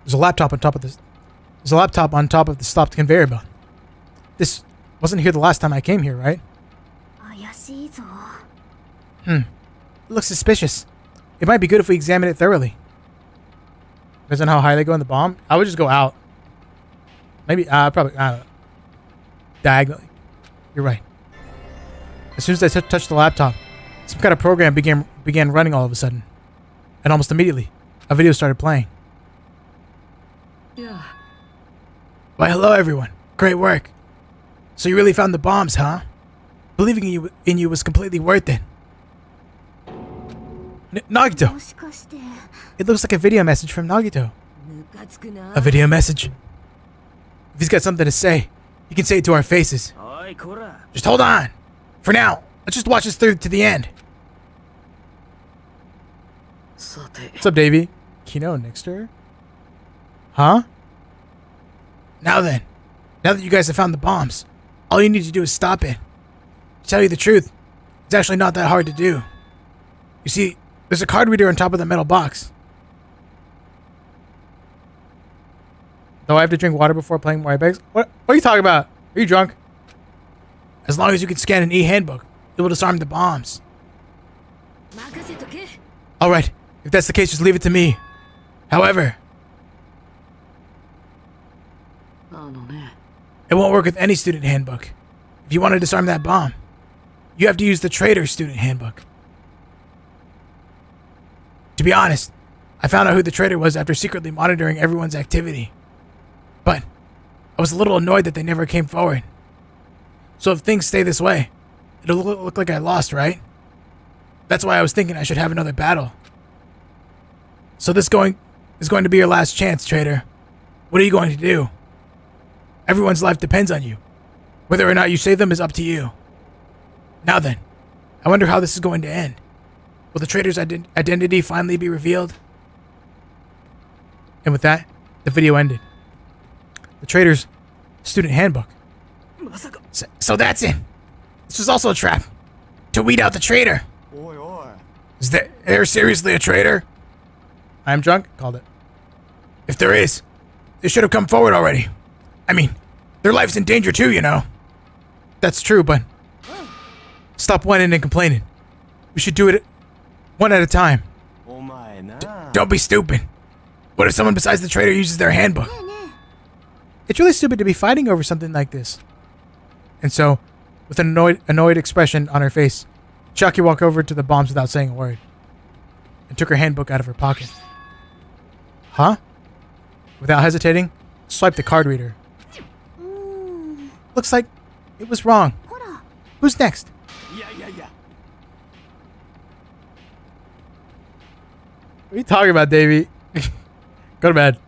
There's a laptop on top of this. There's a laptop on top of the stopped conveyor belt. This wasn't here the last time I came here, right? It looks suspicious. It might be good if we examine it thoroughly. Depends on how high they go in the bomb. I would just go out. Maybe, probably, I don't know. Diagonally. You're right. As soon as I touched the laptop, some kind of program began running all of a sudden. And almost immediately, a video started playing. Yeah. Why, hello everyone. Great work. So you really found the bombs, huh? Believing in you was completely worth it. Nagito! It looks like a video message from Nagito. A video message? If he's got something to say, he can say it to our faces. Just hold on. For now, let's just watch this through to the end. What's up, Davey? Kino Nixter? Huh? Now then, now that you guys have found the bombs, all you need to do is stop it. To tell you the truth, it's actually not that hard to do. You see, there's a card reader on top of the metal box. Do I have to drink water before playing more bags? What are you talking about? Are you drunk? As long as you can scan an e-handbook, it will disarm the bombs. Alright, if that's the case, just leave it to me. However, it won't work with any student handbook. If you want to disarm that bomb, you have to use the Trader's student handbook. To be honest, I found out who the traitor was after secretly monitoring everyone's activity. But I was a little annoyed that they never came forward. So if things stay this way, it'll look like I lost, right? That's why I was thinking I should have another battle. So this is going to be your last chance, traitor. What are you going to do? Everyone's life depends on you. Whether or not you save them is up to you. Now then, I wonder how this is going to end. Will the traitor's identity finally be revealed? And with that, the video ended. The Trader's student handbook. So that's it. This was also a trap. To weed out the traitor. Is there seriously a traitor? I'm drunk? Called it. If there is, they should have come forward already. I mean, their life's in danger too, you know. That's true, but stop whining and complaining. We should do it one at a time. Don't be stupid. What if someone besides the traitor uses their handbook? It's really stupid to be fighting over something like this. And so, with an annoyed expression on her face, Chucky walked over to the bombs without saying a word and took her handbook out of her pocket. Huh? Without hesitating, swiped the card reader. Looks like it was wrong. Who's next? What are you talking about, Davey? Go to bed.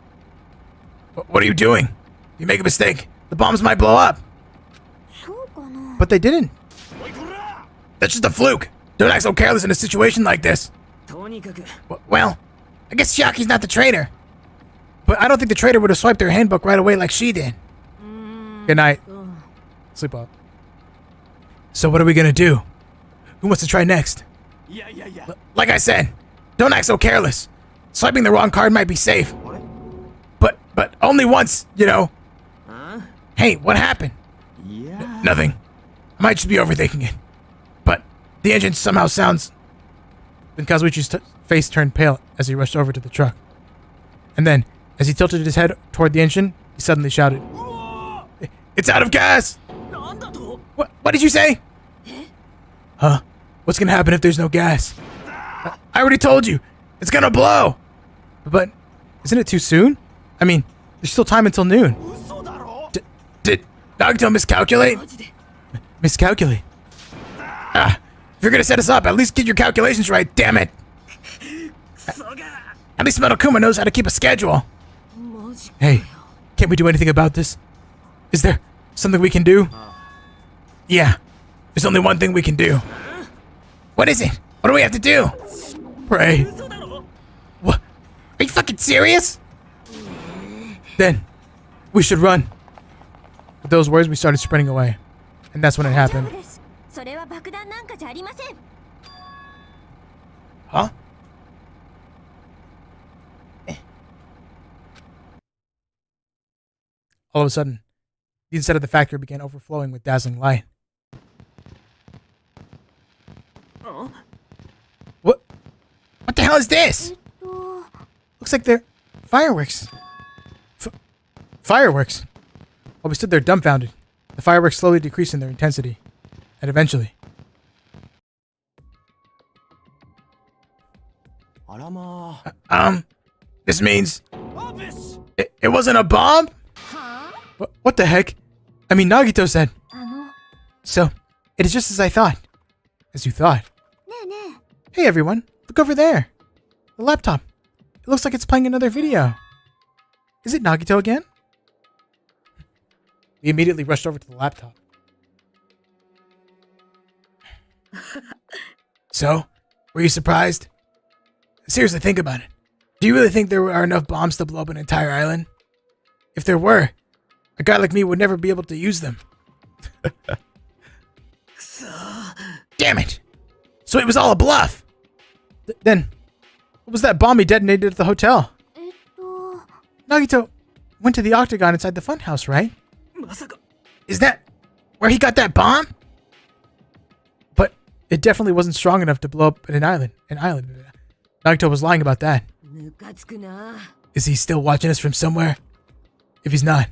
What are you doing? You make a mistake, the bombs might blow up. But they didn't. That's just a fluke. Don't act so careless in a situation like this. Well, I guess Chiaki's not the traitor. But I don't think the traitor would have swiped her handbook right away like she did. Good night. Sleep well. So what are we gonna do? Who wants to try next? Like I said, don't act so careless. Swiping the wrong card might be safe. But only once, you know. Hey, what happened? Nothing. I might just be overthinking it. But the engine somehow sounds... Then Kazuichi's face turned pale as he rushed over to the truck. And then, as he tilted his head toward the engine, he suddenly shouted, It's out of gas! なんだと What did you say? Huh? What's gonna happen if there's no gas? I already told you! It's gonna blow! But isn't it too soon? I mean, there's still time until noon. 嘘だろ Did Nagito miscalculate? マジで Miscalculate. Ah, if you're gonna set us up, at least get your calculations right, damn it! クソが At least Monokuma knows how to keep a schedule. マジか Hey, can't we do anything about this? Is there something we can do? Yeah, there's only one thing we can do. What is it? What do we have to do? Pray. 嘘だろ What? Are you fucking serious? Then we should run. With those words, we started sprinting away. And that's when it 大丈 happened. 夫です。それは爆弾なんかじゃありません。 Huh? All of a sudden, the inside of the factory began overflowing with dazzling light. What? What the hell is this? Looks like they're fireworks. Fireworks? While we stood there dumbfounded, the fireworks slowly decreased in their intensity. And eventually, あらまあ This means アベス it wasn't a bomb? はあ what the heck? I mean, Nagito said. あの、ね So, it is just as I thought. As you thought. えねえ。 Hey everyone, look over there. The laptop. It looks like it's playing another video. Is it Nagito again? We immediately rushed over to the laptop. So, were you surprised? Seriously, think about it. Do you really think there are enough bombs to blow up an entire island? If there were, a guy like me would never be able to use them. Damn it! So it was all a bluff! Then, what was that bomb he detonated at the hotel? と、 Nagito went to the octagon inside the funhouse, right? まさか Is that where he got that bomb? But it definitely wasn't strong enough to blow up an island. Nagito was lying about that. ムカつくな Is he still watching us from somewhere? If he's not,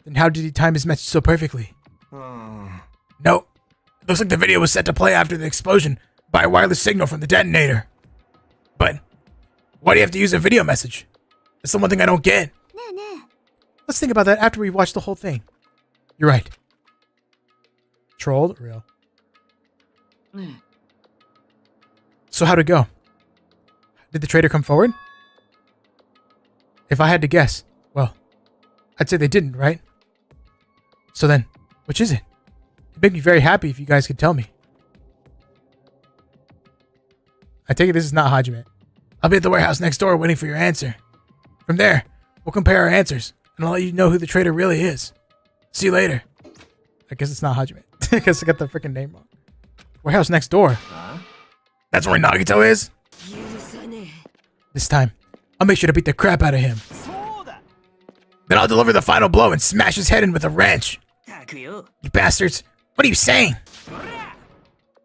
then how did he time his message so perfectly? うん No. Looks like the video was set to play after the explosion by a wireless signal from the detonator. But why do you have to use a video message? That's the one thing I don't get. ねえねえ。 Let's think about that after we watch the whole thing. You're right. Trolled or real? ね So how'd it go? Did the traitor come forward? If I had to guess, well, I'd say they didn't, right? So then, which is it? It'd make me very happy if you guys could tell me. I take it this is not Hajime. I'll be at the warehouse next door waiting for your answer. From there, we'll compare our answers, and I'll let you know who the traitor really is. See you later. I guess it's not Hajime. I guess I got the freaking name wrong. Warehouse next door. That's where Nagito is? 許さね This time, I'll make sure to beat the crap out of him. そうだ Then I'll deliver the final blow and smash his head in with a wrench. たくよ You bastards. What are you saying?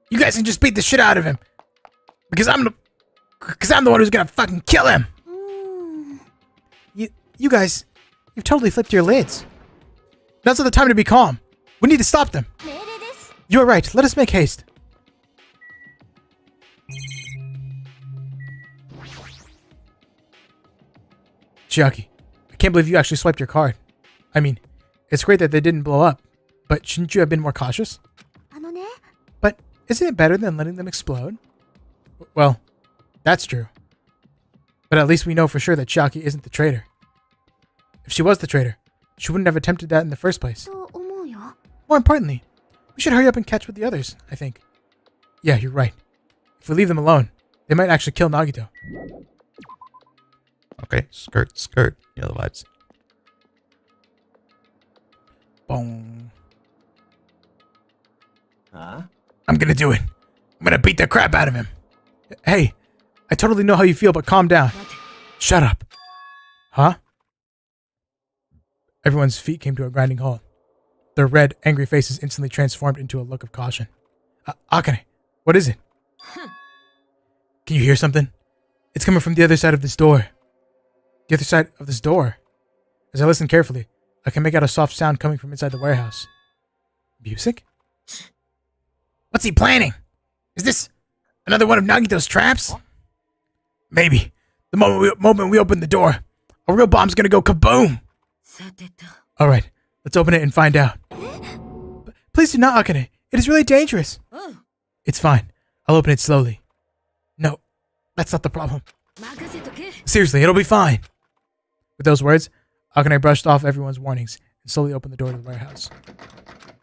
You guys can just beat the shit out of him. Because I'm the one who's gonna fucking kill him. うーん。 You guys, you've totally flipped your lids. Now's not the time to be calm. We need to stop them. 命令です。 You are right. Let us make haste. Chiaki, I can't believe you actually swiped your card. I mean, it's great that they didn't blow up, but shouldn't you have been more cautious? あのね、 But isn't it better than letting them explode? Well, that's true. But at least we know for sure that Chiaki isn't the traitor. If she was the traitor, she wouldn't have attempted that in the first place. と思うよ。 More importantly, we should hurry up and catch with the others, I think. Yeah, you're right. If we leave them alone, they might actually kill Nagito. Okay, skirt, skirt. You know the vibes. Boom. あ I'm gonna do it. I'm gonna beat the crap out of him. Hey, I totally know how you feel, but calm down. Shut up. Huh? Everyone's feet came to a grinding halt. Their red, angry faces instantly transformed into a look of caution. Akane, what is it? Can you hear something? It's coming from the other side of this door. The other side of this door. As I listened carefully, I can make out a soft sound coming from inside the warehouse. Music? What's he planning? Is this another one of Nagito's traps? Maybe. The moment we open the door, a real bomb's gonna go kaboom! さてと。 Alright, let's open it and find out. Please do not open it. It is really dangerous. うん。 It's fine. I'll open it slowly. No, that's not the problem. 任せとけ。 Seriously, it'll be fine. With those words, Akane brushed off everyone's warnings and slowly opened the door to the warehouse.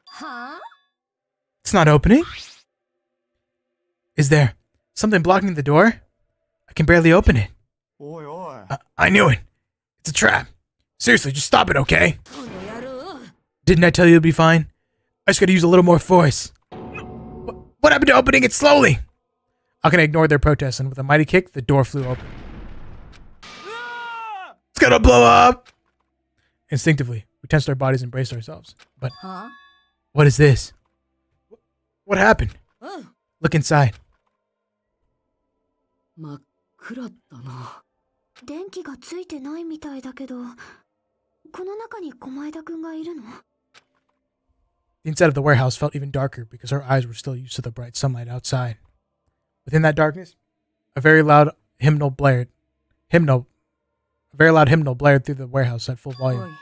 はあ It's not opening? Is there something blocking the door? I can barely open it. おいおい I knew it. It's a trap. Seriously, just stop it, okay? この野郎。 Didn't I tell you it'd be fine? I just gotta use a little more force. What happened to opening it slowly? Akane ignored their protests, and with a mighty kick, the door flew open. It's gonna blow up! Instinctively, we tensed our bodies and braced ourselves. But はあ what is this? What happened? うん。 Look inside. 真っ暗だな。電気がついてないみたいだけど、この中に狛枝くんがいるの？ The inside of the warehouse felt even darker because our eyes were still used to the bright sunlight outside. Within that darkness, a very loud hymnal blared. A very loud hymnal blared through the warehouse at full おい volume.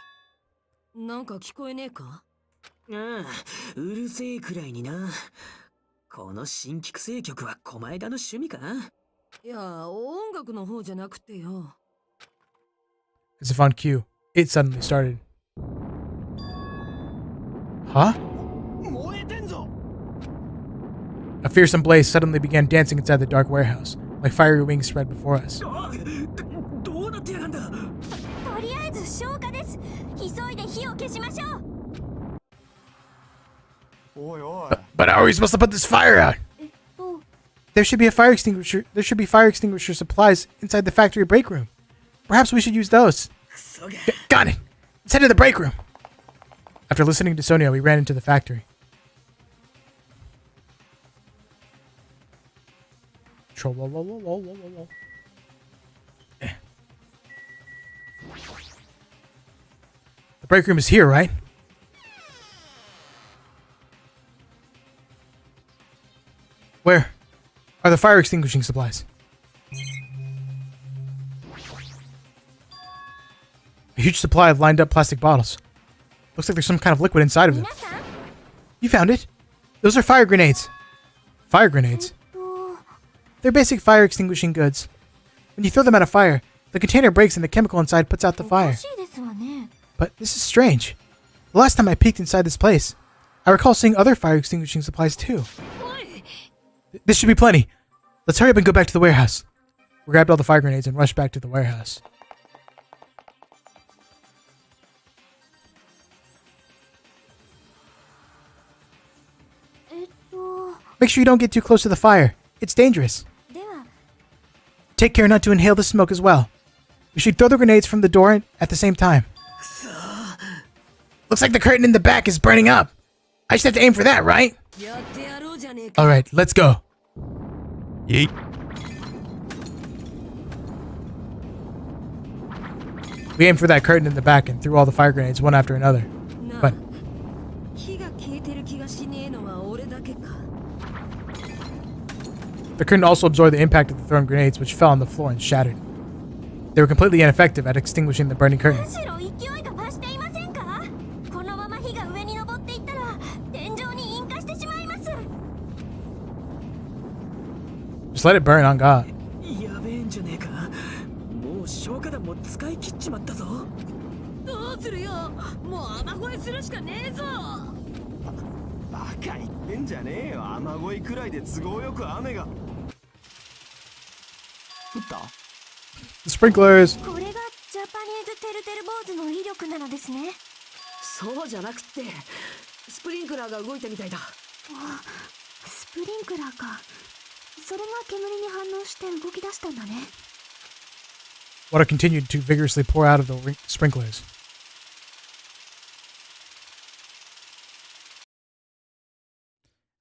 なんか聞こえねえか。ああ、うるせえくらいにな。この新規生曲は狛枝の趣味か。いや、音楽の方じゃなくてよ。 As if on cue, it suddenly started. Huh? 燃えてんぞ A fearsome blaze suddenly began dancing inside the dark warehouse, like fiery wings spread before us. あ、どうなってやがんだ。とりあえず消火です。急いで火を消しましょう。おいおい But how are we supposed to put this fire out? There should be a fire extinguisher. There should be fire extinguisher supplies inside the factory break room. Perhaps we should use those. そげ。 Got it. Let's head to the break room. After listening to Sonia, we ran into the factory. Trollolololololol. The break room is here, right? Where are the fire extinguishing supplies? A huge supply of lined up plastic bottles. Looks like there's some kind of liquid inside of them. 皆さん、 You found it. Those are fire grenades. Fire grenades? They're basic fire extinguishing goods. When you throw them at a fire, the container breaks and the chemical inside puts out the おか fire. しいですわね。 But this is strange. The last time I peeked inside this place, I recall seeing other fire extinguishing supplies too. おい This should be plenty. Let's hurry up and go back to the warehouse. We grabbed all the fire grenades and rushed back to the warehouse. Make sure you don't get too close to the fire. It's dangerous. では、 Take care not to inhale the smoke as well. We should throw the grenades from the door at the same time. Looks like the curtain in the back is burning up. I just have to aim for that, right? やってやろうじゃねえか。 Alright, let's go. Yeet. We aimed for that curtain in the back and threw all the fire grenades one after another. なあ But 火が消えてる気がしねえのは俺だけか。 the curtain also absorbed the impact of the thrown grenades, which fell on the floor and shattered. They were completely ineffective at extinguishing the burning curtain. むしろ勢いが増していませんか？このまま火が上に登っていったら、天井に引火してしまいます。 Just let it burn on God. やべえんじゃねえか。もう消火弾も使い切っちまったぞ。どうするよ。もう雨乞いするしかねえぞ。バカ言ってんじゃねえよ雨乞いくらいで都合よく雨が降った The sprinklers! これがジャパニーズてるてる坊主の威力なのですね。そうじゃなくってスプリンクラーが動いたみたいだ。あ、スプリンクラーか。それが煙に反応して動き出したんだね。 Water continued to vigorously pour out of the sprinklers.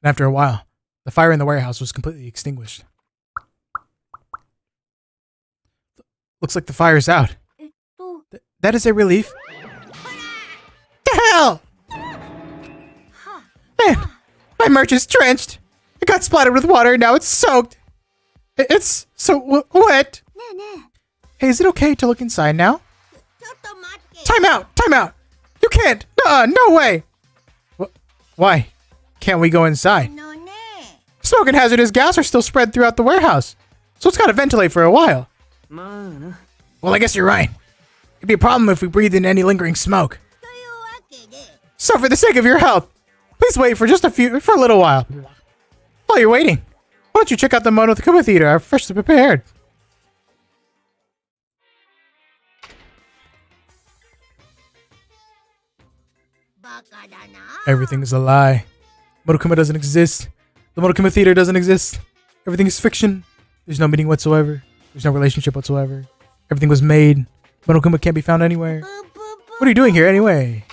And after a while, the fire in the warehouse was completely extinguished. Looks like the fire is out. That is a relief. My merch is drenched. It got splattered with water and now it's soaked. It's so wet. Hey, is it okay to look inside now? Time out! Time out! You can't! No way! Why? Can't we go inside? Smoke and hazardous gas are still spread throughout the warehouse, so it's gotta ventilate for a while. Well, I guess you're right. It'd be a problem if we breathed in any lingering smoke. So for the sake of your health, please wait for a little while. While you're waiting, why don't you check out the Monokuma Theater? I'm freshly prepared. Everything is a lie. Monokuma doesn't exist. The Monokuma Theater doesn't exist. Everything is fiction. There's no meaning whatsoever. There's no relationship whatsoever. Everything was made. Monokuma can't be found anywhere. What are you doing here anyway?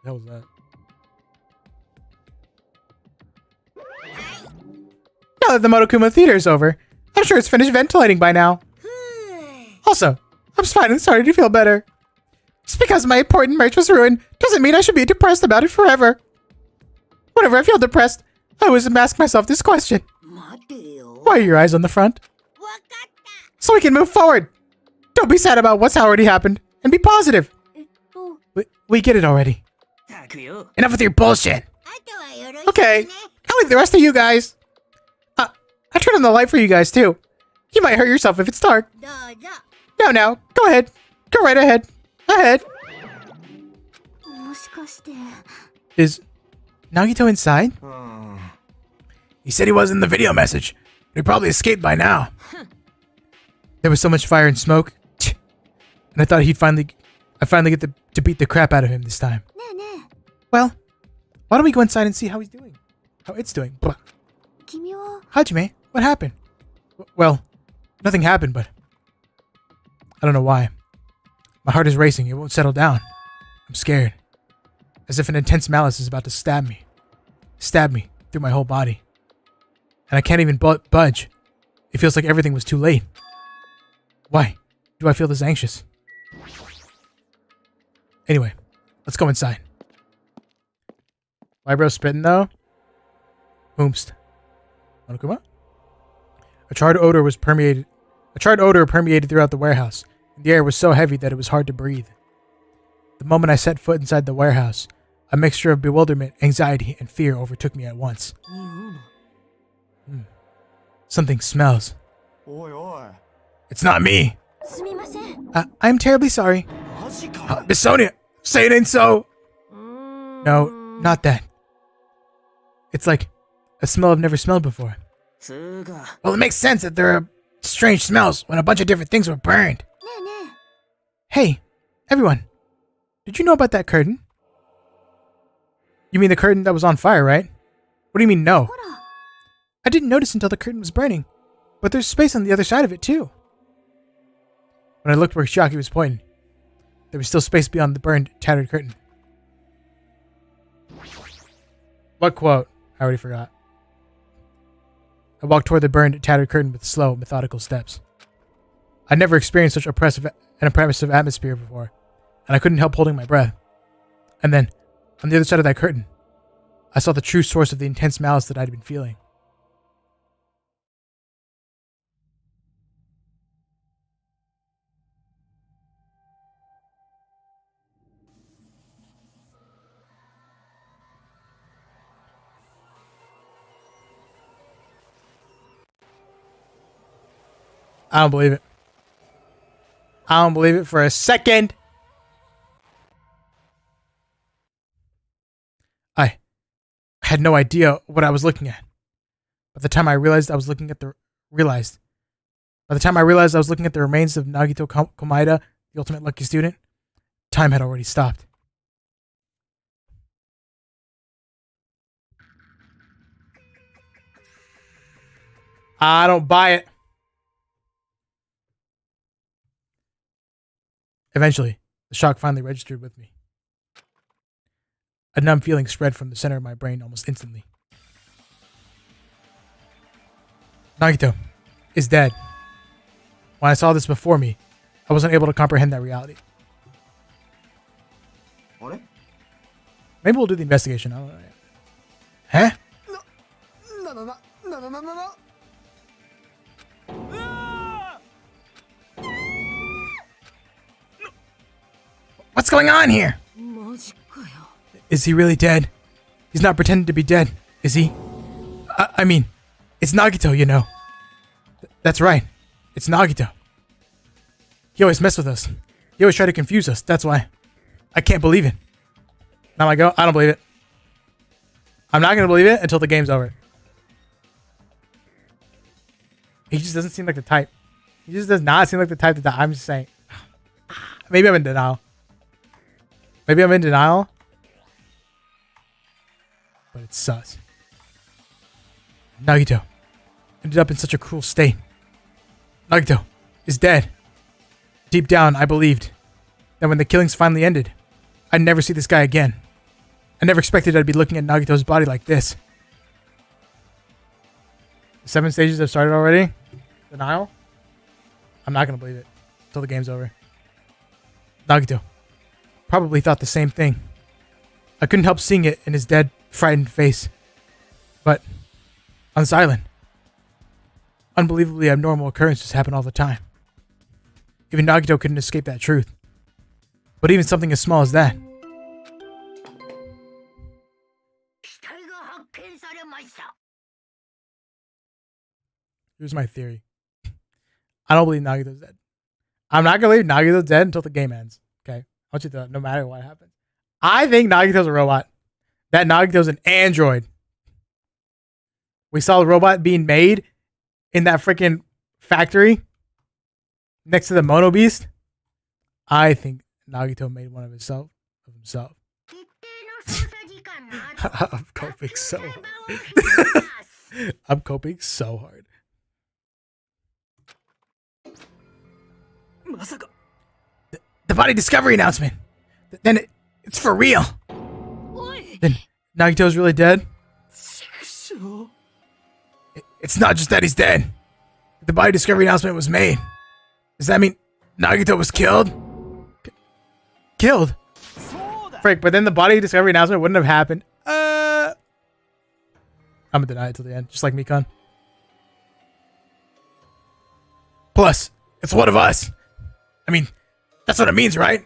The hell was that? Now that the Monokuma Theater is over, I'm sure it's finished ventilating by now. Also, I'm finally starting to feel better. Just because my important merch was ruined doesn't mean I should be depressed about it forever. Whenever I feel depressed, I always ask myself this question. Why are your eyes on the front? So we can move forward. Don't be sad about what's already happened, and be positive. We get it already. Enough with your bullshit. Okay, I'll leave the rest of you guys. I turned on the light for you guys too. You might hurt yourself if it's dark. No, go ahead. Go right ahead. Ahead. Is Nagito inside? He said he was in the video message. He probably escaped by now. There was so much fire and smoke, and I thought I'd finally get to beat the crap out of him this time. Well, why don't we go inside and see how he's doing? How it's doing. Blah. Hajime, what happened? Well, nothing happened, but I don't know why. My heart is racing. It won't settle down. I'm scared. As if an intense malice is about to stab me. Stab me through my whole body. And I can't even budge. It feels like everything was too late. Why do I feel this anxious? Anyway, let's go inside. Why bro spitting though? Boomst. Monokuma? A charred odor permeated throughout the warehouse, and the air was so heavy that it was hard to breathe. The moment I set foot inside the warehouse, a mixture of bewilderment, anxiety, and fear overtook me at once. Something smells. It's not me. I'm terribly sorry. Miss Sonia, say it ain't so. No, not that. It's like a smell I've never smelled before. Well, it makes sense that there are strange smells when a bunch of different things were burned. Hey, everyone. Did you know about that curtain? You mean the curtain that was on fire, right? What do you mean, no? I didn't notice until the curtain was burning, but there's space on the other side of it, too. When I looked where Shiaki was pointing, there was still space beyond the burned, tattered curtain. What quote? I already forgot. I walked toward the burned, tattered curtain with slow, methodical steps. I'd never experienced such an oppressive atmosphere before, and I couldn't help holding my breath. And then, on the other side of that curtain, I saw the true source of the intense malice that I'd been feeling. I don't believe it. I don't believe it for a second. I had no idea what I was looking at. By the time I realized I was looking at the remains of Nagito Komaeda, the ultimate lucky student, time had already stopped. I don't buy it. Eventually, the shock finally registered with me. A numb feeling spread from the center of my brain almost instantly. Nagito is dead. When I saw this before me, I wasn't able to comprehend that reality. Maybe we'll do the investigation. I don't know. Huh? What's going on here? マジかよ。 Is he really dead? He's not pretending to be dead, is he? I mean, it's Nagito, you know. That's right. It's Nagito. He always mess with us. He always try to confuse us. That's why. I can't believe it. Now I go. I don't believe it. I'm not gonna believe it until the game's over. He just doesn't seem like the type. He just does not seem like the type that I'm just saying. Maybe I'm in denial. Maybe I'm in denial. But it's sus. Nagito ended up in such a cruel state. Nagito is dead. Deep down, I believed that when the killings finally ended, I'd never see this guy again. I never expected I'd be looking at Nagito's body like this. The 7 stages have started already? Denial? I'm not going to believe it until the game's over. Nagito probably thought the same thing. I couldn't help seeing it in his dead, frightened face. But on Silent, unbelievably abnormal occurrences happen all the time. Even Nagito couldn't escape that truth. But even something as small as that. Here's my theory. I don't believe Nagito's dead. I'm not going to believe Nagito's dead until the game ends. Okay? I want you to, no matter what happens. I think Nagito's a robot. That Nagito's an android. We saw the robot being made in that freaking factory next to the Mono Beast. I think Nagito made one of himself. I'm coping so hard. I'm coping so hard. まさか The body discovery announcement. Then it's for real. Then Nagito's really dead? It's not just that he's dead. The body discovery announcement was made. Does that mean Nagito was killed? Killed? Frick, but then the body discovery announcement wouldn't have happened. I'm gonna deny it till the end, just like Mikan. Plus, it's one of us. I mean, that's what it means, right?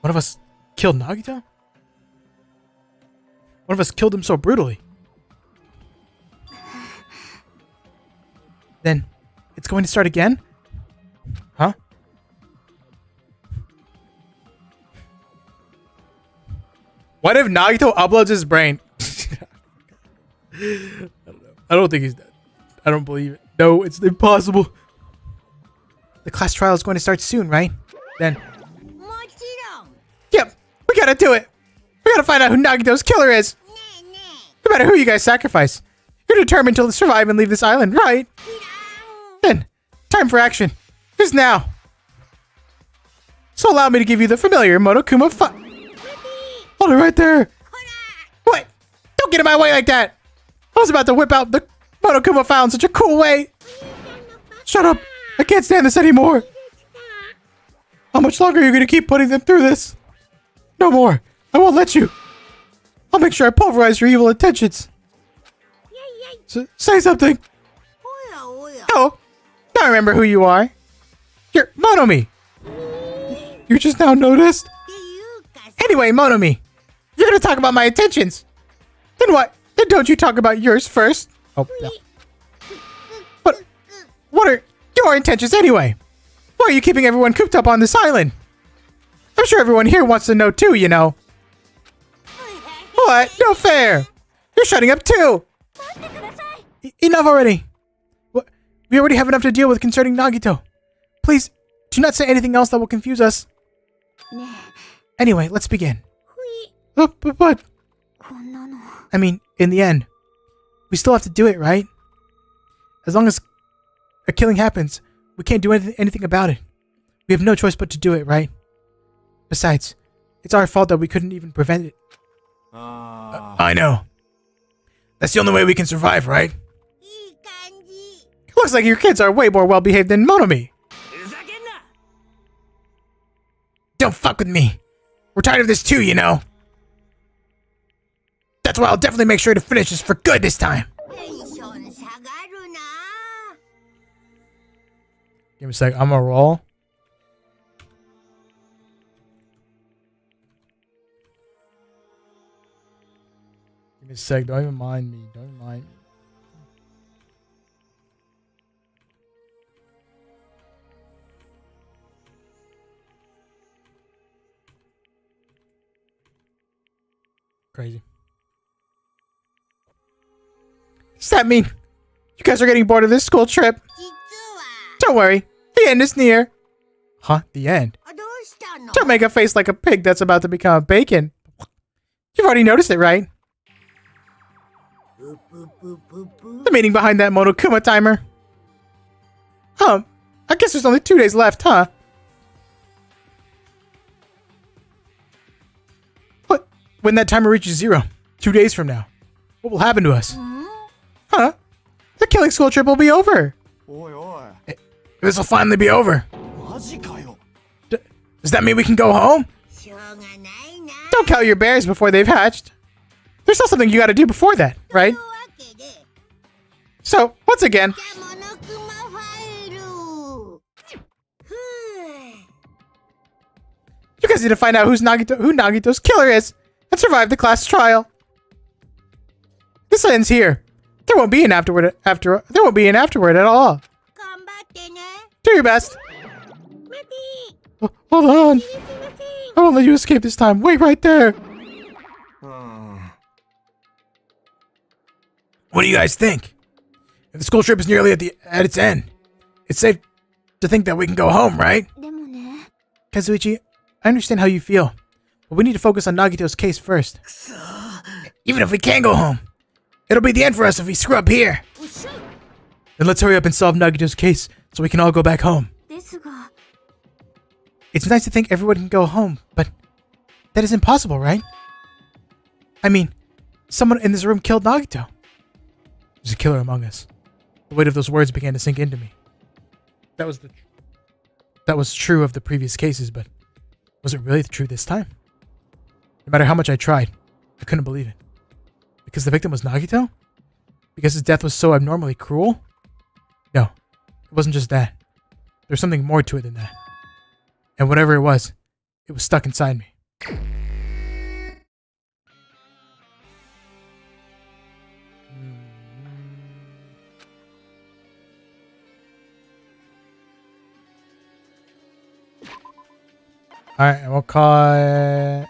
One of us killed Nagito? One of us killed him so brutally. Then, it's going to start again? Huh? What if Nagito uploads his brain? I don't know. I don't think he's dead. I don't believe it. No, it's impossible. The class trial is going to start soon, right? Then. Yep, we gotta do it. We gotta find out who Nagito's killer is. No matter who you guys sacrifice, you're determined to survive and leave this island, right? Then, time for action. Is now. So allow me to give you the familiar Monokuma Hold it right there. What? Don't get in my way like that. I was about to whip out the Monokuma file in such a cool way. Shut up. I can't stand this anymore. How much longer are you going to keep putting them through this? No more. I won't let you. I'll make sure I pulverize your evil intentions. Say something. Oh, now I remember who you are. You're Monomi. You just now noticed? Anyway, Monomi, you're going to talk about my intentions. Then what? Then don't you talk about yours first? Oh, no. But what are your intentions anyway? Why are you keeping everyone cooped up on this island? I'm sure everyone here wants to know too, you know. What? No fair. You're shutting up too. Enough already. What? We already have enough to deal with concerning Nagito. Please, do not say anything else that will confuse us. Anyway, let's begin. But I mean, in the end, we still have to do it, right? As long as a killing happens, we can't do anything about it. We have no choice but to do it, right? Besides, it's our fault that we couldn't even prevent it. I know. That's the only way we can survive, right? Looks like your kids are way more well-behaved than Monomi. Don't fuck with me. We're tired of this too, you know. That's why I'll definitely make sure to finish this for good this time. Give me a sec. I'm gonna roll. Give me a sec. Don't even mind me. Don't even mind me. Crazy. Does that mean you guys are getting bored of this school trip? Don't worry. The end is near. Huh? The end? Don't make a face like a pig that's about to become a bacon. You've already noticed it, right? The meaning behind that Monokuma timer. I guess there's only 2 days left, huh? What? When that timer reaches 0, 2 days from now, what will happen to us? Huh? The killing school trip will be over. This will finally be over. Does that mean we can go home? Don't count your bears before they've hatched. There's still something you gotta do before that, right? So, once again, you guys need to find out who Nagito's killer is and survive the class trial. This ends here. There won't be an afterward at all. Do your best. Oh, hold on. I won't let you escape this time. Wait right there. What do you guys think? If the school trip is nearly at its end, it's safe to think that we can go home, right? Kazuichi, I understand how you feel, but we need to focus on Nagito's case first. Even if we can go home, it'll be the end for us if we screw up here. Then let's hurry up and solve Nagito's case so we can all go back home. It's nice to think everyone can go home, but that is impossible, right? I mean, someone in this room killed Nagito. There's a killer among us. The weight of those words began to sink into me. That was true of the previous cases, but was it really true this time? No matter how much I tried, I couldn't believe it. Because the victim was Nagito? Because his death was so abnormally cruel? No, it wasn't just that. There's something more to it than that. And whatever it was stuck inside me. Alright, and we'll call it...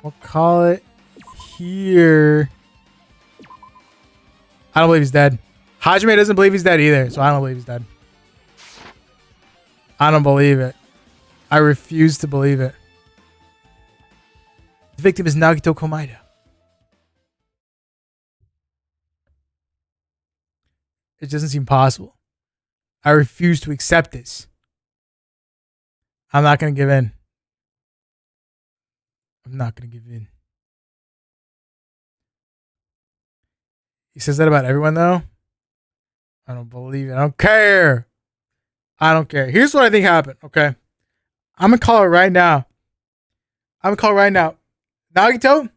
We'll call it here. I don't believe he's dead. Hajime doesn't believe he's dead either, so I don't believe he's dead. I don't believe it. I refuse to believe it. The victim is Nagito Komaeda. It doesn't seem possible. I refuse to accept this. I'm not going to give in. I'm not going to give in. He says that about everyone, though. I don't believe it. I don't care. I don't care. Here's what I think happened, okay? I'm going to call it right now. Nagito?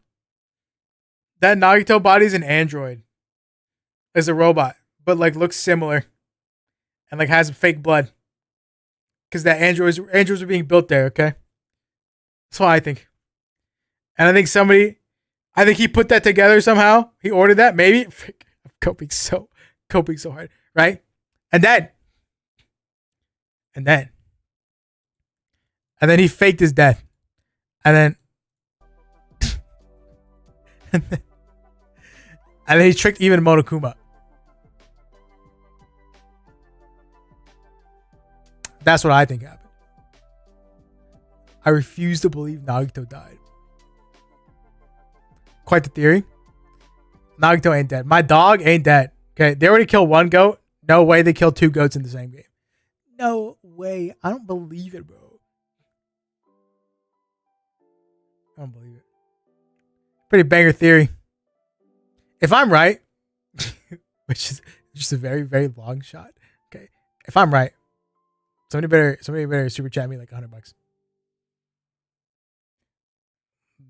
That Nagito body's an android. It's a robot, but like looks similar. And like has fake blood. Because that androids are being built there, okay? That's what I think. And I think he put that together somehow. He ordered that, maybe. I'm coping so hard, right? And then he faked his death. And then he tricked even Monokuma. That's what I think happened. I refuse to believe Nagito died. Quite the theory. Nagito ain't dead. My dog ain't dead. Okay, they already killed one goat. No way they killed 2 goats in the same game. No way. I don't believe it, bro. I don't believe it. Pretty banger theory. If I'm right, which is just a very, very long shot. Okay, if I'm right, Somebody better super chat me like $100.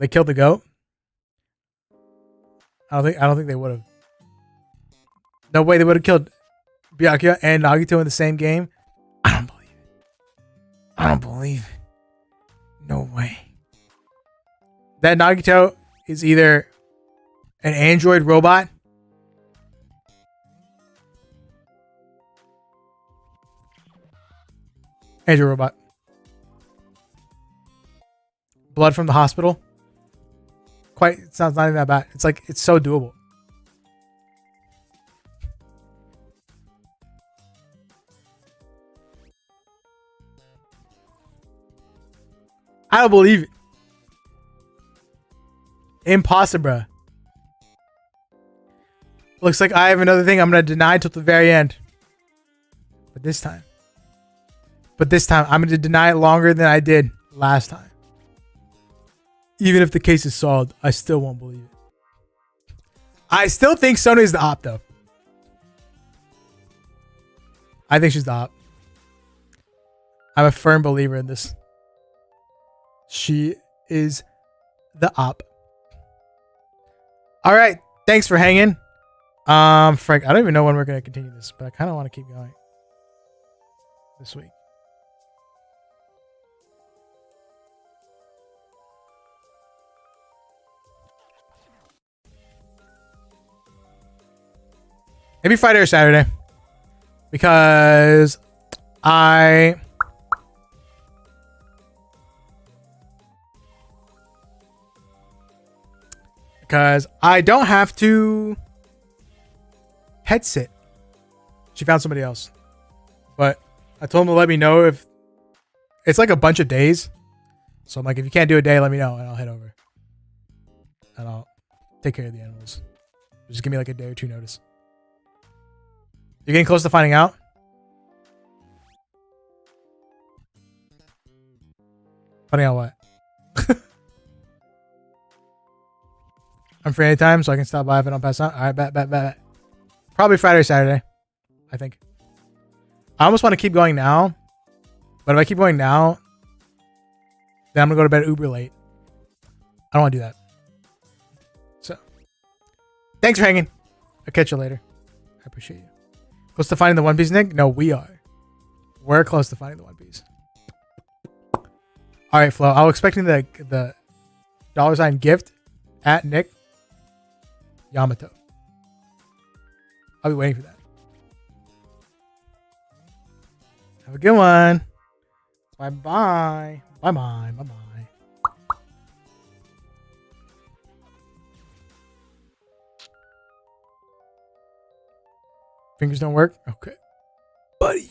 They killed the goat. I don't think they would have. No way they would have killed Byakuya and Nagito in the same game. I don't believe it. I don't believe it. No way. That Nagito is either an android robot android robot. Blood from the hospital. It sounds not even that bad. It's like, it's so doable. I don't believe it. Impossible. Looks like I have another thing I'm going to deny till the very end. But this time, I'm going to deny it longer than I did last time. Even if the case is solved, I still won't believe it. I still think Sony is the op, though. I think she's the op. I'm a firm believer in this. She is the op. All right. Thanks for hanging. Frank, I don't even know when we're going to continue this, but I kind of want to keep going this week. Maybe Friday or Saturday. Because I don't have to pet sit. She found somebody else. But I told him to let me know if it's like a bunch of days. So I'm like, if you can't do a day, let me know and I'll head over. And I'll take care of the animals. Just give me like a day or two notice. You're getting close to finding out? Finding out what? I'm free anytime, so I can stop by if I don't pass out. All right, bet. Probably Friday or Saturday, I think. I almost want to keep going now. But if I keep going now, then I'm going to go to bed uber late. I don't want to do that. So, thanks for hanging. I'll catch you later. I appreciate you. Close to finding the One Piece, Nick? No, we are. We're close to finding the One Piece. All right, Flo. I was expecting the $ gift at Nick Yamato. I'll be waiting for that. Have a good one. Bye-bye. Bye-bye. Bye-bye. Fingers don't work? Okay. Buddy.